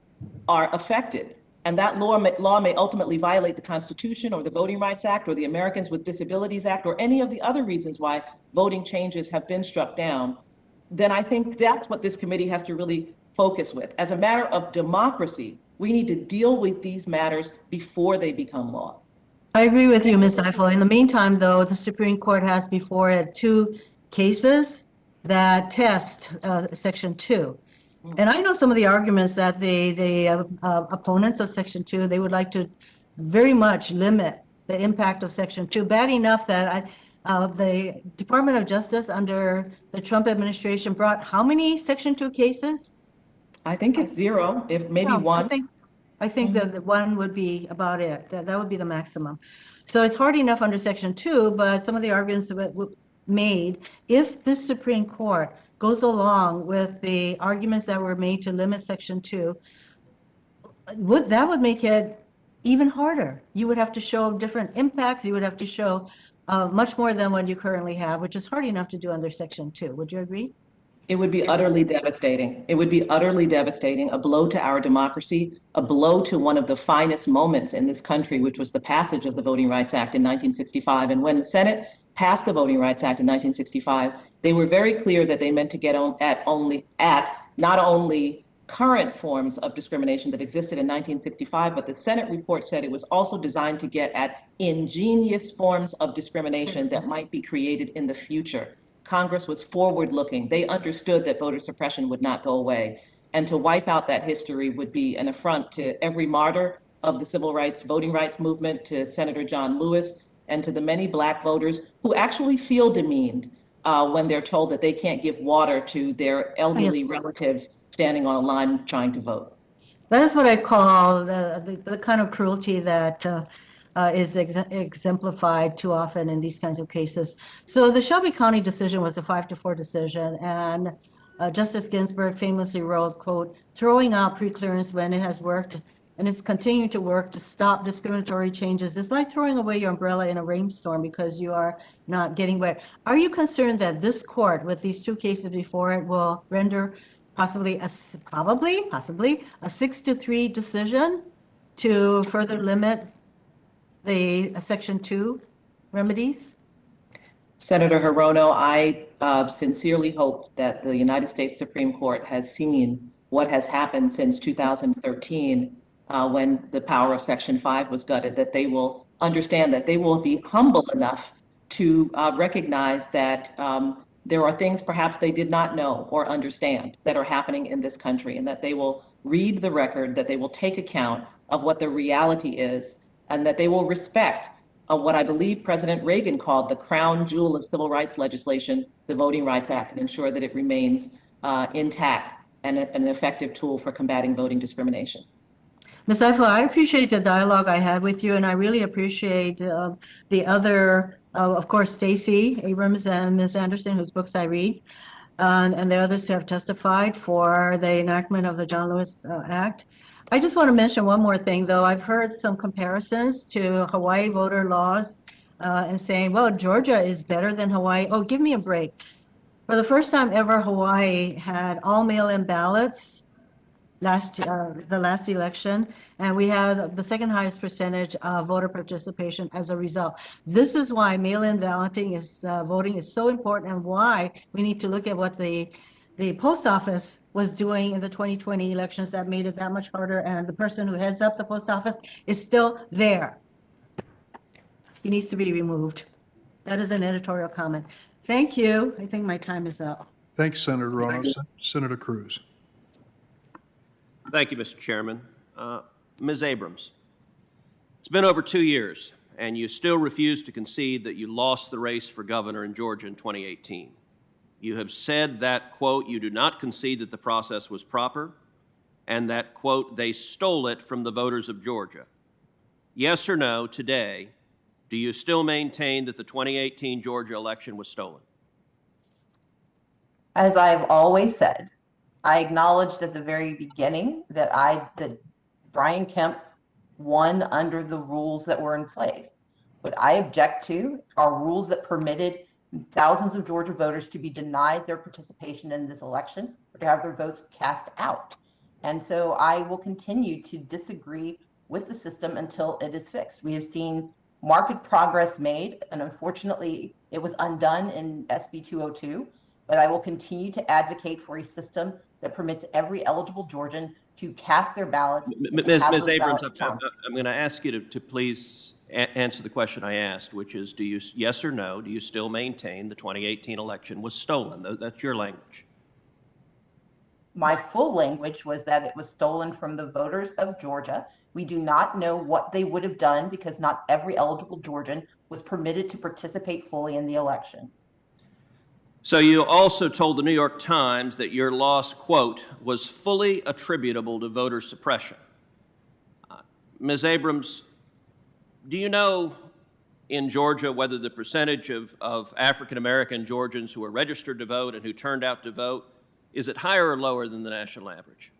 are affected, and that law may ultimately violate the Constitution or the Voting Rights Act or the Americans with Disabilities Act or any of the other reasons why voting changes have been struck down, then I think that's what this committee has to really focus with. As a matter of democracy, we need to deal with these matters before they become law. I agree with you, Ms. Eiffel. In the meantime, though, the Supreme Court has before it 2 cases that test Section 2. And I know some of the arguments that the opponents of Section 2, they would like to very much limit the impact of Section 2, bad enough that the Department of Justice under the Trump administration brought how many Section 2 cases? I think it's 0, if maybe 1. I think that the 1 would be about it. That would be the maximum. So it's hard enough under Section 2, but some of the arguments that were made, if the Supreme Court goes along with the arguments that were made to limit Section 2, that would make it even harder. You would have to show different impacts. You would have to show much more than what you currently have, which is hard enough to do under Section 2. Would you agree? It would be utterly devastating. It would be utterly devastating, a blow to our democracy, a blow to one of the finest moments in this country, which was the passage of the Voting Rights Act in 1965. And when the Senate passed the Voting Rights Act in 1965, they were very clear that they meant to get at not only current forms of discrimination that existed in 1965, but the Senate report said it was also designed to get at ingenious forms of discrimination that might be created in the future. Congress was forward-looking. They understood that voter suppression would not go away. And to wipe out that history would be an affront to every martyr of the civil rights, voting rights movement, to Senator John Lewis, and to the many Black voters who actually feel demeaned when they're told that they can't give water to their elderly relatives standing on a line trying to vote. That is what I call the kind of cruelty that is exemplified too often in these kinds of cases. So the Shelby County decision was a 5-4 decision, and Justice Ginsburg famously wrote, quote, "Throwing out preclearance when it has worked and is continuing to work to stop discriminatory changes is like throwing away your umbrella in a rainstorm because you are not getting wet." Are you concerned that this court, with these 2 cases before it, will render possibly a 6-3 decision to further limit the Section 2 remedies? Senator Hirono, I sincerely hope that the United States Supreme Court has seen what has happened since 2013 when the power of Section 5 was gutted, that they will understand, that they will be humble enough to recognize that there are things perhaps they did not know or understand that are happening in this country, and that they will read the record, that they will take account of what the reality is, and that they will respect what I believe President Reagan called the crown jewel of civil rights legislation, the Voting Rights Act, and ensure that it remains intact and an effective tool for combating voting discrimination. Ms. Eiffel, I appreciate the dialogue I had with you, and I really appreciate the other, of course, Stacey Abrams and Ms. Anderson, whose books I read, and the others who have testified for the enactment of the John Lewis Act. I just want to mention one more thing, though. I've heard some comparisons to Hawaii voter laws and saying, well, Georgia is better than Hawaii. Oh, give me a break. For the first time ever, Hawaii had all mail-in ballots the last election, and we had the second highest percentage of voter participation as a result. This is why mail-in balloting is voting is so important, and why we need to look at what the post office was doing in the 2020 elections that made it that much harder, and the person who heads up the post office is still there. He needs to be removed. That is an editorial comment. Thank you. I think my time is up. Thanks, Senator Rono. Senator Cruz. Thank you, Mr. Chairman. Ms. Abrams, it's been over 2 years, and you still refuse to concede that you lost the race for governor in Georgia in 2018. You have said that, quote, you do not concede that the process was proper, and that, quote, they stole it from the voters of Georgia. Yes or no, today, do you still maintain that the 2018 Georgia election was stolen? As I've always said, I acknowledged at the very beginning that Brian Kemp won under the rules that were in place. What I object to are rules that permitted thousands of Georgia voters to be denied their participation in this election or to have their votes cast out. And so I will continue to disagree with the system until it is fixed. We have seen marked progress made, and unfortunately it was undone in SB 202, but I will continue to advocate for a system that permits every eligible Georgian to cast their ballots. Ms. Abrams, I'm going to ask you to please answer the question I asked, which is, do you, yes or no, do you still maintain the 2018 election was stolen? That's your language. My full language was that it was stolen from the voters of Georgia. We do not know what they would have done because not every eligible Georgian was permitted to participate fully in the election. So you also told the New York Times that your loss, quote, was fully attributable to voter suppression. Ms. Abrams, do you know in Georgia whether the percentage of African-American Georgians who are registered to vote and who turned out to vote, is it higher or lower than the national average?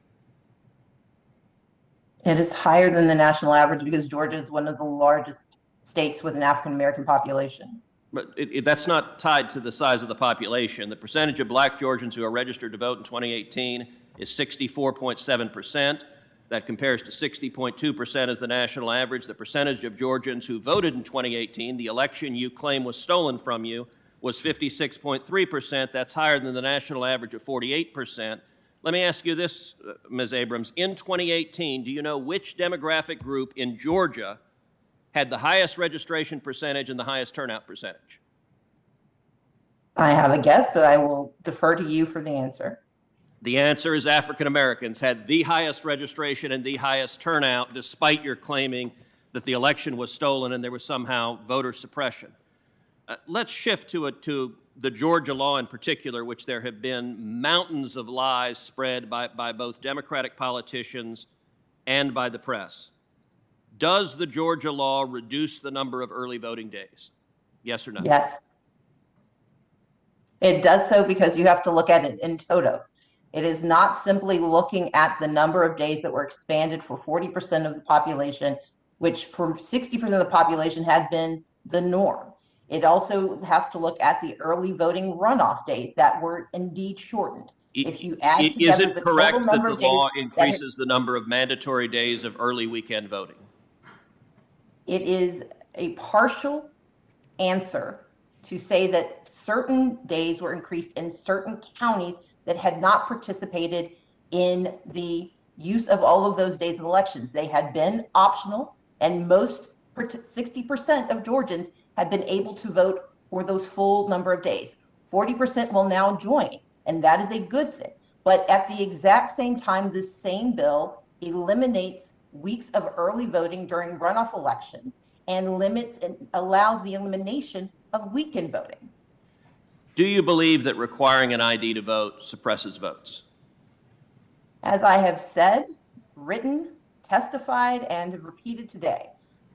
It is higher than the national average because Georgia is one of the largest states with an African-American population. But that's not tied to the size of the population. The percentage of black Georgians who are registered to vote in 2018 is 64.7%. That compares to 60.2% as the national average. The percentage of Georgians who voted in 2018, the election you claim was stolen from you, was 56.3%. That's higher than the national average of 48%. Let me ask you this, Ms. Abrams. In 2018, do you know which demographic group in Georgia had the highest registration percentage and the highest turnout percentage? I have a guess, but I will defer to you for the answer. The answer is African Americans had the highest registration and the highest turnout, despite your claiming that the election was stolen and there was somehow voter suppression. Let's shift to the Georgia law in particular, which there have been mountains of lies spread by both Democratic politicians and by the press. Does the Georgia law reduce the number of early voting days? Yes or no? Yes. It does so because you have to look at it in toto. It is not simply looking at the number of days that were expanded for 40% of the population, which for 60% of the population had been the norm. It also has to look at the early voting runoff days that were indeed shortened. If you add together is it correct that the law increases the number of mandatory days of early weekend voting? It is a partial answer to say that certain days were increased in certain counties that had not participated in the use of all of those days of elections. They had been optional, and most 60% of Georgians had been able to vote for those full number of days. 40% will now join, and that is a good thing. But at the exact same time, this same bill eliminates weeks of early voting during runoff elections and limits and allows the elimination of weekend voting. Do you believe that requiring an ID to vote suppresses votes? As I have said, written, testified, and have repeated today,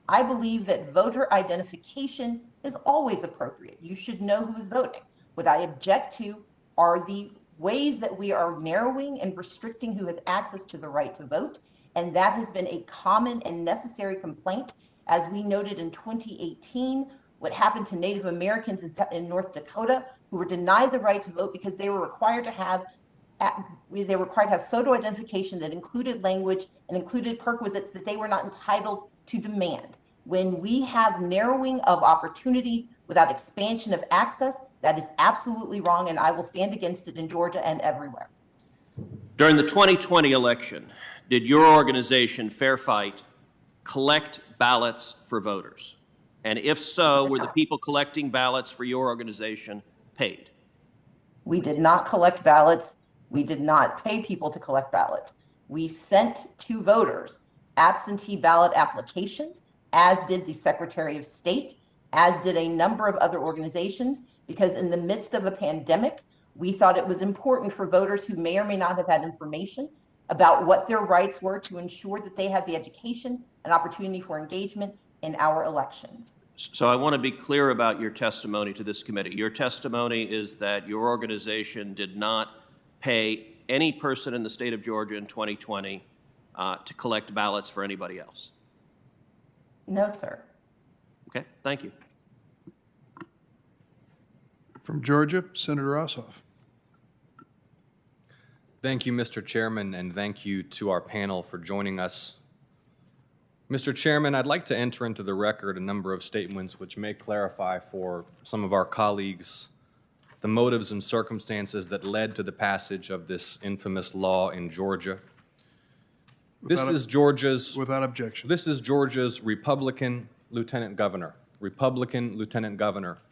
I believe that voter identification is always appropriate. You should know who is voting. What I object to are the ways that we are narrowing and restricting who has access to the right to vote, and that has been a common and necessary complaint. As we noted in 2018, what happened to Native Americans in North Dakota who were denied the right to vote because they were required to have photo identification that included language and included perquisites that they were not entitled to demand. When we have narrowing of opportunities without expansion of access, that is absolutely wrong, and I will stand against it in Georgia and everywhere. During the 2020 election, did your organization, Fair Fight, collect ballots for voters? And if so, were the people collecting ballots for your organization paid? We did not collect ballots. We did not pay people to collect ballots. We sent to voters absentee ballot applications, as did the Secretary of State, as did a number of other organizations, because in the midst of a pandemic, we thought it was important for voters who may or may not have had information about what their rights were to ensure that they had the education and opportunity for engagement in our elections. So I want to be clear about your testimony to this committee. Your testimony is that your organization did not pay any person in the state of Georgia in 2020 to collect ballots for anybody else? No, sir. Okay, thank you. From Georgia, Senator Ossoff. Thank you, Mr. Chairman, and thank you to our panel for joining us. Mr. Chairman, I'd like to enter into the record a number of statements which may clarify for some of our colleagues the motives and circumstances that led to the passage of this infamous law in Georgia. Without objection. This is Georgia's Republican Lieutenant Governor,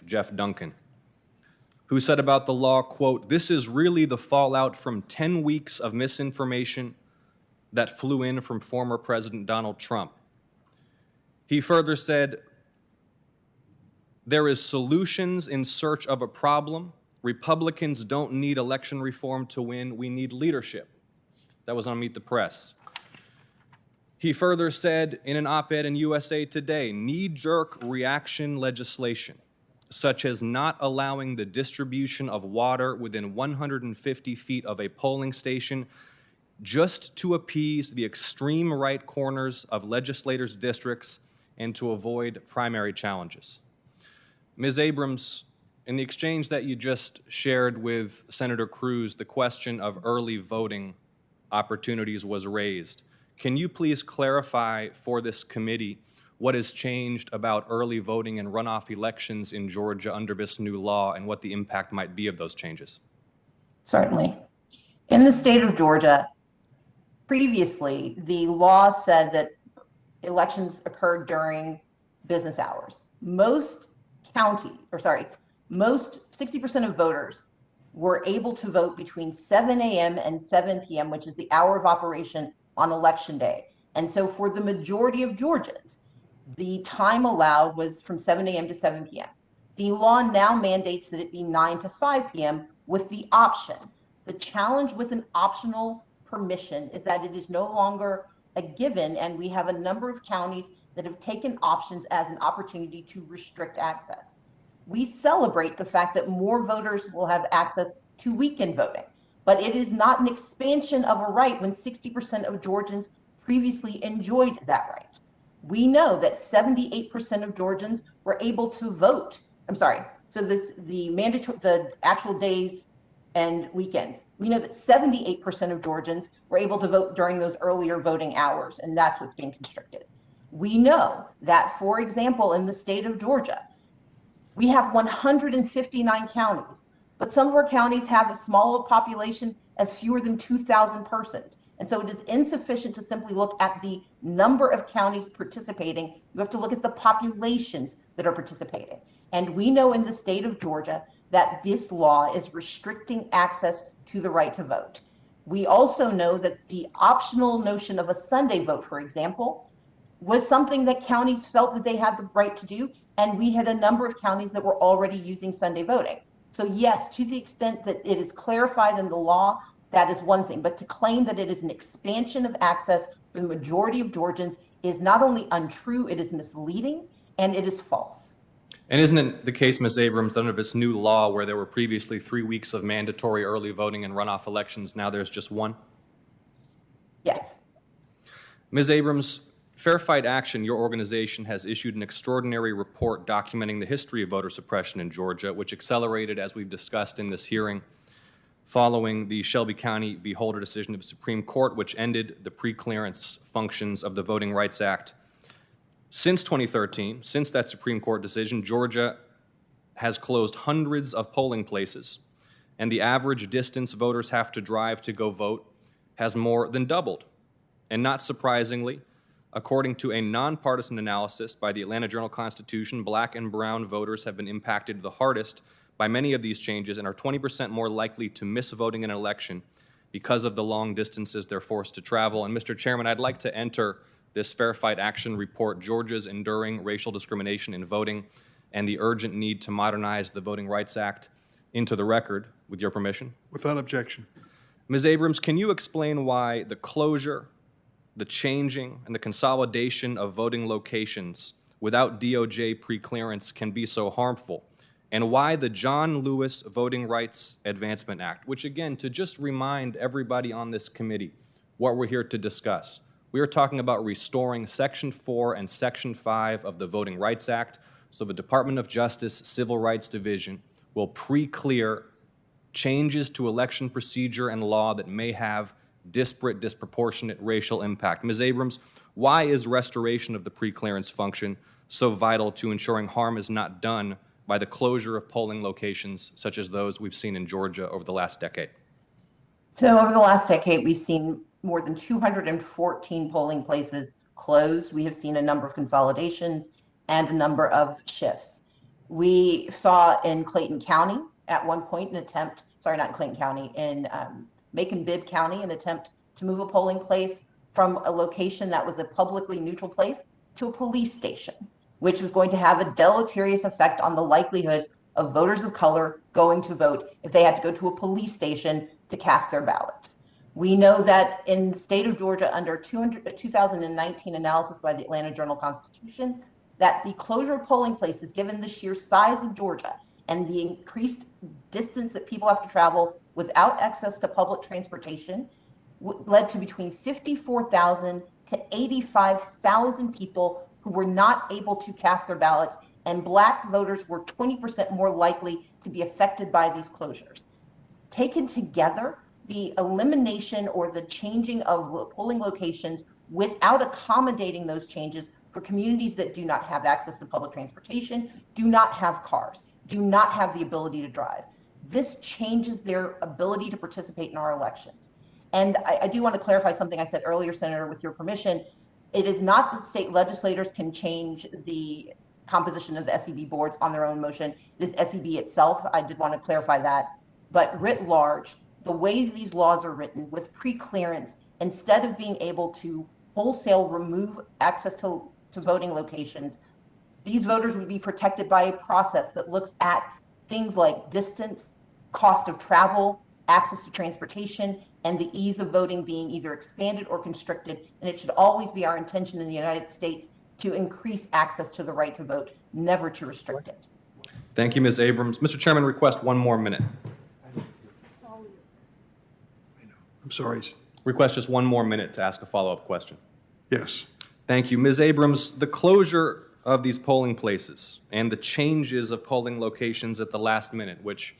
Jeff Duncan, who said about the law, quote, "This is really the fallout from 10 weeks of misinformation that flew in from former President Donald Trump." He further said, "There is solutions in search of a problem. Republicans don't need election reform to win. We need leadership." That was on Meet the Press. He further said in an op-ed in USA Today, knee-jerk reaction legislation, such as not allowing the distribution of water within 150 feet of a polling station just to appease the extreme right corners of legislators' districts and to avoid primary challenges. Ms. Abrams, in the exchange that you just shared with Senator Cruz, the question of early voting opportunities was raised. Can you please clarify for this committee what has changed about early voting and runoff elections in Georgia under this new law and what the impact might be of those changes? Certainly. In the state of Georgia, previously, the law said that elections occurred during business hours. Most 60% of voters were able to vote between 7 a.m. and 7 p.m., which is the hour of operation on Election Day. And so for the majority of Georgians, the time allowed was from 7 a.m. to 7 p.m. The law now mandates that it be 9 to 5 p.m. with the option. The challenge with an optional permission is that it is no longer a given, and we have a number of counties that have taken options as an opportunity to restrict access. We celebrate the fact that more voters will have access to weekend voting, but it is not an expansion of a right when 60% of Georgians previously enjoyed that right. We know that 78% of Georgians were able to vote. The actual days and weekends. We know that 78% of Georgians were able to vote during those earlier voting hours, and that's what's being constricted. We know that, for example, in the state of Georgia, we have 159 counties, but some of our counties have as small a population as fewer than 2,000 persons. And so it is insufficient to simply look at the number of counties participating. You have to look at the populations that are participating. And we know in the state of Georgia that this law is restricting access to the right to vote. We also know that the optional notion of a Sunday vote, for example, was something that counties felt that they had the right to do. And we had a number of counties that were already using Sunday voting. So yes, to the extent that it is clarified in the law, that is one thing. But to claim that it is an expansion of access for the majority of Georgians is not only untrue, it is misleading, and it is false. And isn't it the case, Ms. Abrams, that under this new law where there were previously 3 weeks of mandatory early voting and runoff elections, now there's just 1? Yes. Ms. Abrams, Fair Fight Action, your organization, has issued an extraordinary report documenting the history of voter suppression in Georgia, which accelerated, as we've discussed in this hearing, following the Shelby County v. Holder decision of the Supreme Court, which ended the pre-clearance functions of the Voting Rights Act. Since 2013, since that Supreme Court decision, Georgia has closed hundreds of polling places, and the average distance voters have to drive to go vote has more than doubled. And not surprisingly, according to a nonpartisan analysis by the Atlanta Journal-Constitution, Black and brown voters have been impacted the hardest by many of these changes and are 20% more likely to miss voting in an election because of the long distances they're forced to travel. And Mr. Chairman, I'd like to enter this Fair Fight Action report, Georgia's Enduring Racial Discrimination in Voting and the Urgent Need to Modernize the Voting Rights Act, into the record, with your permission. Without objection. Ms. Abrams, can you explain why the closure, the changing, and the consolidation of voting locations without DOJ preclearance can be so harmful, and why the John Lewis Voting Rights Advancement Act, which again, to just remind everybody on this committee what we're here to discuss, we are talking about restoring Section 4 and Section 5 of the Voting Rights Act, so the Department of Justice Civil Rights Division will pre-clear changes to election procedure and law that may have disparate, disproportionate racial impact. Ms. Abrams, why is restoration of the pre-clearance function so vital to ensuring harm is not done by the closure of polling locations such as those we've seen in Georgia over the last decade? So over the last decade, we've seen more than 214 polling places closed. We have seen a number of consolidations and a number of shifts. We saw in Clayton County at one point an attempt, sorry, not in Clayton County, in Macon-Bibb County, an attempt to move a polling place from a location that was a publicly neutral place to a police station, which was going to have a deleterious effect on the likelihood of voters of color going to vote if they had to go to a police station to cast their ballots. We know that in the state of Georgia, under 2019 analysis by the Atlanta Journal-Constitution, that the closure of polling places, given the sheer size of Georgia and the increased distance that people have to travel without access to public transportation, led to between 54,000 to 85,000 people who were not able to cast their ballots, and Black voters were 20% more likely to be affected by these closures. Taken together, the elimination or the changing of polling locations without accommodating those changes for communities that do not have access to public transportation, do not have cars, do not have the ability to drive. This changes their ability to participate in our elections. And I do want to clarify something I said earlier, Senator, with your permission. It is not that state legislators can change the composition of the SEB boards on their own motion. It is SEB itself. I did want to clarify that. But writ large, the way these laws are written with pre-clearance, instead of being able to wholesale remove access to voting locations, these voters would be protected by a process that looks at things like distance, cost of travel, access to transportation, and the ease of voting being either expanded or constricted. And it should always be our intention in the United States to increase access to the right to vote, never to restrict it. Thank you, Ms. Abrams. Mr. Chairman, request 1 more minute. I'm sorry. Request just 1 more minute to ask a follow-up question. Yes. Thank you. Ms. Abrams, the closure of these polling places and the changes of polling locations at the last minute, which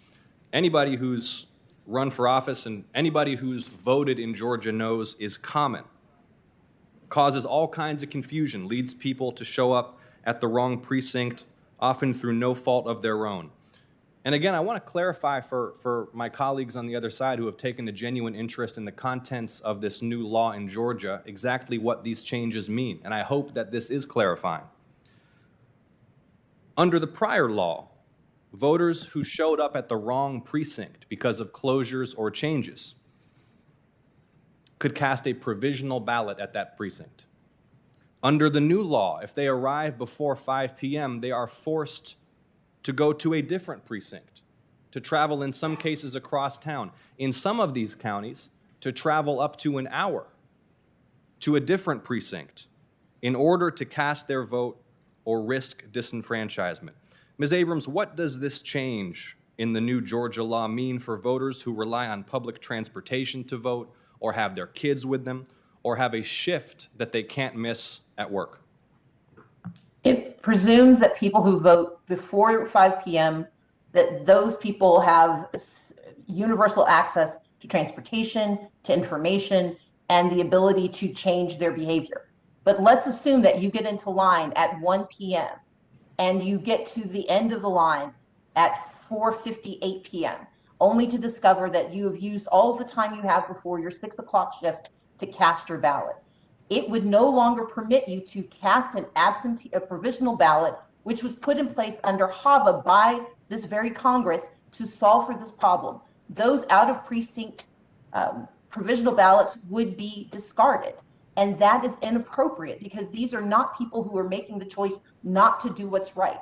anybody who's run for office and anybody who's voted in Georgia knows is common, causes all kinds of confusion, leads people to show up at the wrong precinct, often through no fault of their own. And again, I want to clarify for my colleagues on the other side who have taken a genuine interest in the contents of this new law in Georgia exactly what these changes mean, and I hope that this is clarifying. Under the prior law, voters who showed up at the wrong precinct because of closures or changes could cast a provisional ballot at that precinct. Under the new law, if they arrive before 5 p.m., they are forced to go to a different precinct, to travel in some cases across town. In some of these counties, to travel up to an hour to a different precinct in order to cast their vote or risk disenfranchisement. Ms. Abrams, what does this change in the new Georgia law mean for voters who rely on public transportation to vote, or have their kids with them, or have a shift that they can't miss at work? It presumes that people who vote before 5 p.m., that those people have universal access to transportation, to information, and the ability to change their behavior. But let's assume that you get into line at 1 p.m. and you get to the end of the line at 4:58 p.m., only to discover that you have used all of the time you have before your 6 o'clock shift to cast your ballot. It would no longer permit you to cast a provisional ballot, which was put in place under HAVA by this very Congress to solve for this problem. Those out of precinct provisional ballots would be discarded. And that is inappropriate because these are not people who are making the choice not to do what's right.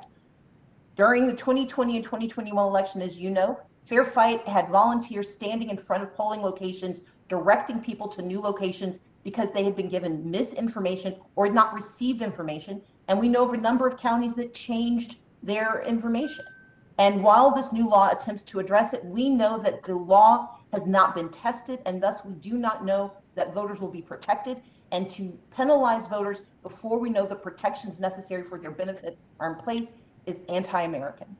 During the 2020 and 2021 election, as you know, Fair Fight had volunteers standing in front of polling locations, directing people to new locations because they had been given misinformation or had not received information. And we know of a number of counties that changed their information. And while this new law attempts to address it, we know that the law has not been tested, and thus we do not know that voters will be protected. And to penalize voters before we know the protections necessary for their benefit are in place is anti-American.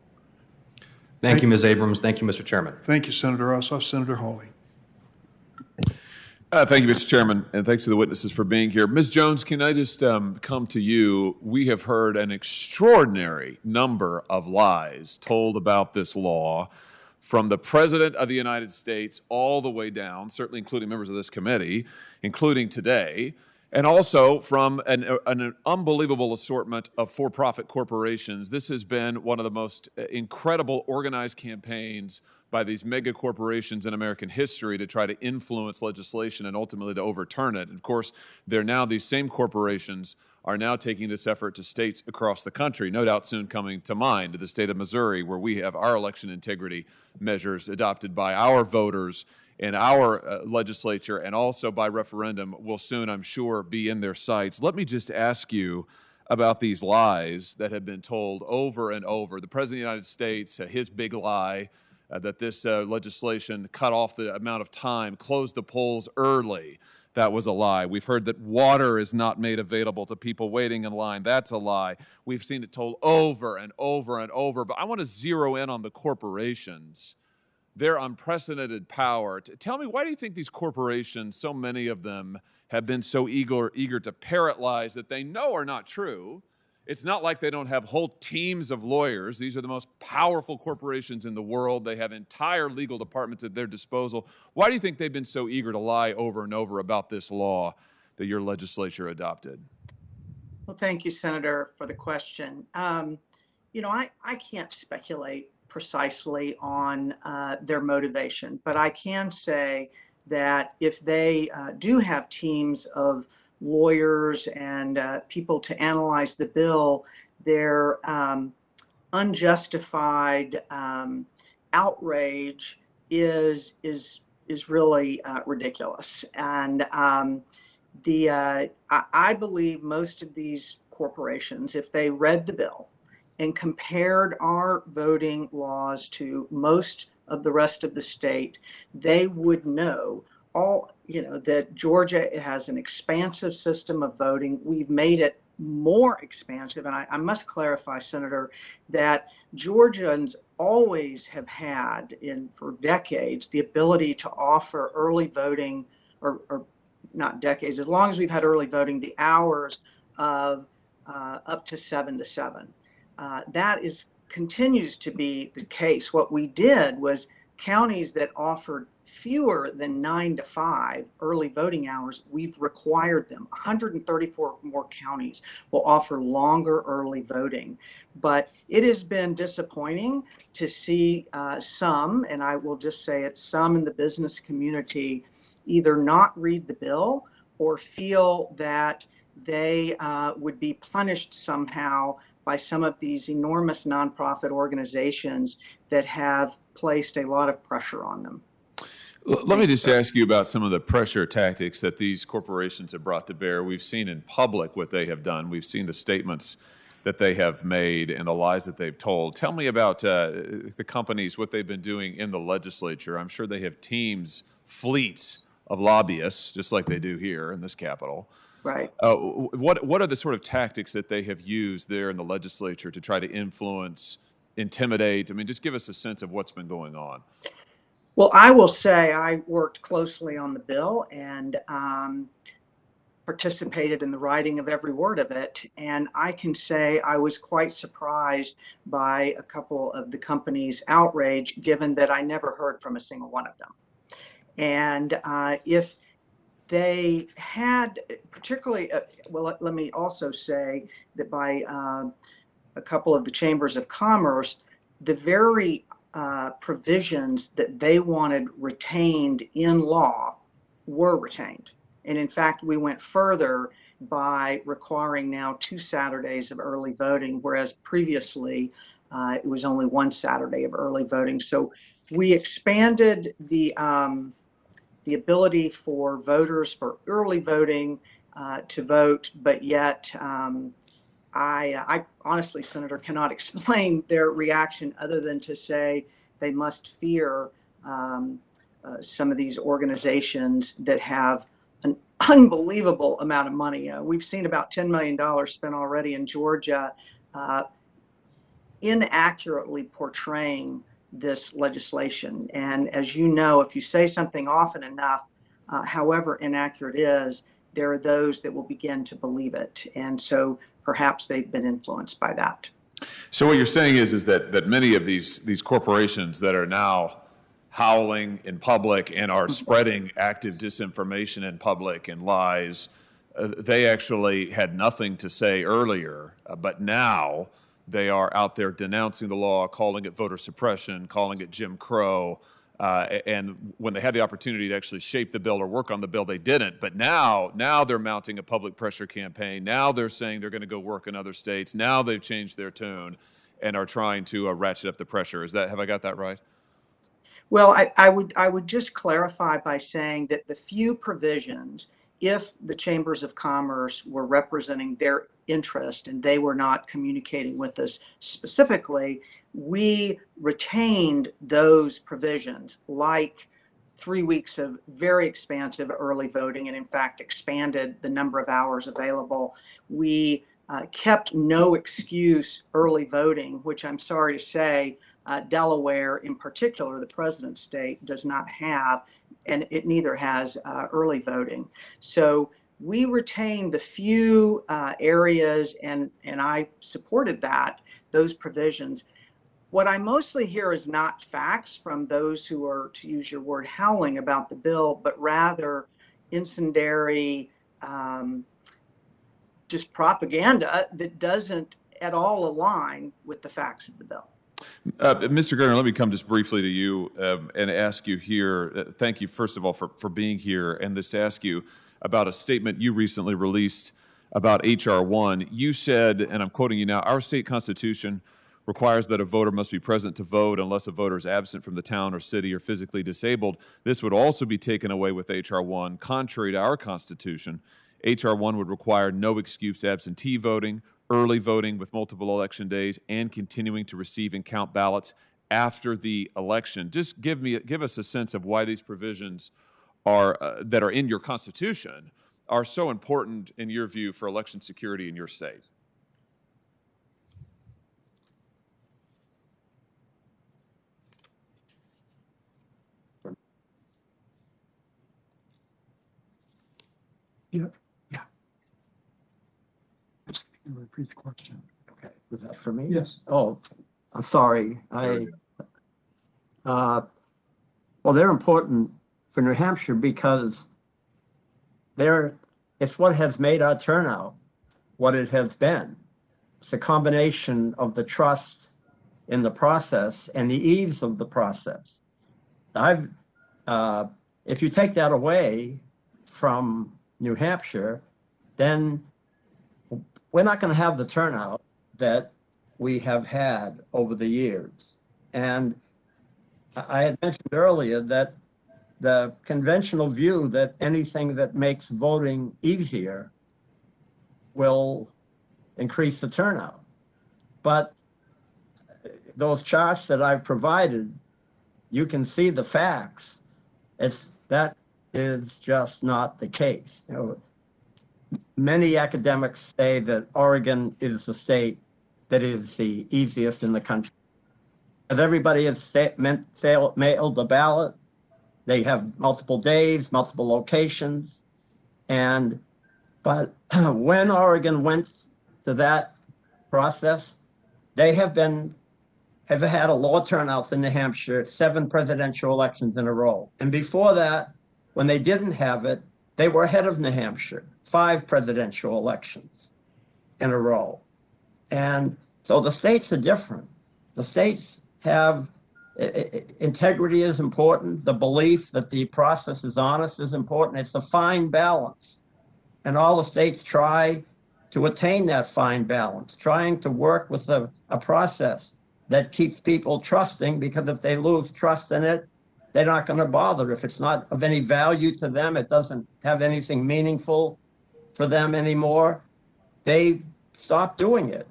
Thank you, Ms. Abrams. Thank you, Mr. Chairman. Thank you, Senator Ossoff. Senator Hawley. Thank you, Mr. Chairman, and thanks to the witnesses for being here. Ms. Jones, can I just come to you? We have heard an extraordinary number of lies told about this law from the President of the United States all the way down, certainly including members of this committee, including today, and also from an unbelievable assortment of for-profit corporations. This has been one of the most incredible organized campaigns by these mega corporations in American history to try to influence legislation and ultimately to overturn it. And of course, these same corporations are now taking this effort to states across the country, no doubt soon coming to mind, to the state of Missouri, where we have our election integrity measures adopted by our voters in our legislature and also by referendum will soon, I'm sure, be in their sights. Let me just ask you about these lies that have been told over and over. The President of the United States, his big lie, that this legislation cut off the amount of time, closed the polls early. That was a lie. We've heard that water is not made available to people waiting in line. That's a lie. We've seen it told over and over and over. But I want to zero in on the corporations, their unprecedented power. Tell me, why do you think these corporations, so many of them, have been so eager to parrot lies that they know are not true? It's not like they don't have whole teams of lawyers. These are the most powerful corporations in the world. They have entire legal departments at their disposal. Why do you think they've been so eager to lie over and over about this law that your legislature adopted? Well, thank you, Senator, for the question. You know, I can't speculate precisely on their motivation, but I can say that if they do have teams of lawyers and people to analyze the bill, their unjustified outrage is really ridiculous. And I believe most of these corporations, if they read the bill and compared our voting laws to most of the rest of the state, they would know that Georgia has an expansive system of voting. We've made it more expansive. And I must clarify, Senator, that Georgians always have had, for decades, the ability to offer early voting, or not decades, as long as we've had early voting, the hours of up to 7 to 7. That continues to be the case. What we did was counties that offered fewer than 9 to 5 early voting hours, we've required them. 134 more counties will offer longer early voting. But it has been disappointing to see some, and I will just say it, some in the business community either not read the bill or feel that they would be punished somehow by some of these enormous nonprofit organizations that have placed a lot of pressure on them. Let me just ask you about some of the pressure tactics that these corporations have brought to bear. We've seen in public what they have done. We've seen the statements that they have made and the lies that they've told. Tell me about the companies, what they've been doing in the legislature. I'm sure they have teams, fleets of lobbyists, just like they do here in this Capitol. Right. What are the sort of tactics that they have used there in the legislature to try to influence, intimidate? I mean, just give us a sense of what's been going on. Well, I will say I worked closely on the bill and participated in the writing of every word of it. And I can say I was quite surprised by a couple of the companies' outrage, given that I never heard from a single one of them. And if they had, particularly, well, let me also say that by a couple of the chambers of commerce, the very provisions that they wanted retained in law were retained. And in fact, we went further by requiring now 2 Saturdays of early voting, whereas previously it was only 1 Saturday of early voting. So we expanded the ability for voters for early voting to vote, but yet I honestly, Senator, cannot explain their reaction other than to say they must fear some of these organizations that have an unbelievable amount of money. We've seen about $10 million spent already in Georgia inaccurately portraying this legislation. And as you know, if you say something often enough, however inaccurate it is, there are those that will begin to believe it. And so perhaps they've been influenced by that. So what you're saying is that many of these corporations that are now howling in public and are spreading active disinformation in public and lies, they actually had nothing to say earlier, but now they are out there denouncing the law, calling it voter suppression, calling it Jim Crow, and when they had the opportunity to actually shape the bill or work on the bill, they didn't. But now they're mounting a public pressure campaign. Now they're saying they're going to go work in other states. Now they've changed their tune and are trying to ratchet up the pressure. Have I got that right? Well, I would just clarify by saying that the few provisions, if the chambers of commerce were representing their interest and they were not communicating with us specifically, we retained those provisions, like 3 weeks of very expansive early voting, and in fact expanded the number of hours available. We kept no excuse early voting, which I'm sorry to say, Delaware in particular, the president's state, does not have, and it neither has early voting. So we retained the few areas, and I supported those provisions. What I mostly hear is not facts from those who are, to use your word, howling about the bill, but rather incendiary, just propaganda that doesn't at all align with the facts of the bill. Mr. Gardner, let me come just briefly to you and ask you here, thank you first of all for being here, and just to ask you about a statement you recently released about H.R. 1. You said, and I'm quoting you now, "Our state constitution requires that a voter must be present to vote unless a voter is absent from the town or city or physically disabled. This would also be taken away with H.R. 1. Contrary to our constitution, H.R. 1 would require no excuse absentee voting, early voting with multiple election days, and continuing to receive and count ballots after the election." Just give us a sense of why these provisions are that are in your Constitution are so important in your view for election security in your state. Yeah. Repeat the question. Okay, was that for me? Yes. Oh, I'm sorry. Well, they're important for New Hampshire because it's what has made our turnout what it has been. It's a combination of the trust in the process and the ease of the process. If you take that away from New Hampshire, then we're not going to have the turnout that we have had over the years. And I had mentioned earlier that the conventional view that anything that makes voting easier will increase the turnout. But those charts that I've provided, you can see the facts. That is just not the case. You know, many academics say that Oregon is the state that is the easiest in the country. As everybody has mailed the ballot, they have multiple days, multiple locations. But when Oregon went to that process, they have had a lower turnout than New Hampshire, 7 presidential elections in a row. And before that, when they didn't have it, they were ahead of New Hampshire, 5 presidential elections in a row. And so the states are different. The states have integrity is important. The belief that the process is honest is important. It's a fine balance. And all the states try to attain that fine balance, trying to work with a process that keeps people trusting, because if they lose trust in it, they're not going to bother. If it's not of any value to them, it doesn't have anything meaningful for them anymore, they stop doing it.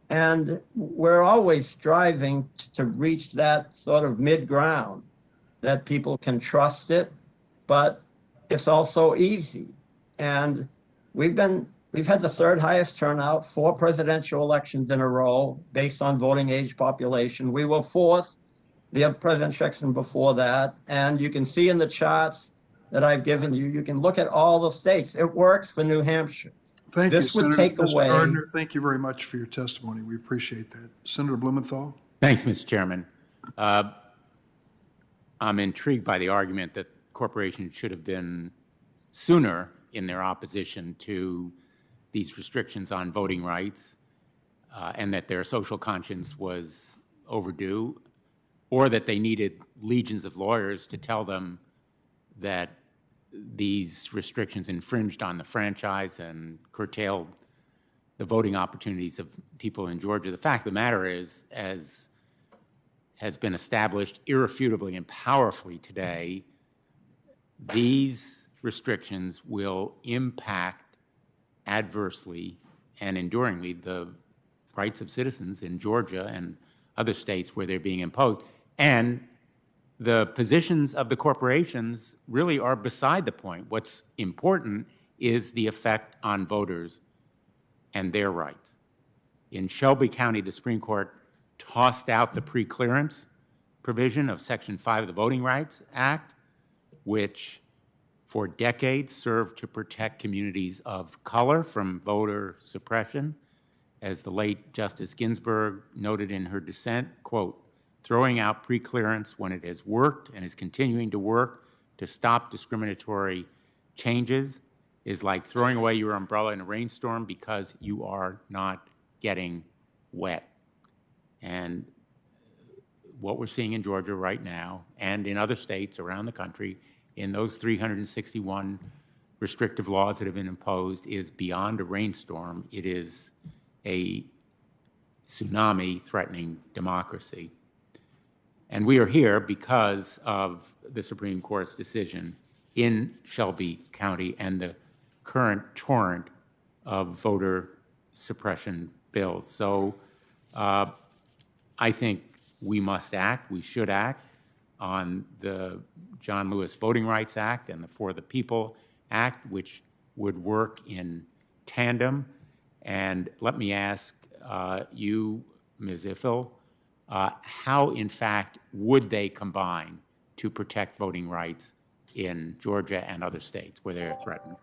And we're always striving to reach that sort of mid-ground, that people can trust it, but it's also easy. And we've had the 3rd highest turnout, 4 presidential elections in a row based on voting age population. We were 4th, the presidential election before that. And you can see in the charts that I've given you, you can look at all the states. It works for New Hampshire. Thank you, This would Senator. take Mr. away. Gardner, thank you very much for your testimony. We appreciate that. Senator Blumenthal? Thanks, Mr. Chairman. I'm intrigued by the argument that corporations should have been sooner in their opposition to these restrictions on voting rights, and that their social conscience was overdue, or that they needed legions of lawyers to tell them that these restrictions infringed on the franchise and curtailed the voting opportunities of people in Georgia. The fact of the matter is, as has been established irrefutably and powerfully today, these restrictions will impact adversely and enduringly the rights of citizens in Georgia and other states where they're being imposed. And the positions of the corporations really are beside the point. What's important is the effect on voters and their rights. In Shelby County, the Supreme Court tossed out the preclearance provision of Section 5 of the Voting Rights Act, which for decades served to protect communities of color from voter suppression. As the late Justice Ginsburg noted in her dissent, quote, throwing out preclearance when it has worked and is continuing to work to stop discriminatory changes is like throwing away your umbrella in a rainstorm because you are not getting wet. And what we're seeing in Georgia right now and in other states around the country in those 361 restrictive laws that have been imposed is beyond a rainstorm. It is a tsunami threatening democracy. And we are here because of the Supreme Court's decision in Shelby County and the current torrent of voter suppression bills. So I think we must act, we should act on the John Lewis Voting Rights Act and the For the People Act, which would work in tandem. And let me ask you, Ms. Iffel, how, in fact, would they combine to protect voting rights in Georgia and other states where they are threatened?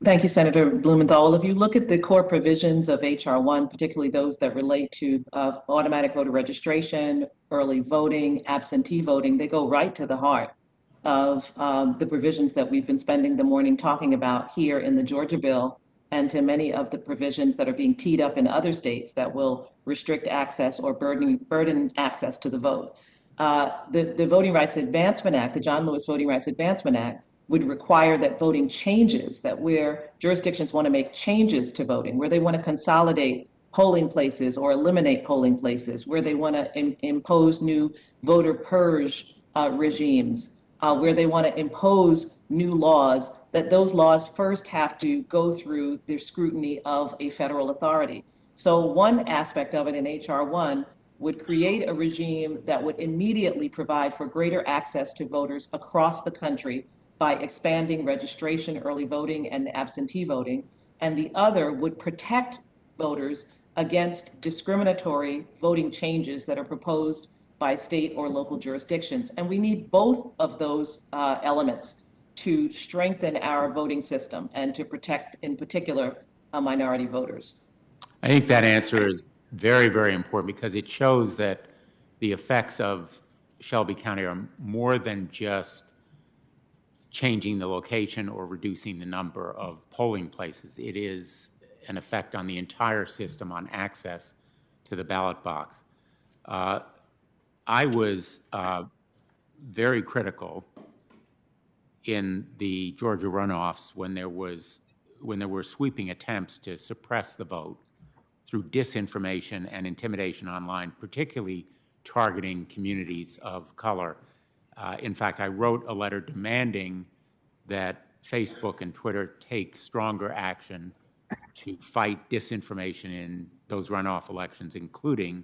Thank you, Senator Blumenthal. If you look at the core provisions of H.R. 1, particularly those that relate to automatic voter registration, early voting, absentee voting, they go right to the heart of the provisions that we've been spending the morning talking about here in the Georgia bill, and to many of the provisions that are being teed up in other states that will restrict access or burden access to the vote. The Voting Rights Advancement Act, the John Lewis Voting Rights Advancement Act, would require that voting changes, that where jurisdictions want to make changes to voting, where they want to consolidate polling places or eliminate polling places, where they want to impose new voter purge regimes, where they want to impose new laws, that those laws first have to go through the scrutiny of a federal authority. So one aspect of it in H.R. 1 would create a regime that would immediately provide for greater access to voters across the country by expanding registration, early voting, and absentee voting. And the other would protect voters against discriminatory voting changes that are proposed by state or local jurisdictions. And we need both of those elements to strengthen our voting system and to protect, in particular, minority voters. I think that answer is very, very important because it shows that the effects of Shelby County are more than just changing the location or reducing the number of polling places. It is an effect on the entire system on access to the ballot box. I was very critical in the Georgia runoffs when there were sweeping attempts to suppress the vote through disinformation and intimidation online, particularly targeting communities of color. In fact, I wrote a letter demanding that Facebook and Twitter take stronger action to fight disinformation in those runoff elections, including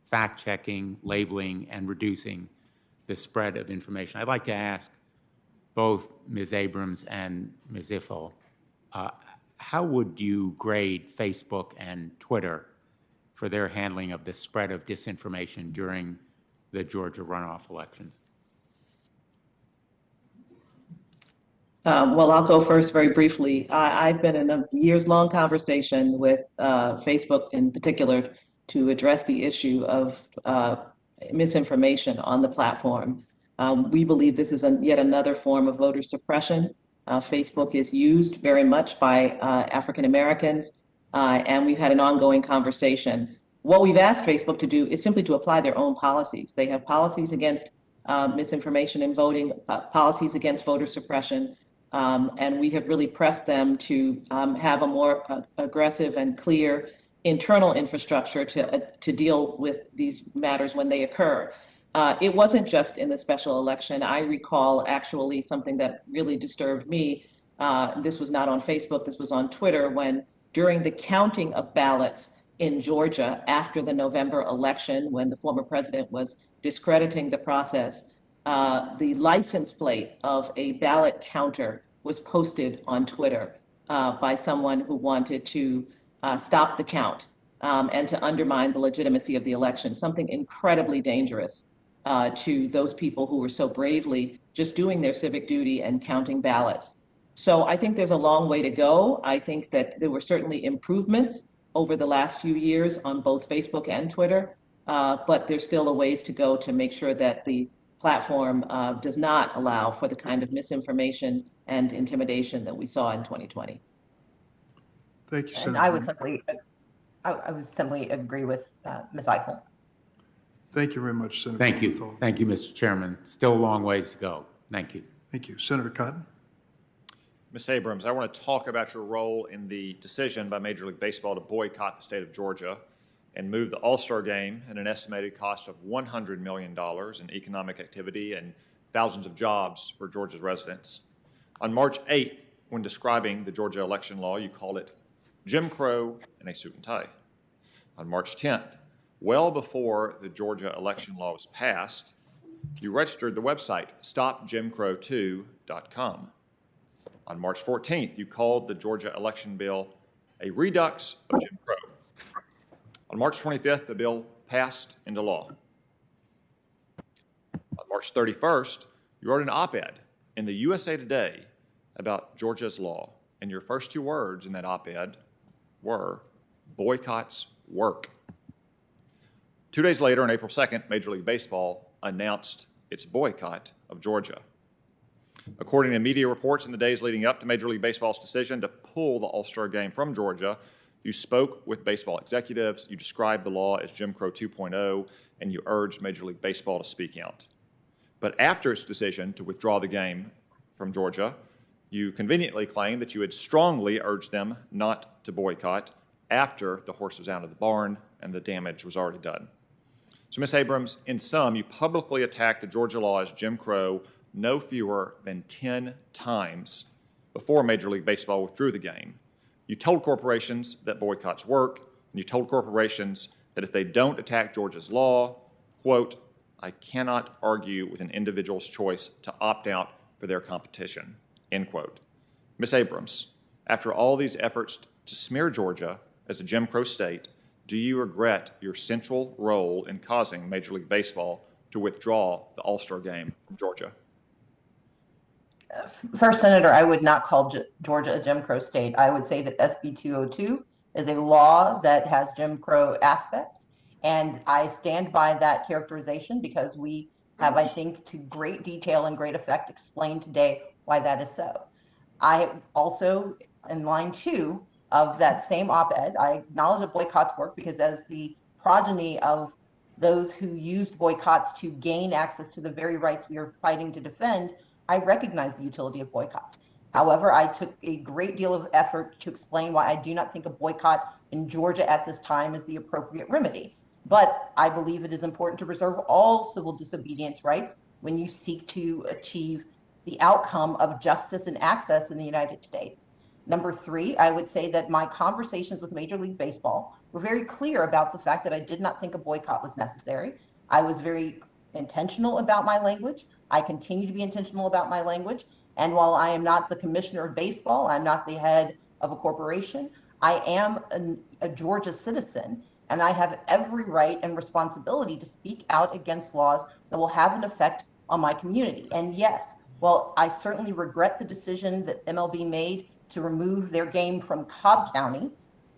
fact-checking, labeling, and reducing the spread of information. I'd like to ask both Ms. Abrams and Ms. Iffel, how would you grade Facebook and Twitter for their handling of the spread of disinformation during the Georgia runoff elections? Well, I'll go first very briefly. I've been in a years-long conversation with Facebook in particular to address the issue of misinformation on the platform. We believe this is yet another form of voter suppression. Facebook is used very much by African Americans, and we've had an ongoing conversation. What we've asked Facebook to do is simply to apply their own policies. They have policies against misinformation in voting, policies against voter suppression, and we have really pressed them to have a more aggressive and clear internal infrastructure to deal with these matters when they occur. It wasn't just in the special election. I recall actually something that really disturbed me. This was not on Facebook, this was on Twitter, when during the counting of ballots in Georgia after the November election, when the former president was discrediting the process, the license plate of a ballot counter was posted on Twitter by someone who wanted to stop the count and to undermine the legitimacy of the election, something incredibly dangerous to those people who were so bravely just doing their civic duty and counting ballots. So I think there's a long way to go. I think that there were certainly improvements over the last few years on both Facebook and Twitter, but there's still a ways to go to make sure that the platform does not allow for the kind of misinformation and intimidation that we saw in 2020. Thank you, Senator. And I would simply agree with Ms. Eichel. Thank you very much, Senator. Thank you. Thank you, Mr. Chairman. Still a long ways to go. Thank you. Thank you. Senator Cotton. Ms. Abrams, I want to talk about your role in the decision by Major League Baseball to boycott the state of Georgia and move the All-Star Game at an estimated cost of $100 million in economic activity and thousands of jobs for Georgia's residents. On March 8th, when describing the Georgia election law, you called it Jim Crow and a suit and tie. On March 10th, well before the Georgia election law was passed, you registered the website stopjimcrow2.com. On March 14th, you called the Georgia election bill a redux of Jim Crow. On March 25th, the bill passed into law. On March 31st, you wrote an op-ed in the USA Today about Georgia's law, and your first two words in that op-ed were, boycotts work. 2 days later, on April 2nd, Major League Baseball announced its boycott of Georgia. According to media reports in the days leading up to Major League Baseball's decision to pull the All-Star Game from Georgia, you spoke with baseball executives, you described the law as Jim Crow 2.0, and you urged Major League Baseball to speak out. But after its decision to withdraw the game from Georgia, you conveniently claim that you had strongly urged them not to boycott after the horse was out of the barn and the damage was already done. So, Ms. Abrams, in sum, you publicly attacked the Georgia law as Jim Crow no fewer than 10 times before Major League Baseball withdrew the game. You told corporations that boycotts work, and you told corporations that if they don't attack Georgia's law, quote, I cannot argue with an individual's choice to opt out for their competition, end quote. Ms. Abrams, after all these efforts to smear Georgia as a Jim Crow state, do you regret your central role in causing Major League Baseball to withdraw the All-Star game from Georgia? First, Senator, I would not call Georgia a Jim Crow state. I would say that SB 202 is a law that has Jim Crow aspects, and I stand by that characterization because we have, I think, to great detail and great effect explained today why that is so. I also, in line 2 of that same op-ed, I acknowledge that boycotts work because as the progeny of those who used boycotts to gain access to the very rights we are fighting to defend, I recognize the utility of boycotts. However, I took a great deal of effort to explain why I do not think a boycott in Georgia at this time is the appropriate remedy. But I believe it is important to reserve all civil disobedience rights when you seek to achieve the outcome of justice and access in the United States. Number 3, I would say that my conversations with Major League Baseball were very clear about the fact that I did not think a boycott was necessary. I was very intentional about my language. I continue to be intentional about my language. And while I am not the commissioner of baseball, I'm not the head of a corporation, I am a Georgia citizen, and I have every right and responsibility to speak out against laws that will have an effect on my community. And yes, while I certainly regret the decision that MLB made to remove their game from Cobb County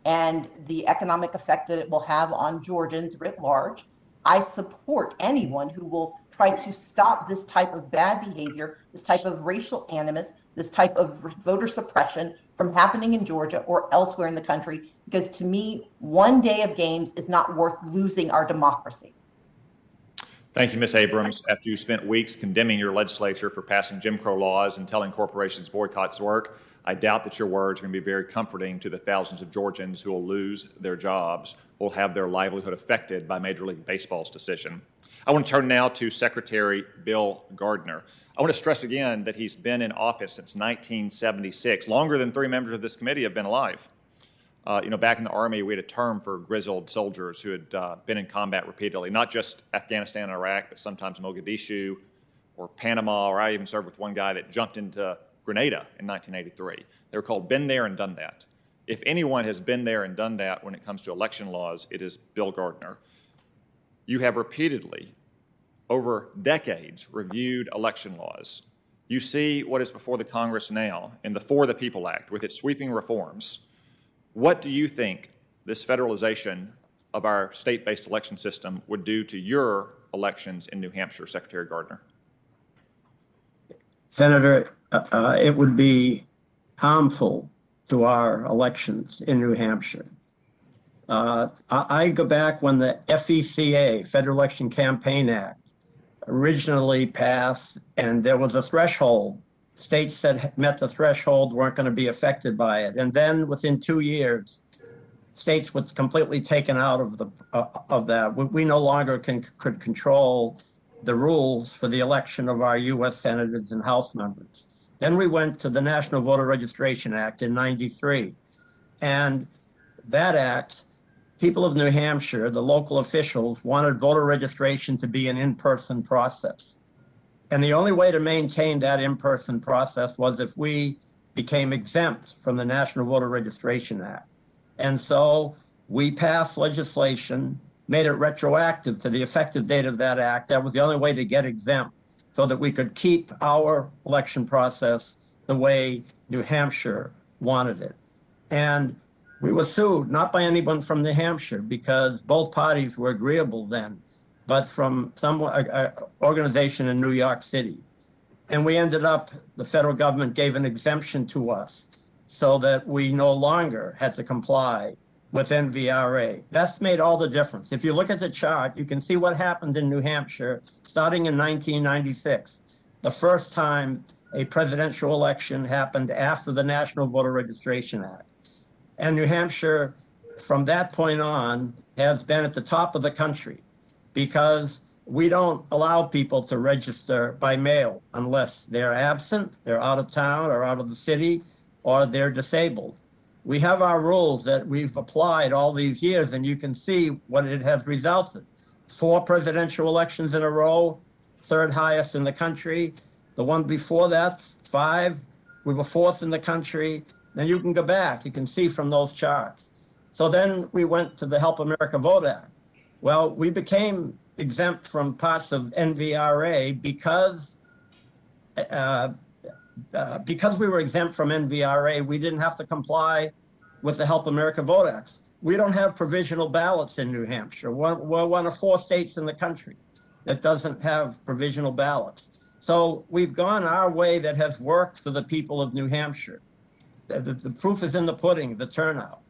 and the economic effect that it will have on Georgians writ large, I support anyone who will try to stop this type of bad behavior, this type of racial animus, this type of voter suppression from happening in Georgia or elsewhere in the country, because to me, one day of games is not worth losing our democracy. Thank you, Ms. Abrams. After you spent weeks condemning your legislature for passing Jim Crow laws and telling corporations boycotts work, I doubt that your words are going to be very comforting to the thousands of Georgians who will lose their jobs, will have their livelihood affected by Major League Baseball's decision. I want to turn now to Secretary Bill Gardner. I want to stress again that he's been in office since 1976, longer than 3 members of this committee have been alive. Back in the Army, we had a term for grizzled soldiers who had been in combat repeatedly, not just Afghanistan and Iraq, but sometimes Mogadishu or Panama, or I even served with one guy that jumped into Grenada in 1983. They were called been there and done that. If anyone has been there and done that when it comes to election laws, it is Bill Gardner. You have repeatedly, over decades, reviewed election laws. You see what is before the Congress now in the For the People Act with its sweeping reforms. What do you think this federalization of our state-based election system would do to your elections in New Hampshire, Secretary Gardner? Senator, it would be harmful to our elections in New Hampshire. I go back when the FECA, Federal Election Campaign Act, originally passed, and there was a threshold. States that met the threshold weren't going to be affected by it. And then within 2 years, states were completely taken out of that. We no longer could control the rules for the election of our U.S. senators and House members. Then we went to the National Voter Registration Act in '93. And that act, people of New Hampshire, the local officials, wanted voter registration to be an in-person process. And the only way to maintain that in-person process was if we became exempt from the National Voter Registration Act. And so we passed legislation, made it retroactive to the effective date of that act. That was the only way to get exempt so that we could keep our election process the way New Hampshire wanted it. And we were sued, not by anyone from New Hampshire, because both parties were agreeable then, but from some organization in New York City. And we ended up, the federal government gave an exemption to us so that we no longer had to comply with NVRA. That's made all the difference. If you look at the chart, you can see what happened in New Hampshire starting in 1996. The first time a presidential election happened after the National Voter Registration Act. And New Hampshire, from that point on, has been at the top of the country because we don't allow people to register by mail unless they're absent, they're out of town or out of the city, or they're disabled. We have our rules that we've applied all these years, and you can see what it has resulted. 4 presidential elections in a row, 3rd highest in the country. The one before that, 5, we were 4th in the country. Now you can go back, you can see from those charts. So then we went to the Help America Vote Act. Well, we became exempt from parts of NVRA because we were exempt from NVRA, we didn't have to comply with the Help America Vote Act. We don't have provisional ballots in New Hampshire. We're one of 4 states in the country that doesn't have provisional ballots. So we've gone our way that has worked for the people of New Hampshire. The proof is in the pudding, the turnout.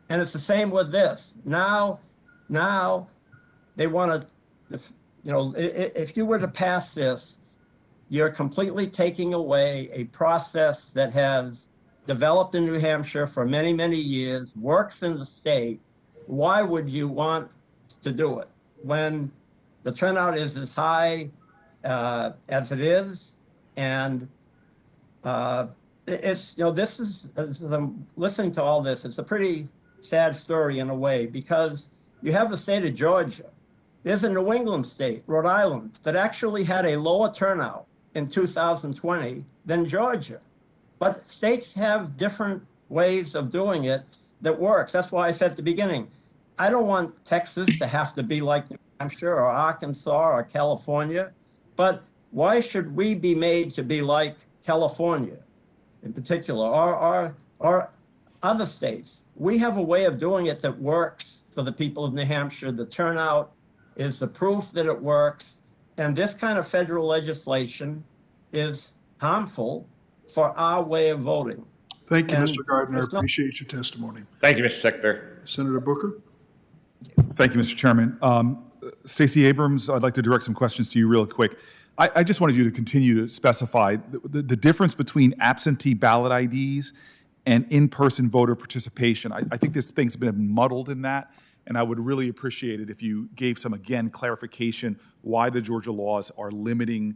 And it's the same with this. Now they want to, if you were to pass this, you're completely taking away a process that has developed in New Hampshire for many, many years, works in the state. Why would you want to do it when the turnout is as high as it is? And it's, this is, as I'm listening to all this, it's a pretty sad story in a way, because you have the state of Georgia. There's a New England state, Rhode Island, that actually had a lower turnout in 2020 than Georgia. But states have different ways of doing it that works. That's why I said at the beginning, I don't want Texas to have to be like New Hampshire or Arkansas or California, but why should we be made to be like California in particular, or other states? We have a way of doing it that works for the people of New Hampshire. The turnout is the proof that it works. And this kind of federal legislation is harmful for our way of voting. Thank you, Mr. Gardner. I appreciate your testimony. Thank you, Mr. Secretary. Senator Booker? Thank you, Mr. Chairman. Stacey Abrams, I'd like to direct some questions to you real quick. I just wanted you to continue to specify the difference between absentee ballot IDs and in-person voter participation. I think this thing's been muddled in that, and I would really appreciate it if you gave some, again, clarification why the Georgia laws are limiting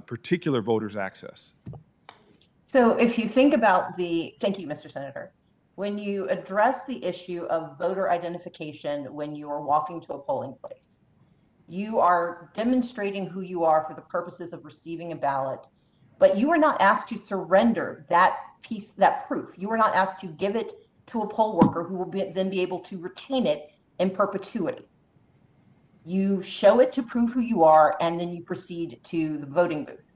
particular voters' access. So if you think about thank you, Mr. Senator. When you address the issue of voter identification when you are walking to a polling place, you are demonstrating who you are for the purposes of receiving a ballot, but you are not asked to surrender that piece, that proof. You are not asked to give it to a poll worker who will then be able to retain it in perpetuity. You show it to prove who you are, and then you proceed to the voting booth.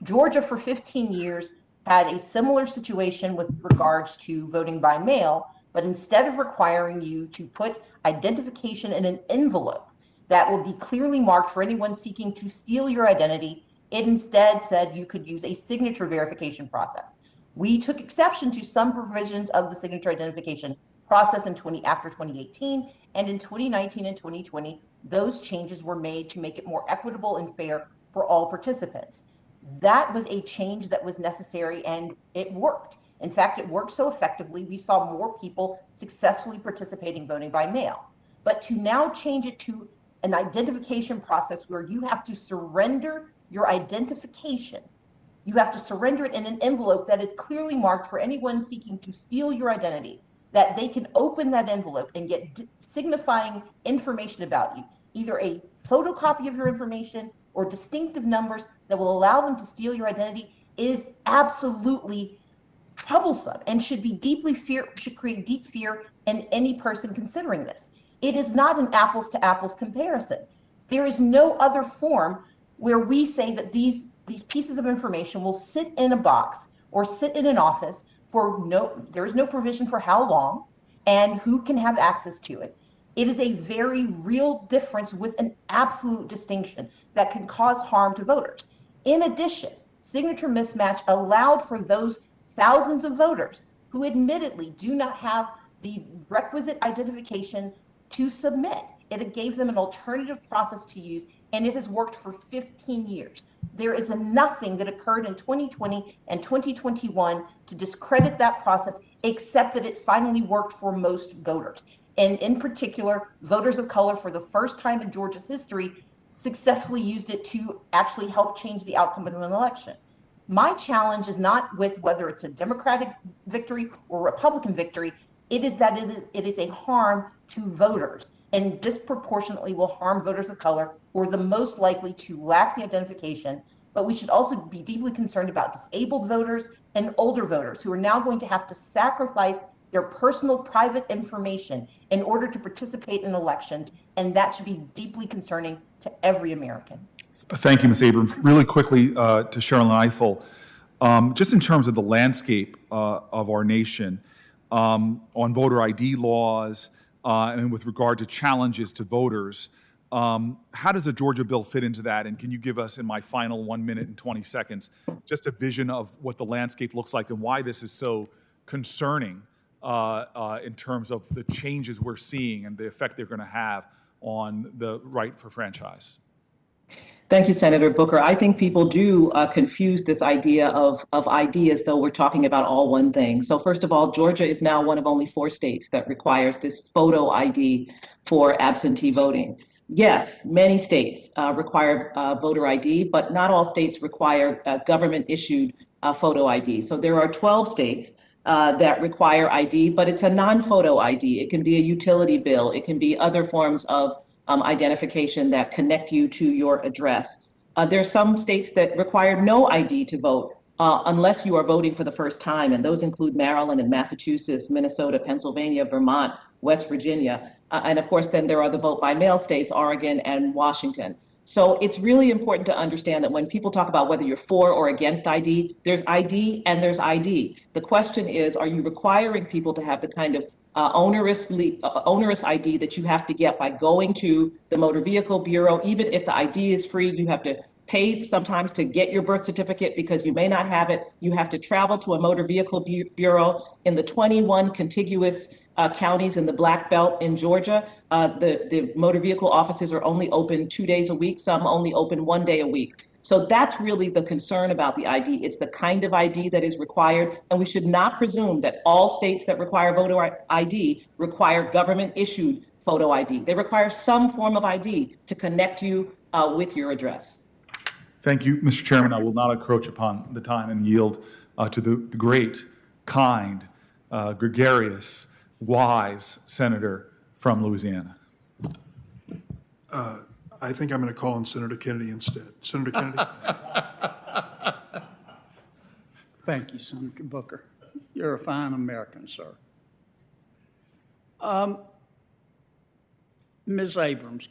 Georgia, for 15 years, had a similar situation with regards to voting by mail, but instead of requiring you to put identification in an envelope that will be clearly marked for anyone seeking to steal your identity, it instead said you could use a signature verification process. We took exception to some provisions of the signature identification process after 2018, and in 2019 and 2020, those changes were made to make it more equitable and fair for all participants. That was a change that was necessary, and it worked. In fact, it worked so effectively, we saw more people successfully participating voting by mail. But to now change it to an identification process where you have to surrender your identification, you have to surrender it in an envelope that is clearly marked for anyone seeking to steal your identity, that they can open that envelope and get signifying information about you, either a photocopy of your information or distinctive numbers that will allow them to steal your identity, is absolutely troublesome and should create deep fear in any person considering this. It is not an apples to apples comparison. There is no other form where we say that these pieces of information will sit in a box or sit in an office there is no provision for how long and who can have access to it. It is a very real difference with an absolute distinction that can cause harm to voters. In addition, signature mismatch allowed for those thousands of voters who admittedly do not have the requisite identification to submit. It gave them an alternative process to use, and it has worked for 15 years. There is nothing that occurred in 2020 and 2021 to discredit that process, except that it finally worked for most voters. And in particular, voters of color, for the first time in Georgia's history, successfully used it to actually help change the outcome of an election. My challenge is not with whether it's a Democratic victory or Republican victory. It is that it is a harm to voters, and disproportionately will harm voters of color who are the most likely to lack the identification. But we should also be deeply concerned about disabled voters and older voters who are now going to have to sacrifice their personal private information in order to participate in elections, and that should be deeply concerning to every American. Thank you, Ms. Abrams. Really quickly to Cheryl Eiffel, just in terms of the landscape of our nation on voter ID laws and with regard to challenges to voters, how does the Georgia bill fit into that? And can you give us, in my final 1 minute and 20 seconds, just a vision of what the landscape looks like and why this is so concerning in terms of the changes we're seeing and the effect they're going to have on the right for franchise? Thank you, Senator Booker. I think people do confuse this idea of ID as though we're talking about all one thing. So first of all, Georgia is now one of only 4 states that requires this photo ID for absentee voting. Yes, many states require voter ID, but not all states require government-issued photo ID. So there are 12 states that require ID, but it's a non-photo ID. It can be a utility bill. It can be other forms of identification that connect you to your address. There are some states that require no ID to vote unless you are voting for the first time, and those include Maryland and Massachusetts, Minnesota, Pennsylvania, Vermont, West Virginia, and of course then there are the vote by mail states, Oregon and Washington. So it's really important to understand that when people talk about whether you're for or against ID, there's ID and there's ID. The question is, are you requiring people to have the kind of onerous ID that you have to get by going to the Motor Vehicle Bureau? Even if the ID is free, you have to pay sometimes to get your birth certificate because you may not have it. You have to travel to a Motor Vehicle Bureau in the 21 contiguous counties in the Black Belt in Georgia. The motor vehicle offices are only open 2 days a week. Some only open 1 day a week. So that's really the concern about the ID. It's the kind of ID that is required, and we should not presume that all states that require voter ID require government-issued photo ID. They require some form of ID to connect you with your address. Thank you, Mr. Chairman. I will not encroach upon the time and yield to the great, kind, gregarious, wise senator from Louisiana. I think I'm going to call on Senator Kennedy instead. Senator Kennedy. Thank you, Senator Booker. You're a fine American, sir. Ms. Abrams,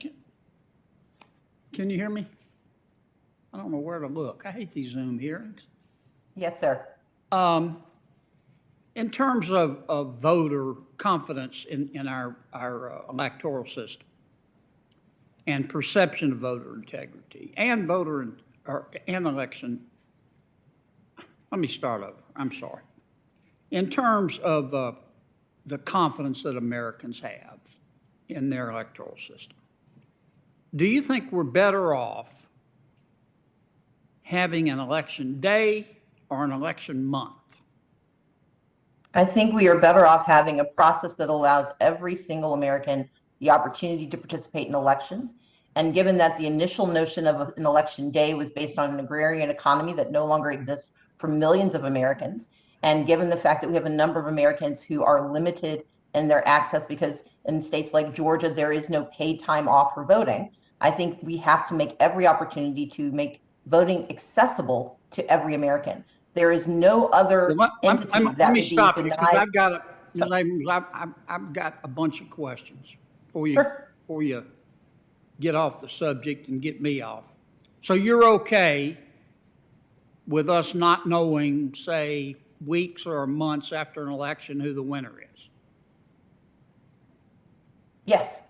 can you hear me? I don't know where to look. I hate these Zoom hearings. Yes, sir. In terms of voter confidence in our electoral system and perception of voter integrity and and election, let me start over. I'm sorry. In terms of the confidence that Americans have in their electoral system, do you think we're better off having an election day or an election month? I think we are better off having a process that allows every single American the opportunity to participate in elections. And given that the initial notion of an election day was based on an agrarian economy that no longer exists for millions of Americans, and given the fact that we have a number of Americans who are limited in their access because in states like Georgia, there is no paid time off for voting, I think we have to make every opportunity to make voting accessible to every American. There is no other entity that let me would stop be you denied. because I've got a bunch of questions before you get off the subject and get me off. So you're okay with us not knowing, say, weeks or months after an election who the winner is? Yes.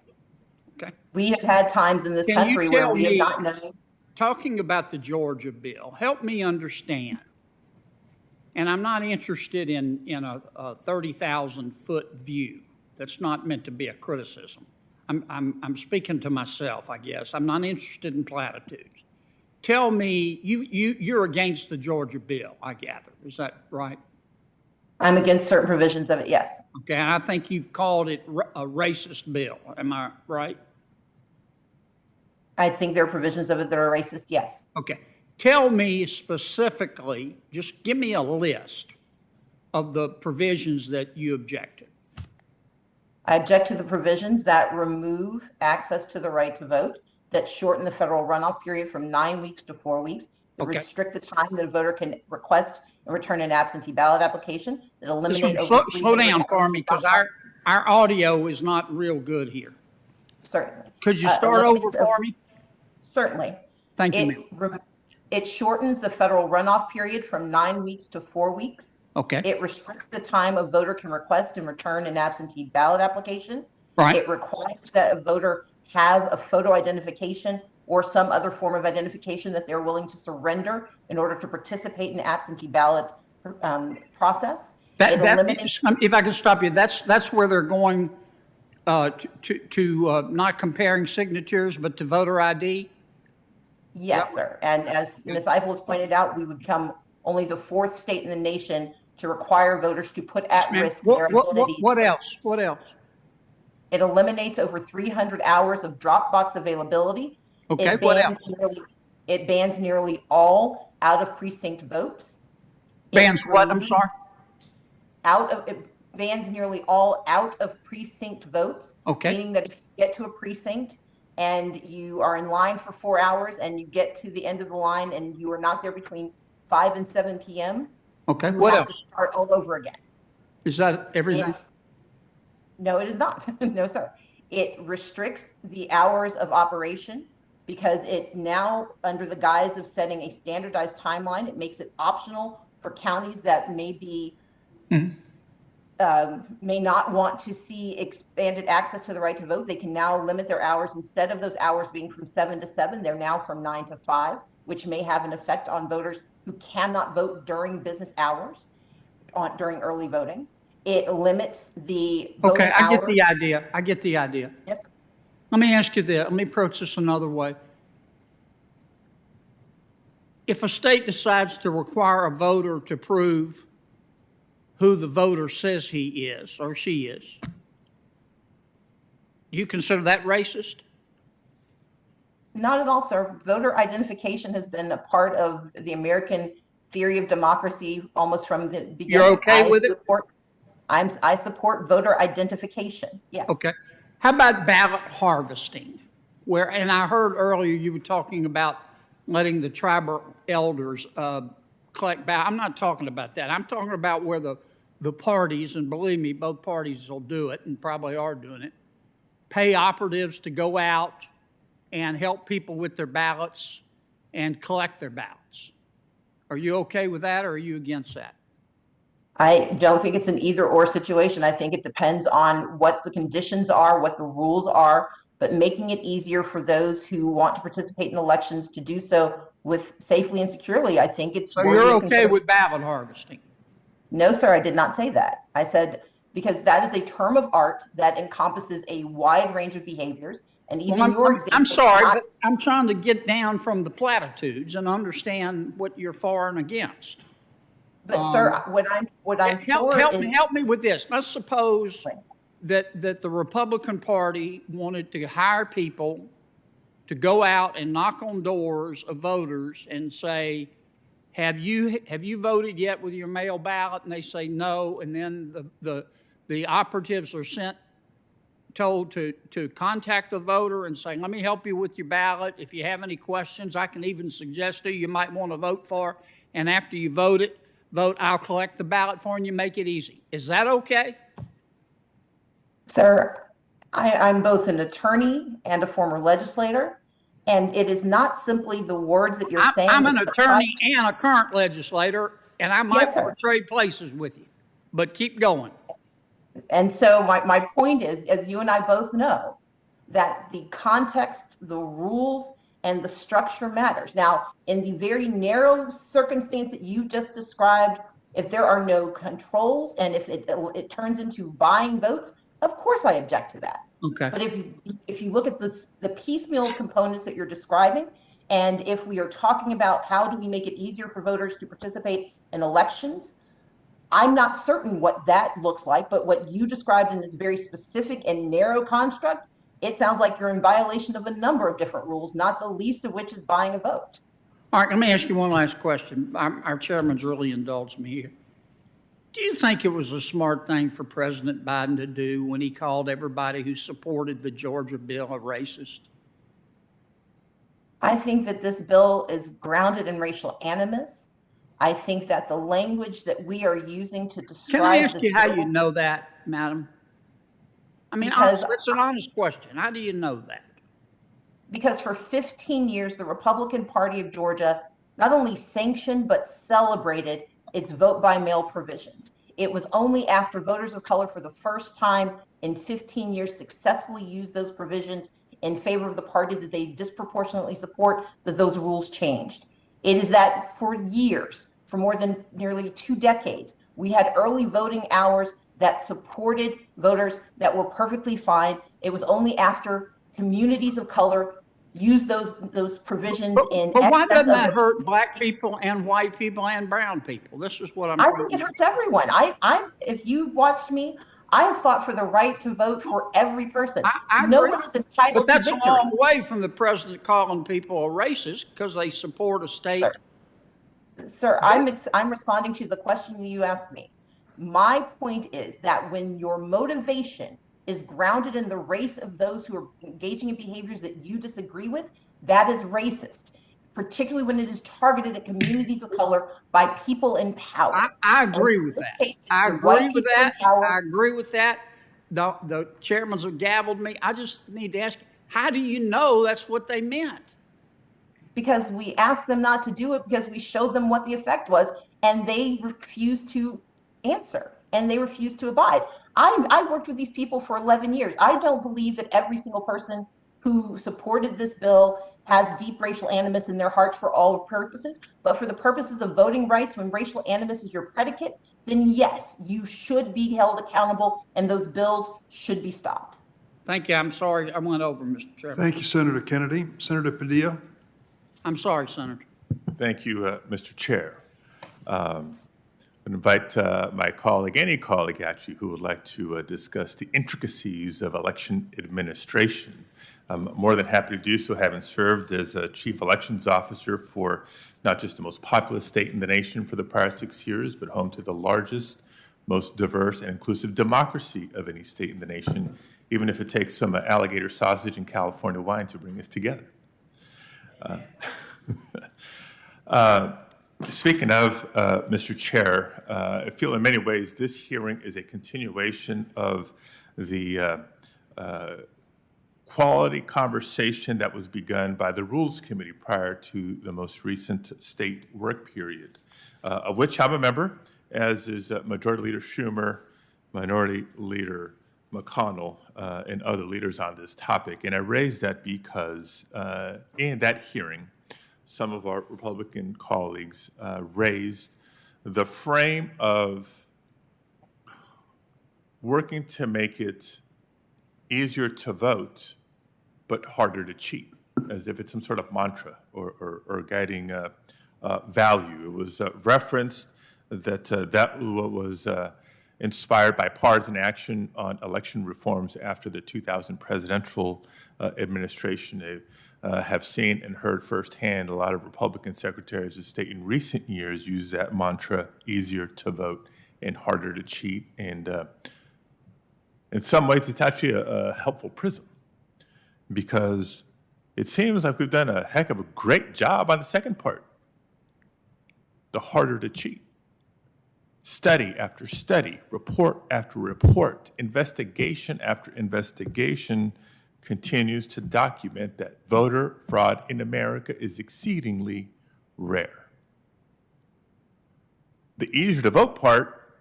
Okay. We have had times in this country where we have not known. Talking about the Georgia bill, help me understand. And I'm not interested in a 30,000-foot view. That's not meant to be a criticism. I'm speaking to myself, I guess. I'm not interested in platitudes. Tell me, you're against the Georgia bill, I gather. Is that right? I'm against certain provisions of it, yes. Okay, and I think you've called it a racist bill. Am I right? I think there are provisions of it that are racist, yes. Okay. Tell me specifically, just give me a list of the provisions that you object to. I object to the provisions that remove access to the right to vote, that shorten the federal runoff period from 9 weeks to 4 weeks, that restrict the time that a voter can request and return an absentee ballot application, that eliminate slow down for me, because our audio is not real good here. Certainly. Could you start over for me? Certainly. Thank you, ma'am. It shortens the federal runoff period from 9 weeks to 4 weeks. Okay. It restricts the time a voter can request and return an absentee ballot application. Right. It requires that a voter have a photo identification or some other form of identification that they're willing to surrender in order to participate in the absentee ballot process. If I can stop you, that's where they're going to not comparing signatures, but to voter ID? Yes, sir. And as Ms. Eiffel has pointed out, we would become only the 4th state in the nation to require voters to put at risk their identity. What else? What else? It eliminates over 300 hours of Dropbox availability. Okay, what else? It bans nearly all out-of-precinct votes. Bans what? I'm sorry? It bans nearly all out-of-precinct votes. Okay. Meaning that if you get to a precinct and you are in line for 4 hours and you get to the end of the line and you are not there between 5 and 7 p.m., okay, you what have else? to start all over again. Is that everything? Yes. No, it is not. No, sir. It restricts the hours of operation because it now, under the guise of setting a standardized timeline, it makes it optional for counties that may not want to see expanded access to the right to vote. They can now limit their hours. Instead of those hours being from 7 to 7, they're now from 9 to 5, which may have an effect on voters who cannot vote during business hours during early voting. It limits the voting Okay, I get hours. the idea. I get the idea. Yes, sir. Let me ask you this. Let me approach this another way. If a state decides to require a voter to prove who the voter says he is or she is, do you consider that racist? Not at all, sir. Voter identification has been a part of the American theory of democracy almost from the beginning. You're okay with it? I support voter identification, yes. Okay. How about ballot harvesting? And I heard earlier you were talking about letting the tribal elders collect ballots. I'm not talking about that. I'm talking about where the parties, and believe me, both parties will do it and probably are doing it, pay operatives to go out and help people with their ballots and collect their ballots. Are you okay with that, or are you against that? I don't think it's an either-or situation. I think it depends on what the conditions are, what the rules are, but making it easier for those who want to participate in elections to do so with safely and securely, I think it's So you're okay with ballot harvesting? No, sir, I did not say that. I said because that is a term of art that encompasses a wide range of behaviors, and even I'm sorry, but I'm trying to get down from the platitudes and understand what you're for and against. But sir, what I'm for is help me with this. Let's suppose that the Republican Party wanted to hire people to go out and knock on doors of voters and say, have you voted yet with your mail ballot? And they say no, and then the operatives are told to contact the voter and say, let me help you with your ballot. If you have any questions, I can even suggest who you might want to vote for. And after you vote, I'll collect the ballot for you and you make it easy. Is that okay? Sir, I'm both an attorney and a former legislator, and it is not simply the words that you're saying. I'm an attorney and a current legislator, and I might want to trade places with you, but keep going. And so my point is, as you and I both know, that the context, the rules, and the structure matters. Now, in the very narrow circumstance that you just described, if there are no controls and if it turns into buying votes, Of course I object to that. Okay. But if you look at the piecemeal components that you're describing, and if we are talking about how do we make it easier for voters to participate in elections, I'm not certain what that looks like, but what you described in this very specific and narrow construct, it sounds like you're in violation of a number of different rules, not the least of which is buying a vote. All right, let me ask you one last question. Our chairman's really indulged me here. Do you think it was a smart thing for President Biden to do when he called everybody who supported the Georgia bill a racist? I think that this bill is grounded in racial animus. I think that the language that we are using to describe Can I ask this you how bill, you know that, madam? I mean, Because- it's an honest question. How do you know that? because for 15 years, the Republican Party of Georgia not only sanctioned but celebrated its vote by mail provisions. It was only after voters of color for the first time in 15 years successfully used those provisions in favor of the party that they disproportionately support that those rules changed. It is that for years, for more than nearly 2 decades, we had early voting hours that supported voters that were perfectly fine. It was only after communities of color used those provisions in But why excess doesn't of that hurt black people and white people and brown people? This is what I'm I trying think to it hurts everyone. If you've watched me, I have fought for the right to vote for every person. I No agree. one is entitled But that's to a victory. long way from the president calling people a racist because they support a state. Sir, I'm responding to the question you asked me. My point is that when your motivation is grounded in the race of those who are engaging in behaviors that you disagree with, that is racist, particularly when it is targeted at communities of color by people in power. I agree with that. I agree with that. I agree with that. The chairmans have gavelled me. I just need to ask, how do you know that's what they meant? Because we asked them not to do it because we showed them what the effect was, and they refused to answer, and they refused to abide. I worked with these people for 11 years. I don't believe that every single person who supported this bill has deep racial animus in their hearts for all purposes, but for the purposes of voting rights, when racial animus is your predicate, then yes, you should be held accountable, and those bills should be stopped. Thank you. I'm sorry I went over, Mr. Chairman. Thank you, Senator Kennedy. Senator Padilla. I'm sorry, Senator. Thank you, Mr. Chair. I invite my colleague, any colleague actually, who would like to discuss the intricacies of election administration. I'm more than happy to do so, having served as a chief elections officer for not just the most populous state in the nation for the prior 6 years, but home to the largest, most diverse and inclusive democracy of any state in the nation, even if it takes some alligator sausage and California wine to bring us together. Speaking of, Mr. Chair, I feel in many ways this hearing is a continuation of the quality conversation that was begun by the Rules Committee prior to the most recent state work period, of which I'm a member, as is Majority Leader Schumer, Minority Leader McConnell, and other leaders on this topic. And I raise that because in that hearing, some of our Republican colleagues raised the frame of working to make it easier to vote, but harder to cheat, as if it's some sort of mantra or guiding value. It was referenced that that was inspired by partisan action on election reforms after the 2000 presidential administration. They have seen and heard firsthand a lot of Republican secretaries of state in recent years use that mantra, easier to vote and harder to cheat. And in some ways, it's actually a helpful prism, because it seems like we've done a heck of a great job on the second part, the harder to cheat. Study after study, report after report, investigation after investigation continues to document that voter fraud in America is exceedingly rare. The easier to vote part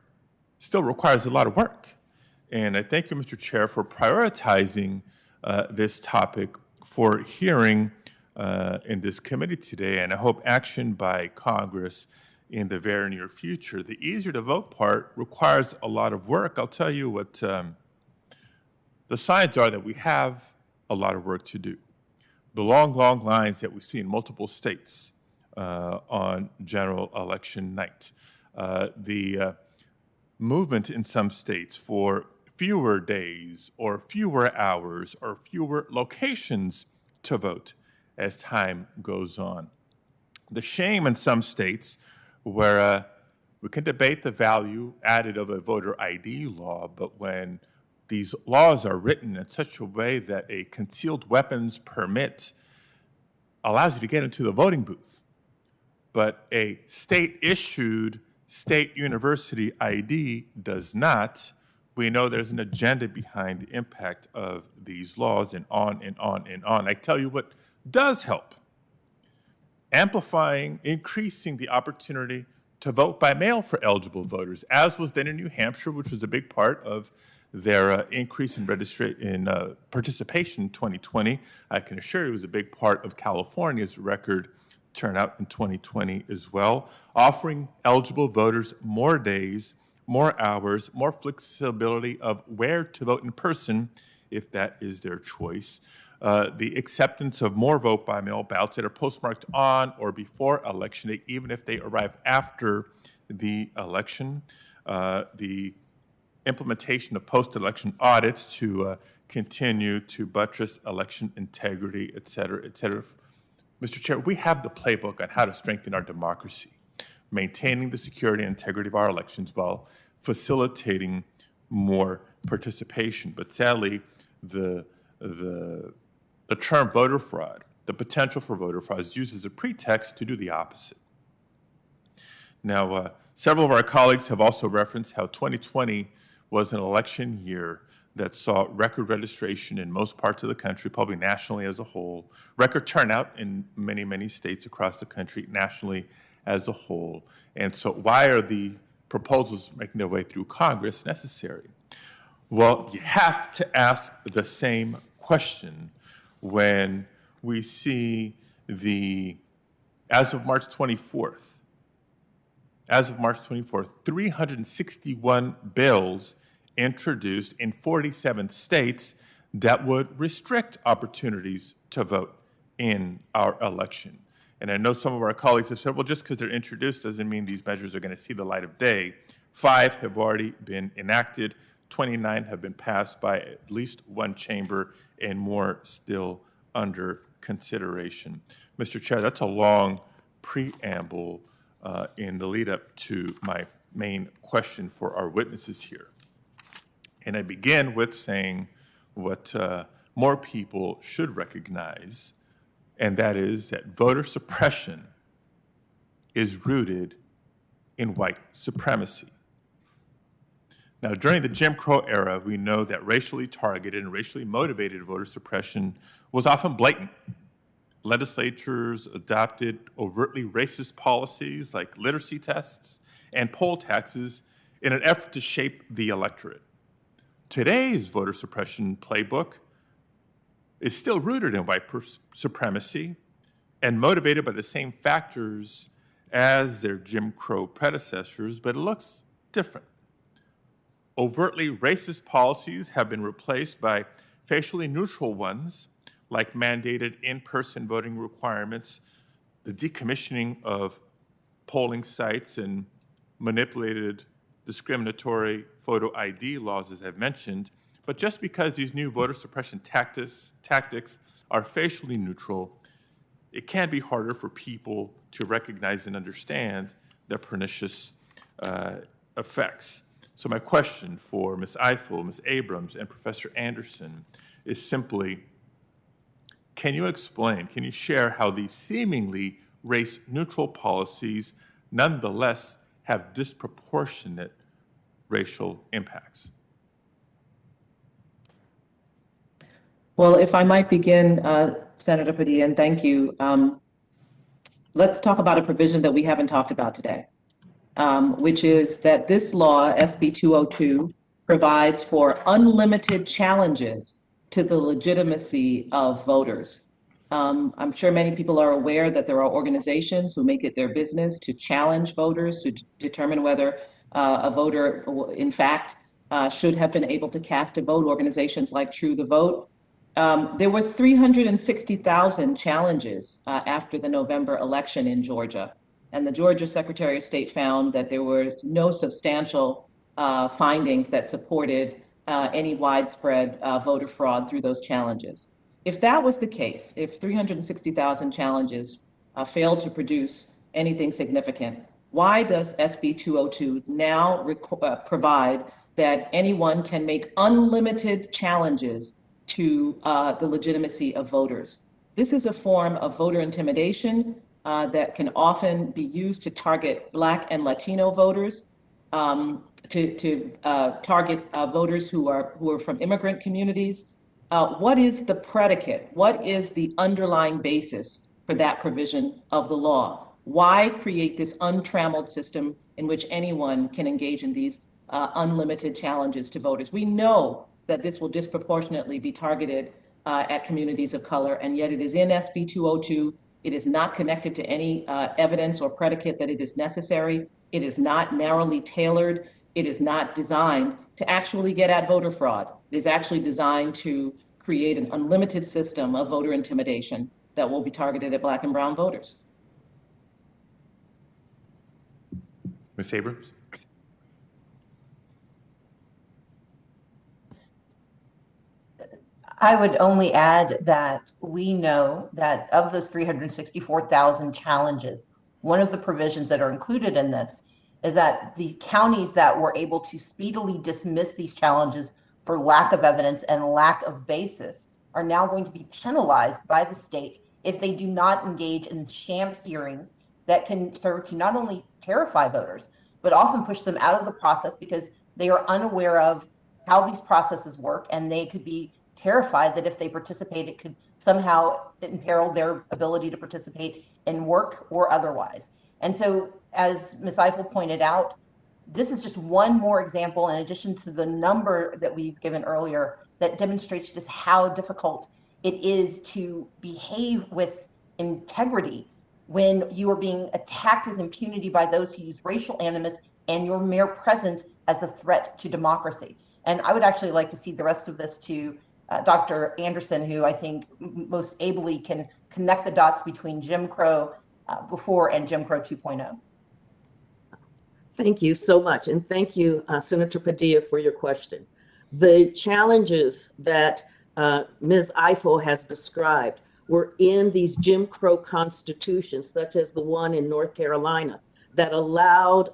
still requires a lot of work. And I thank you, Mr. Chair, for prioritizing this topic for hearing in this committee today, and I hope action by Congress in the very near future. The easier to vote part requires a lot of work. I'll tell you what The signs are that we have a lot of work to do. The long, long lines that we see in multiple states on general election night, the movement in some states for fewer days or fewer hours or fewer locations to vote as time goes on. The shame in some states where we can debate the value added of a voter ID law, but when these laws are written in such a way that a concealed weapons permit allows you to get into the voting booth, but a state-issued state university ID does not, we know there's an agenda behind the impact of these laws, and on and on and on. I tell you what does help: amplifying, increasing the opportunity to vote by mail for eligible voters, as was done in New Hampshire, which was a big part of their increase in participation in 2020. I can assure you it was a big part of California's record turnout in 2020 as well, offering eligible voters more days, more hours, more flexibility of where to vote in person if that is their choice. The acceptance of more vote by mail ballots that are postmarked on or before election day, even if they arrive after the election. The implementation of post-election audits to continue to buttress election integrity, et cetera, et cetera. Mr. Chair, we have the playbook on how to strengthen our democracy, maintaining the security and integrity of our elections while facilitating more participation. But sadly, the term voter fraud, the potential for voter fraud, is used as a pretext to do the opposite. Now, several of our colleagues have also referenced how 2020 was an election year that saw record registration in most parts of the country, probably nationally as a whole, record turnout in many, many states across the country, nationally as a whole. And so why are the proposals making their way through Congress necessary? Well, you have to ask the same question when we see as of March 24th, 361 bills introduced in 47 states that would restrict opportunities to vote in our election. And I know some of our colleagues have said, well, just because they're introduced doesn't mean these measures are going to see the light of day. 5 have already been enacted, 29 have been passed by at least one chamber, and more still under consideration. Mr. Chair, that's a long preamble in the lead up to my main question for our witnesses here. And I begin with saying what more people should recognize, and that is that voter suppression is rooted in white supremacy. Now, during the Jim Crow era, we know that racially targeted and racially motivated voter suppression was often blatant. Legislatures adopted overtly racist policies like literacy tests and poll taxes in an effort to shape the electorate. Today's voter suppression playbook is still rooted in white supremacy and motivated by the same factors as their Jim Crow predecessors, but it looks different. Overtly racist policies have been replaced by facially neutral ones, like mandated in-person voting requirements, the decommissioning of polling sites, and manipulated discriminatory photo ID laws, as I've mentioned. But just because these new voter suppression tactics are facially neutral, it can be harder for people to recognize and understand their pernicious effects. So my question for Ms. Eiffel, Ms. Abrams, and Professor Anderson is simply, can you explain, can you share how these seemingly race-neutral policies nonetheless have disproportionate racial impacts? Well, if I might begin, Senator Padilla, and thank you. Let's talk about a provision that we haven't talked about today, which is that this law, SB 202, provides for unlimited challenges to the legitimacy of voters. I'm sure many people are aware that there are organizations who make it their business to challenge voters to determine whether a voter, in fact, should have been able to cast a vote, organizations like True the Vote. There were 360,000 challenges after the November election in Georgia. And the Georgia Secretary of State found that there were no substantial findings that supported any widespread voter fraud through those challenges. If that was the case, if 360,000 challenges failed to produce anything significant, why does SB 202 now provide that anyone can make unlimited challenges to the legitimacy of voters? This is a form of voter intimidation that can often be used to target Black and Latino voters, to target voters who are from immigrant communities. What is the predicate? What is the underlying basis for that provision of the law? Why create this untrammeled system in which anyone can engage in these unlimited challenges to voters? We know that this will disproportionately be targeted at communities of color, and yet it is in SB 202. It is not connected to any evidence or predicate that it is necessary. It is not narrowly tailored. It is not designed to actually get at voter fraud. It is actually designed to create an unlimited system of voter intimidation that will be targeted at Black and brown voters. Ms. Abrams? I would only add that we know that of those 364,000 challenges, one of the provisions that are included in this is that the counties that were able to speedily dismiss these challenges for lack of evidence and lack of basis are now going to be penalized by the state if they do not engage in sham hearings that can serve to not only terrify voters, but often push them out of the process because they are unaware of how these processes work, and they could be terrified that if they participate, it could somehow imperil their ability to participate in work or otherwise. And so, as Ms. Eiffel pointed out, this is just one more example in addition to the number that we've given earlier that demonstrates just how difficult it is to behave with integrity when you are being attacked with impunity by those who use racial animus and your mere presence as a threat to democracy. And I would actually like to see the rest of this to Dr. Anderson, who I think most ably can connect the dots between Jim Crow before and Jim Crow 2.0. Thank you so much. And thank you, Senator Padilla, for your question. The challenges that Ms. Eiffel has described were in these Jim Crow constitutions, such as the one in North Carolina, that allowed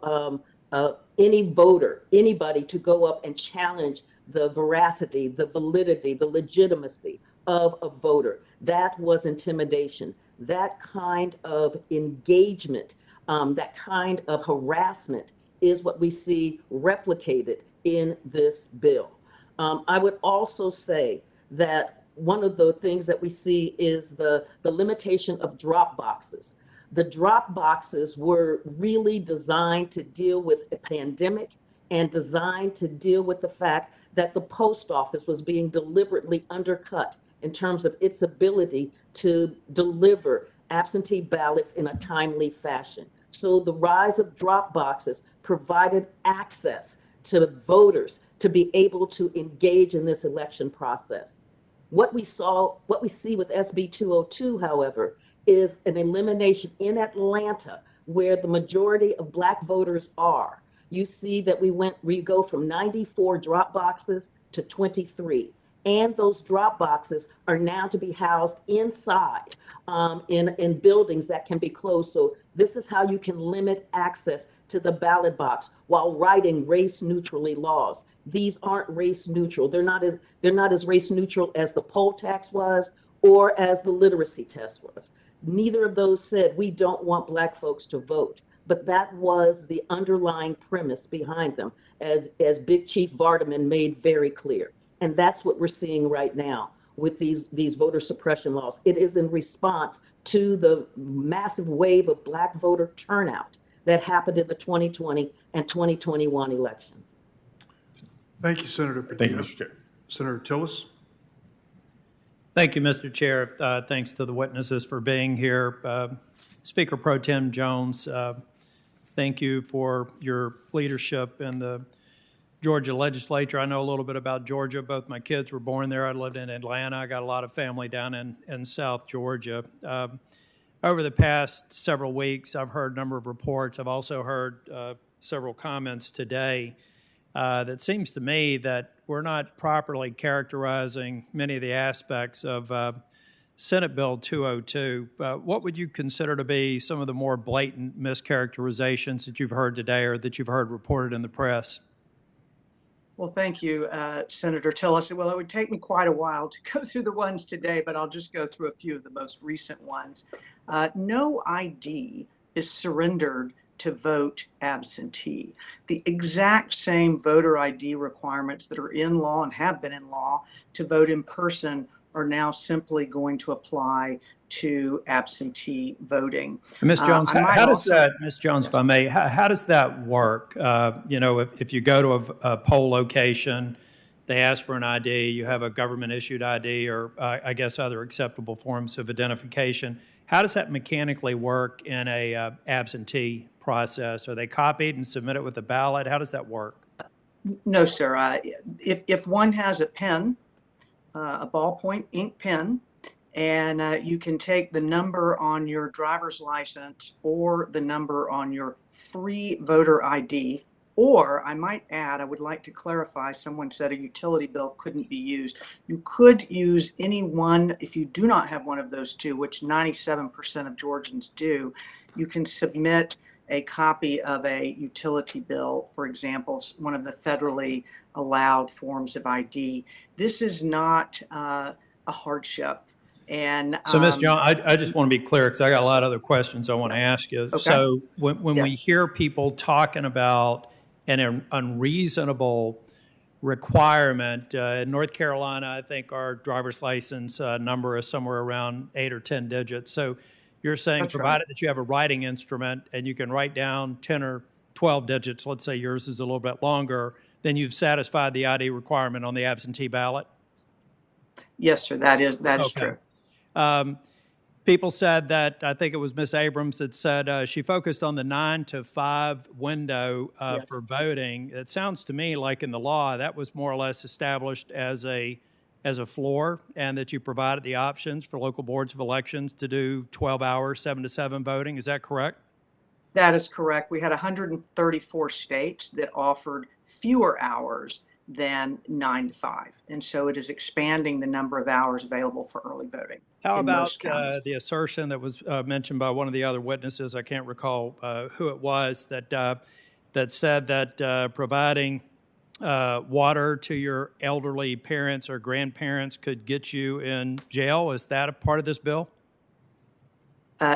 any voter, anybody, to go up and challenge the veracity, the validity, the legitimacy of a voter. That was intimidation. That kind of engagement, that kind of harassment is what we see replicated in this bill. I would also say that one of the things that we see is the limitation of drop boxes. The drop boxes were really designed to deal with a pandemic and designed to deal with the fact that the post office was being deliberately undercut in terms of its ability to deliver absentee ballots in a timely fashion. So the rise of drop boxes provided access to voters to be able to engage in this election process. What we see with SB 202, however, is an elimination in Atlanta, where the majority of Black voters are. You see that we go from 94 drop boxes to 23. And those drop boxes are now to be housed inside in buildings that can be closed. So this is how you can limit access to the ballot box while writing race-neutrally laws. These aren't race neutral. They're not as race neutral as the poll tax was or as the literacy test was. Neither of those said we don't want Black folks to vote. But that was the underlying premise behind them, as Big Chief Vardaman made very clear. And that's what we're seeing right now with these voter suppression laws. It is in response to the massive wave of Black voter turnout that happened in the 2020 and 2021 elections. Thank you, Senator Padilla. Thank you, Mr. Chair. Senator Tillis. Thank you, Mr. Chair. Thanks to the witnesses for being here. Speaker Pro Tem Jones, thank you for your leadership in the Georgia legislature. I know a little bit about Georgia. Both my kids were born there. I lived in Atlanta. I got a lot of family down in South Georgia. Over the past several weeks, I've heard a number of reports. I've also heard several comments today that seems to me that we're not properly characterizing many of the aspects of Senate Bill 202. What would you consider to be some of the more blatant mischaracterizations that you've heard today or that you've heard reported in the press? Well, thank you, Senator Tillis. Well, it would take me quite a while to go through the ones today, but I'll just go through a few of the most recent ones. No ID is surrendered to vote absentee. The exact same voter ID requirements that are in law and have been in law to vote in person are now simply going to apply to absentee voting. Ms. Jones, how does that, Ms. Jones, if I may, how does that work? You know, if you go to a poll location, they ask for an ID, you have a government issued ID or I guess other acceptable forms of identification. How does that mechanically work in a absentee process? Are they copied and submitted with a ballot? How does that work? No, sir. If one has a pen, a ballpoint ink pen, and you can take the number on your driver's license or the number on your free voter ID, or I might add, I would like to clarify, someone said a utility bill couldn't be used. You could use any one, if you do not have one of those two, which 97% of Georgians do, you can submit a copy of a utility bill, for example, one of the federally allowed forms of ID. This is not a hardship. And so, Ms. Jones, I just want to be clear because I got a lot of other questions I want to ask you. Okay. So when we hear people talking about an unreasonable requirement, in North Carolina, I think our driver's license number is somewhere around 8 or 10 digits. So you're saying That's provided right. that you have a writing instrument and you can write down 10 or 12 digits, let's say yours is a little bit longer, then you've satisfied the ID requirement on the absentee ballot? Yes, sir, that is true. People said that, I think it was Ms. Abrams that said she focused on the 9 to 5 window Yes. for voting. It sounds to me like in the law that was more or less established as a floor, and that you provided the options for local boards of elections to do 12 hours, 7 to 7 voting. Is that correct? That is correct. We had 134 states that offered fewer hours than 9 to 5. And so it is expanding the number of hours available for early voting. How in about most counties. the assertion that was mentioned by one of the other witnesses, I can't recall who it was, that said that providing water to your elderly parents or grandparents could get you in jail? Is that a part of this bill?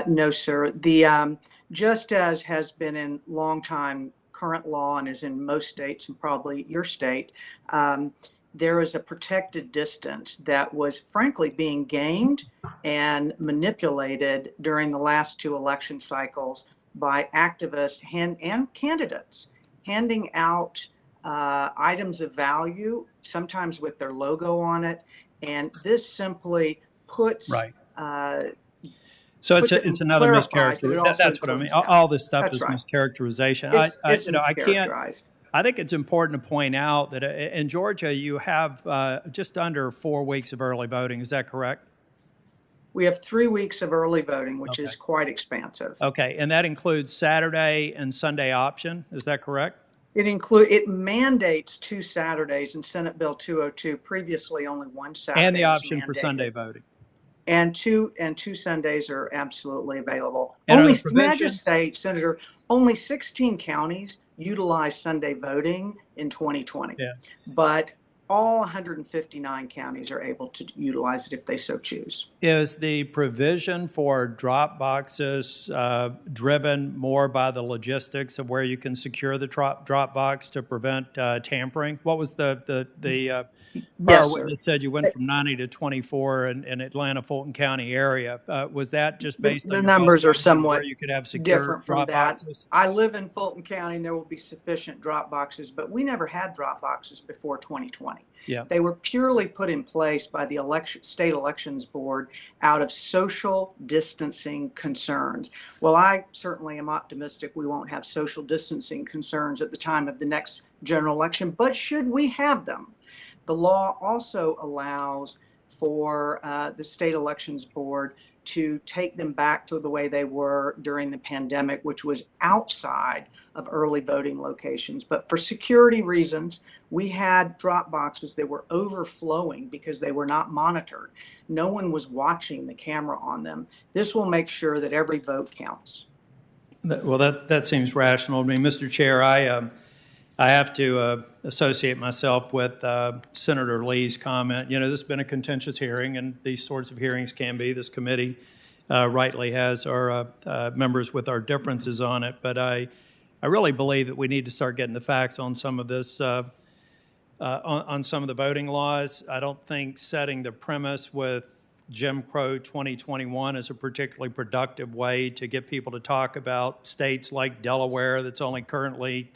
No, sir. The just as has been in long time current law and is in most states and probably your state, there is a protected distance that was frankly being gained and manipulated during the last 2 election cycles by activists and candidates handing out items of value, sometimes with their logo on it. And this simply puts right. So it's another mischaracterization. That's what I mean. All this stuff is mischaracterization. I think it's important to point out that in Georgia you have just under 4 weeks of early voting. Is that correct? We have 3 weeks of early voting, which is quite expansive. Okay, and that includes Saturday and Sunday option. Is that correct? It mandates 2 Saturdays in Senate Bill 202. Previously, only 1 Saturday. And the option for Sunday voting. And two Sundays are absolutely available. And only, may I just say, Senator, only 16 counties utilized Sunday voting in 2020. Yeah. But all 159 counties are able to utilize it if they so choose. Is the provision for drop boxes driven more by the logistics of where you can secure the drop box to prevent tampering? What was the prior witness said you went from 90 to 24 in Atlanta, Fulton County area. Was that just based on the numbers are somewhat where you could have secure different from drop that. boxes? I live in Fulton County and there will be sufficient drop boxes, but we never had drop boxes before 2020. Yeah. They were purely put in place by the state elections board out of social distancing concerns. Well, I certainly am optimistic we won't have social distancing concerns at the time of the next general election, but should we have them, the law also allows for the state elections board to take them back to the way they were during the pandemic, which was outside of early voting locations. But for security reasons, we had drop boxes that were overflowing because they were not monitored. No one was watching the camera on them. This will make sure that every vote counts. Well, that seems rational to me. Mr. Chair, I have to associate myself with Senator Lee's comment. You know, this has been a contentious hearing, and these sorts of hearings can be. This committee rightly has our members with our differences on it, but I really believe that we need to start getting the facts on some of this, on some of the voting laws. I don't think setting the premise with Jim Crow 2021 is a particularly productive way to get people to talk about states like Delaware that's only currently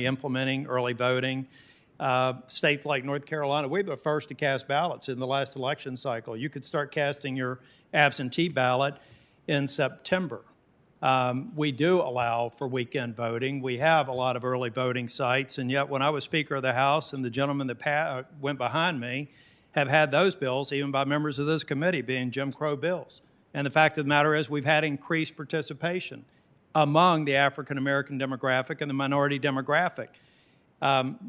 implementing early voting. States like North Carolina, we were the first to cast ballots in the last election cycle. You could start casting your absentee ballot in September. We do allow for weekend voting. We have a lot of early voting sites, and yet when I was Speaker of the House and the gentleman that went behind me have had those bills, even by members of this committee, being Jim Crow bills. And the fact of the matter is we've had increased participation among the African-American demographic and the minority demographic.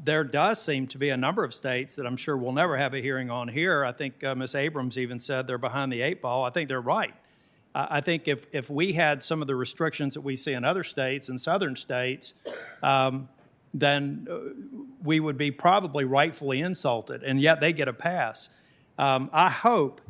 There does seem to be a number of states that I'm sure we'll never have a hearing on here. I think Ms. Abrams even said they're behind the eight ball. I think they're right. I think if we had some of the restrictions that we see in other states and southern states, then we would be probably rightfully insulted, and yet they get a pass. I hope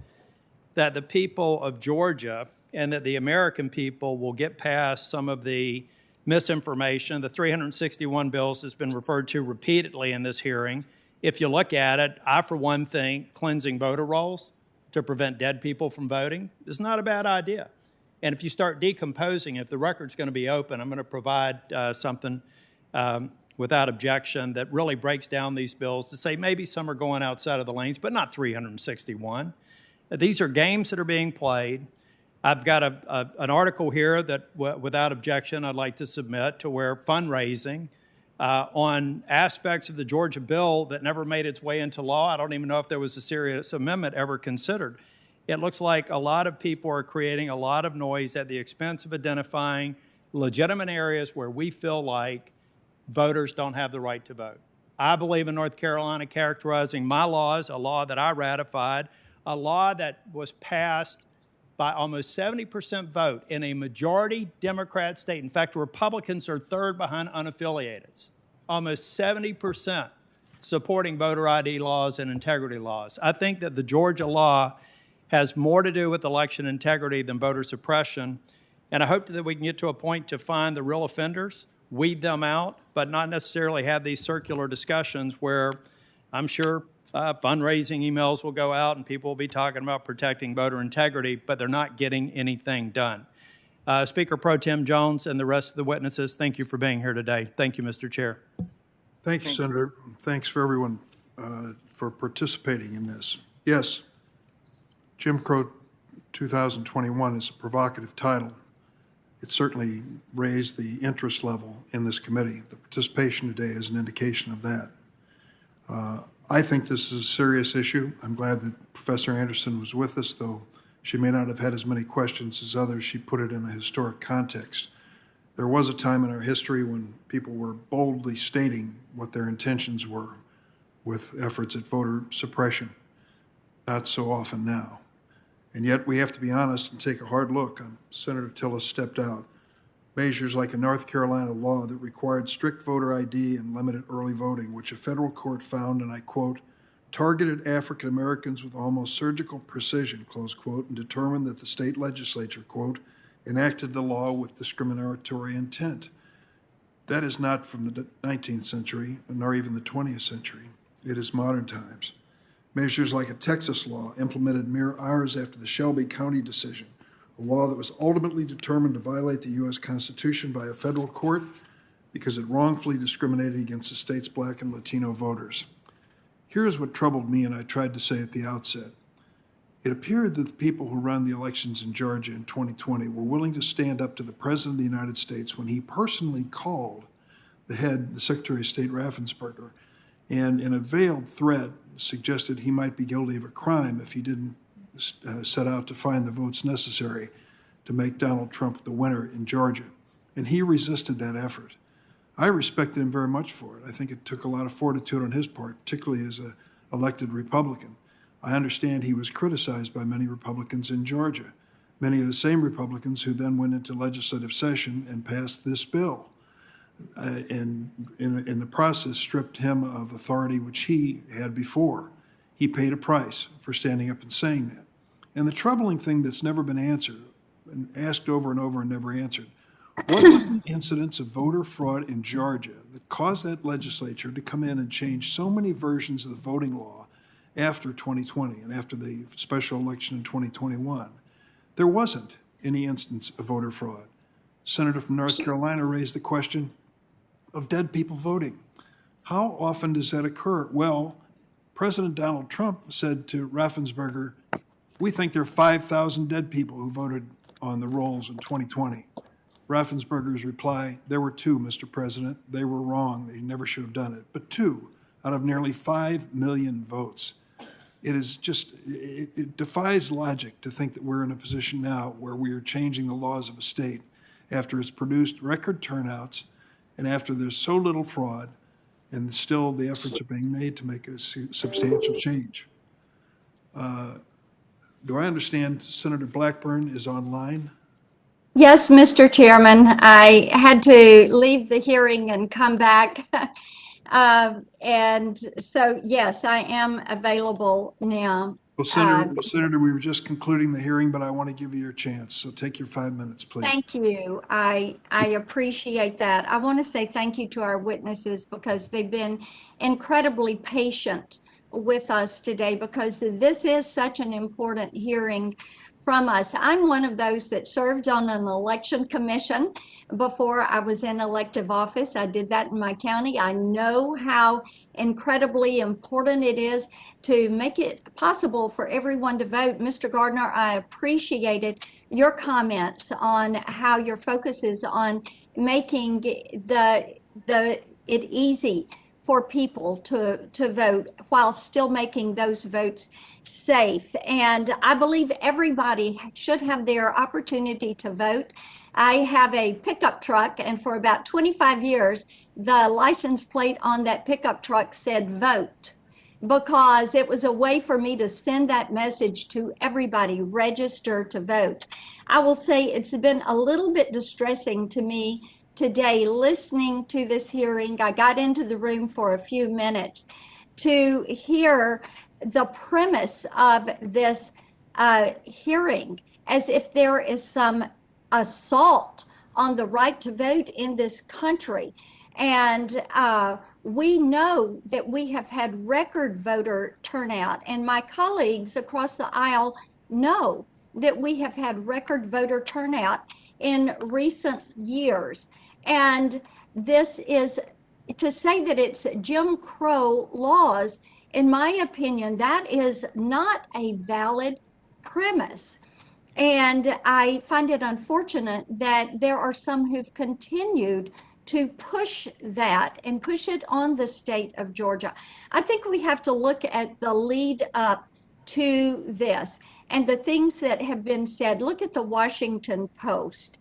that the people of Georgia and that the American people will get past some of the misinformation, the 361 bills that's been referred to repeatedly in this hearing. If you look at it, I, for one, think cleansing voter rolls to prevent dead people from voting is not a bad idea. And if you start decomposing, if the record's going to be open, I'm going to provide something without objection that really breaks down these bills to say maybe some are going outside of the lanes, but not 361. These are games that are being played. I've got an article here that, without objection, I'd like to submit to where fundraising on aspects of the Georgia bill that never made its way into law. I don't even know if there was a serious amendment ever considered. It looks like a lot of people are creating a lot of noise at the expense of identifying legitimate areas where we feel like voters don't have the right to vote. I believe in North Carolina characterizing my laws, a law that I ratified, a law that was passed by almost 70% vote in a majority Democrat state. In fact, Republicans are third behind unaffiliateds. Almost 70% supporting voter ID laws and integrity laws. I think that the Georgia law has more to do with election integrity than voter suppression, and I hope that we can get to a point to find the real offenders, weed them out, but not necessarily have these circular discussions where I'm sure fundraising emails will go out and people will be talking about protecting voter integrity, but they're not getting anything done. Speaker Pro Tem Jones and the rest of the witnesses, thank you for being here today. Thank you, Mr. Chair. Thank you, Senator. Thanks for everyone for participating in this. Yes, Jim Crow 2021 is a provocative title. It certainly raised the interest level in this committee. The participation today is an indication of that. I think this is a serious issue. I'm glad that Professor Anderson was with us, though she may not have had as many questions as others. She put it in a historic context. There was a time in our history when people were boldly stating what their intentions were with efforts at voter suppression. Not so often now. And yet we have to be honest and take a hard look. Senator Tillis stepped out. Measures like a North Carolina law that required strict voter ID and limited early voting, which a federal court found, and I quote, targeted African Americans with almost surgical precision, close quote, and determined that the state legislature, quote, enacted the law with discriminatory intent. That is not from the 19th century, nor even the 20th century. It is modern times. Measures like a Texas law implemented mere hours after the Shelby County decision, a law that was ultimately determined to violate the U.S. Constitution by a federal court because it wrongfully discriminated against the state's black and Latino voters. Here's what troubled me, and I tried to say at the outset. It appeared that the people who ran the elections in Georgia in 2020 were willing to stand up to the President of the United States when he personally called the Secretary of State Raffensperger, and in a veiled threat suggested he might be guilty of a crime if he didn't set out to find the votes necessary to make Donald Trump the winner in Georgia. And he resisted that effort. I respected him very much for it. I think it took a lot of fortitude on his part, particularly as an elected Republican. I understand he was criticized by many Republicans in Georgia, many of the same Republicans who then went into legislative session and passed this bill, and in the process stripped him of authority which he had before. He paid a price for standing up and saying that. And the troubling thing that's never been answered, and asked over and over and never answered, what was the incidence of voter fraud in Georgia that caused that legislature to come in and change so many versions of the voting law after 2020 and after the special election in 2021? There wasn't any instance of voter fraud. Senator from North Carolina raised the question of dead people voting. How often does that occur? Well, President Donald Trump said to Raffensperger, we think there are 5,000 dead people who voted on the rolls in 2020. Raffensperger's reply, there were 2, Mr. President. They were wrong. They never should have done it. But 2 out of nearly 5 million votes. It is just, it defies logic to think that we're in a position now where we are changing the laws of a state after it's produced record turnouts and after there's so little fraud and still the efforts are being made to make a substantial change. Do I understand Senator Blackburn is online? Yes, Mr. Chairman. I had to leave the hearing and come back. And so, yes, I am available now. Well, Senator, we were just concluding the hearing, but I want to give you your chance. So take your 5 minutes, please. Thank you. I appreciate that. I want to say thank you to our witnesses because they've been incredibly patient with us today because this is such an important hearing from us. I'm one of those that served on an election commission before I was in elective office. I did that in my county. I know how incredibly important it is to make it possible for everyone to vote. Mr. Gardner, I appreciated your comments on how your focus is on making it easy for people to vote while still making those votes safe. And I believe everybody should have their opportunity to vote. I have a pickup truck, and for about 25 years, the license plate on that pickup truck said vote, because it was a way for me to send that message to everybody, register to vote. I will say it's been a little bit distressing to me today listening to this hearing. I got into the room for a few minutes to hear the premise of this hearing as if there is some assault on the right to vote in this country. And we know that we have had record voter turnout, and my colleagues across the aisle know that we have had record voter turnout in recent years. And this is to say that it's Jim Crow laws. In my opinion, that is not a valid premise. And I find it unfortunate that there are some who've continued to push that and push it on the state of Georgia. I think we have to look at the lead up to this and the things that have been said. Look at the Washington Post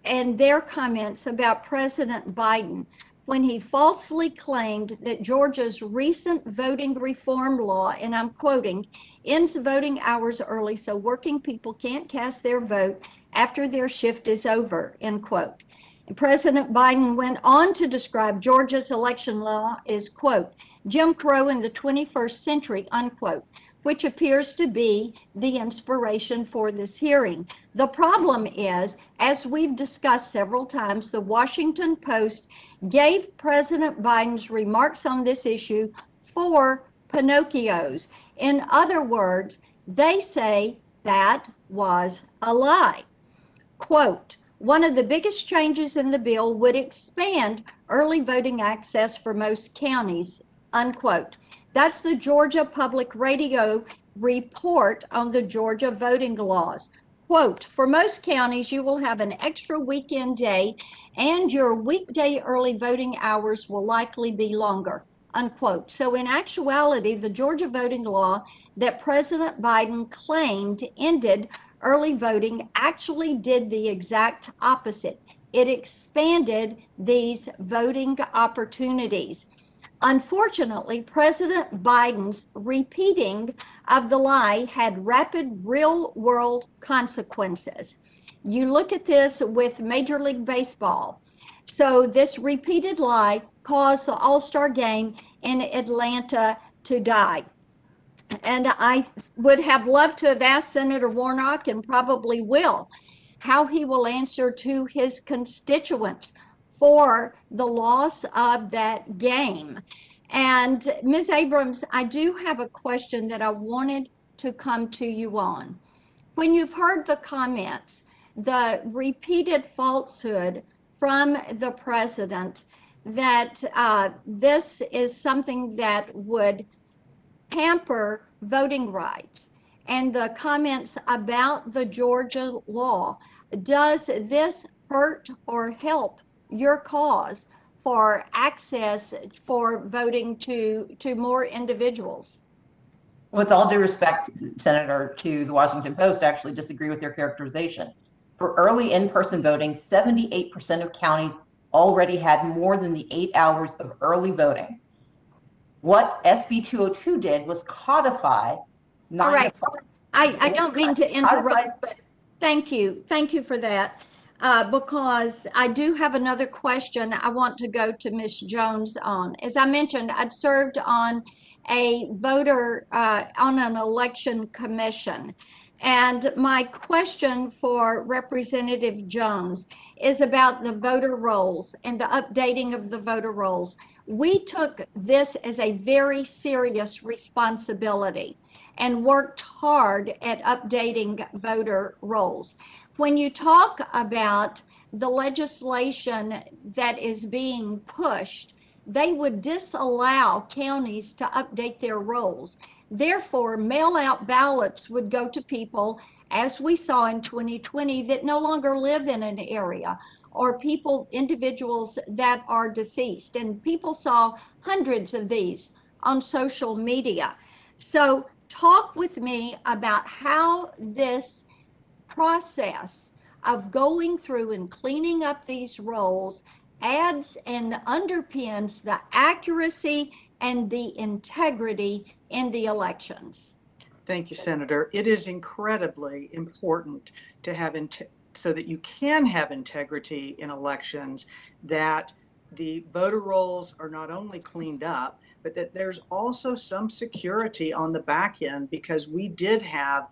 and their comments about President Biden when he falsely claimed that Georgia's recent voting reform law, and I'm quoting, ends voting hours early so working people can't cast their vote after their shift is over, end quote. And President Biden went on to describe Georgia's election law as, quote, Jim Crow in the 21st century, unquote, which appears to be the inspiration for this hearing. The problem is, as we've discussed several times, the Washington Post gave President Biden's remarks on this issue 4 Pinocchios. In other words, they say that was a lie. Quote, one of the biggest changes in the bill would expand early voting access for most counties, unquote. That's the Georgia Public Radio report on the Georgia voting laws. Quote, for most counties, you will have an extra weekend day and your weekday early voting hours will likely be longer, unquote. So in actuality, the Georgia voting law that President Biden claimed ended early voting actually did the exact opposite. It expanded these voting opportunities. Unfortunately, President Biden's repeating of the lie had rapid real-world consequences. You look at this with Major League Baseball. So this repeated lie caused the All-Star game in Atlanta to die. And I would have loved to have asked Senator Warnock, and probably will, how he will answer to his constituents for the loss of that game. And Ms. Abrams, I do have a question that I wanted to come to you on. When you've heard the comments, the repeated falsehood from the president that this is something that would hamper voting rights, and the comments about the Georgia law, does this hurt or help your cause for access for voting to more individuals? With all due respect, Senator, to the Washington Post, I actually disagree with your characterization. For early in-person voting, 78% of counties already had more than the 8 hours of early voting. What SB 202 did was codify 9 All right. to 5. I don't mean to interrupt, but thank you. Thank you for that. Because I do have another question I want to go to Ms. Jones on. As I mentioned, I'd served on a voter, on an election commission. And my question for Representative Jones is about the voter rolls and the updating of the voter rolls. We took this as a very serious responsibility and worked hard at updating voter rolls. When you talk about the legislation that is being pushed, they would disallow counties to update their rolls. Therefore, mail-out ballots would go to people, as we saw in 2020, that no longer live in an area, or individuals that are deceased. And people saw hundreds of these on social media. So talk with me about how this process of going through and cleaning up these rolls adds and underpins the accuracy and the integrity in the elections. Thank you, Senator. It is incredibly important to have so that you can have integrity in elections, that the voter rolls are not only cleaned up, but that there's also some security on the back end, because we did have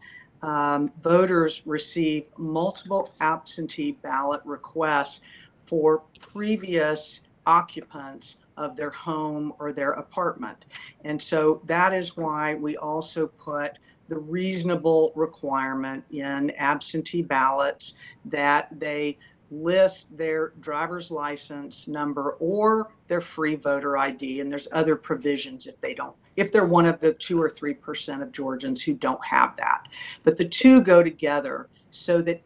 voters receive multiple absentee ballot requests for previous occupants of their home or their apartment. And so that is why we also put the reasonable requirement in absentee ballots that they list their driver's license number or their free voter ID. And there's other provisions if they're one of the 2 or 3% of Georgians who don't have that. But the two go together so that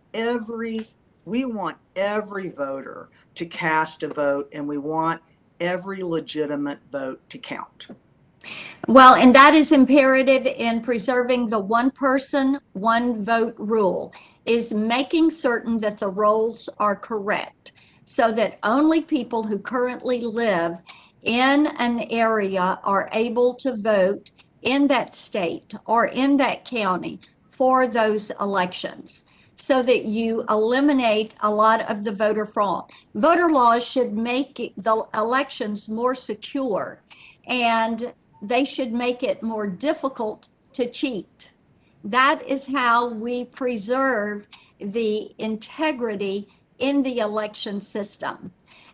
we want every voter to cast a vote, and we want every legitimate vote to count. Well, and that is imperative in preserving the one person, one vote rule, is making certain that the rolls are correct, so that only people who currently live in an area are able to vote in that state or in that county for those elections, so that you eliminate a lot of the voter fraud. Voter laws should make the elections more secure, and they should make it more difficult to cheat. That is how we preserve the integrity in the election system.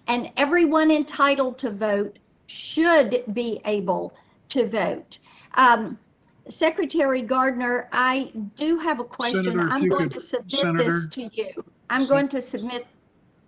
And everyone entitled to vote should be able to vote. Secretary Gardner, I do have a question. Senator, I'm going to submit this to you. I'm going to submit,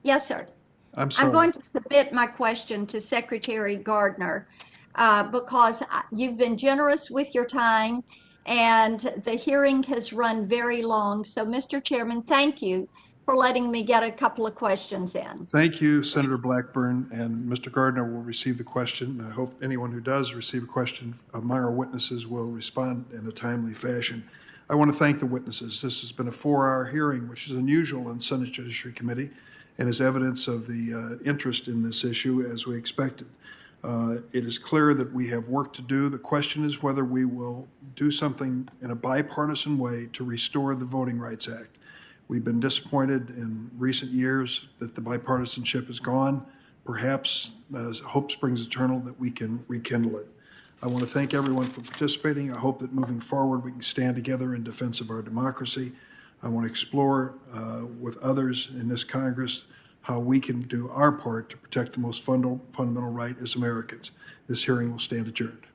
yes, sir. I'm sorry. I'm going to submit my question to Secretary Gardner. because you've been generous with your time and the hearing has run very long. So, Mr. Chairman, thank you for letting me get a couple of questions in. Thank you, Senator Blackburn, and Mr. Gardner will receive the question. I hope anyone who does receive a question among our witnesses will respond in a timely fashion. I want to thank the witnesses. This has been a 4-hour hearing, which is unusual in the Senate Judiciary Committee, and is evidence of the interest in this issue as we expected. It is clear that we have work to do. The question is whether we will do something in a bipartisan way to restore the Voting Rights Act. We've been disappointed in recent years that the bipartisanship is gone. Perhaps, as hope springs eternal, that we can rekindle it. I want to thank everyone for participating. I hope that moving forward we can stand together in defense of our democracy. I want to explore with others in this Congress how we can do our part to protect the most fundamental right as Americans. This hearing will stand adjourned.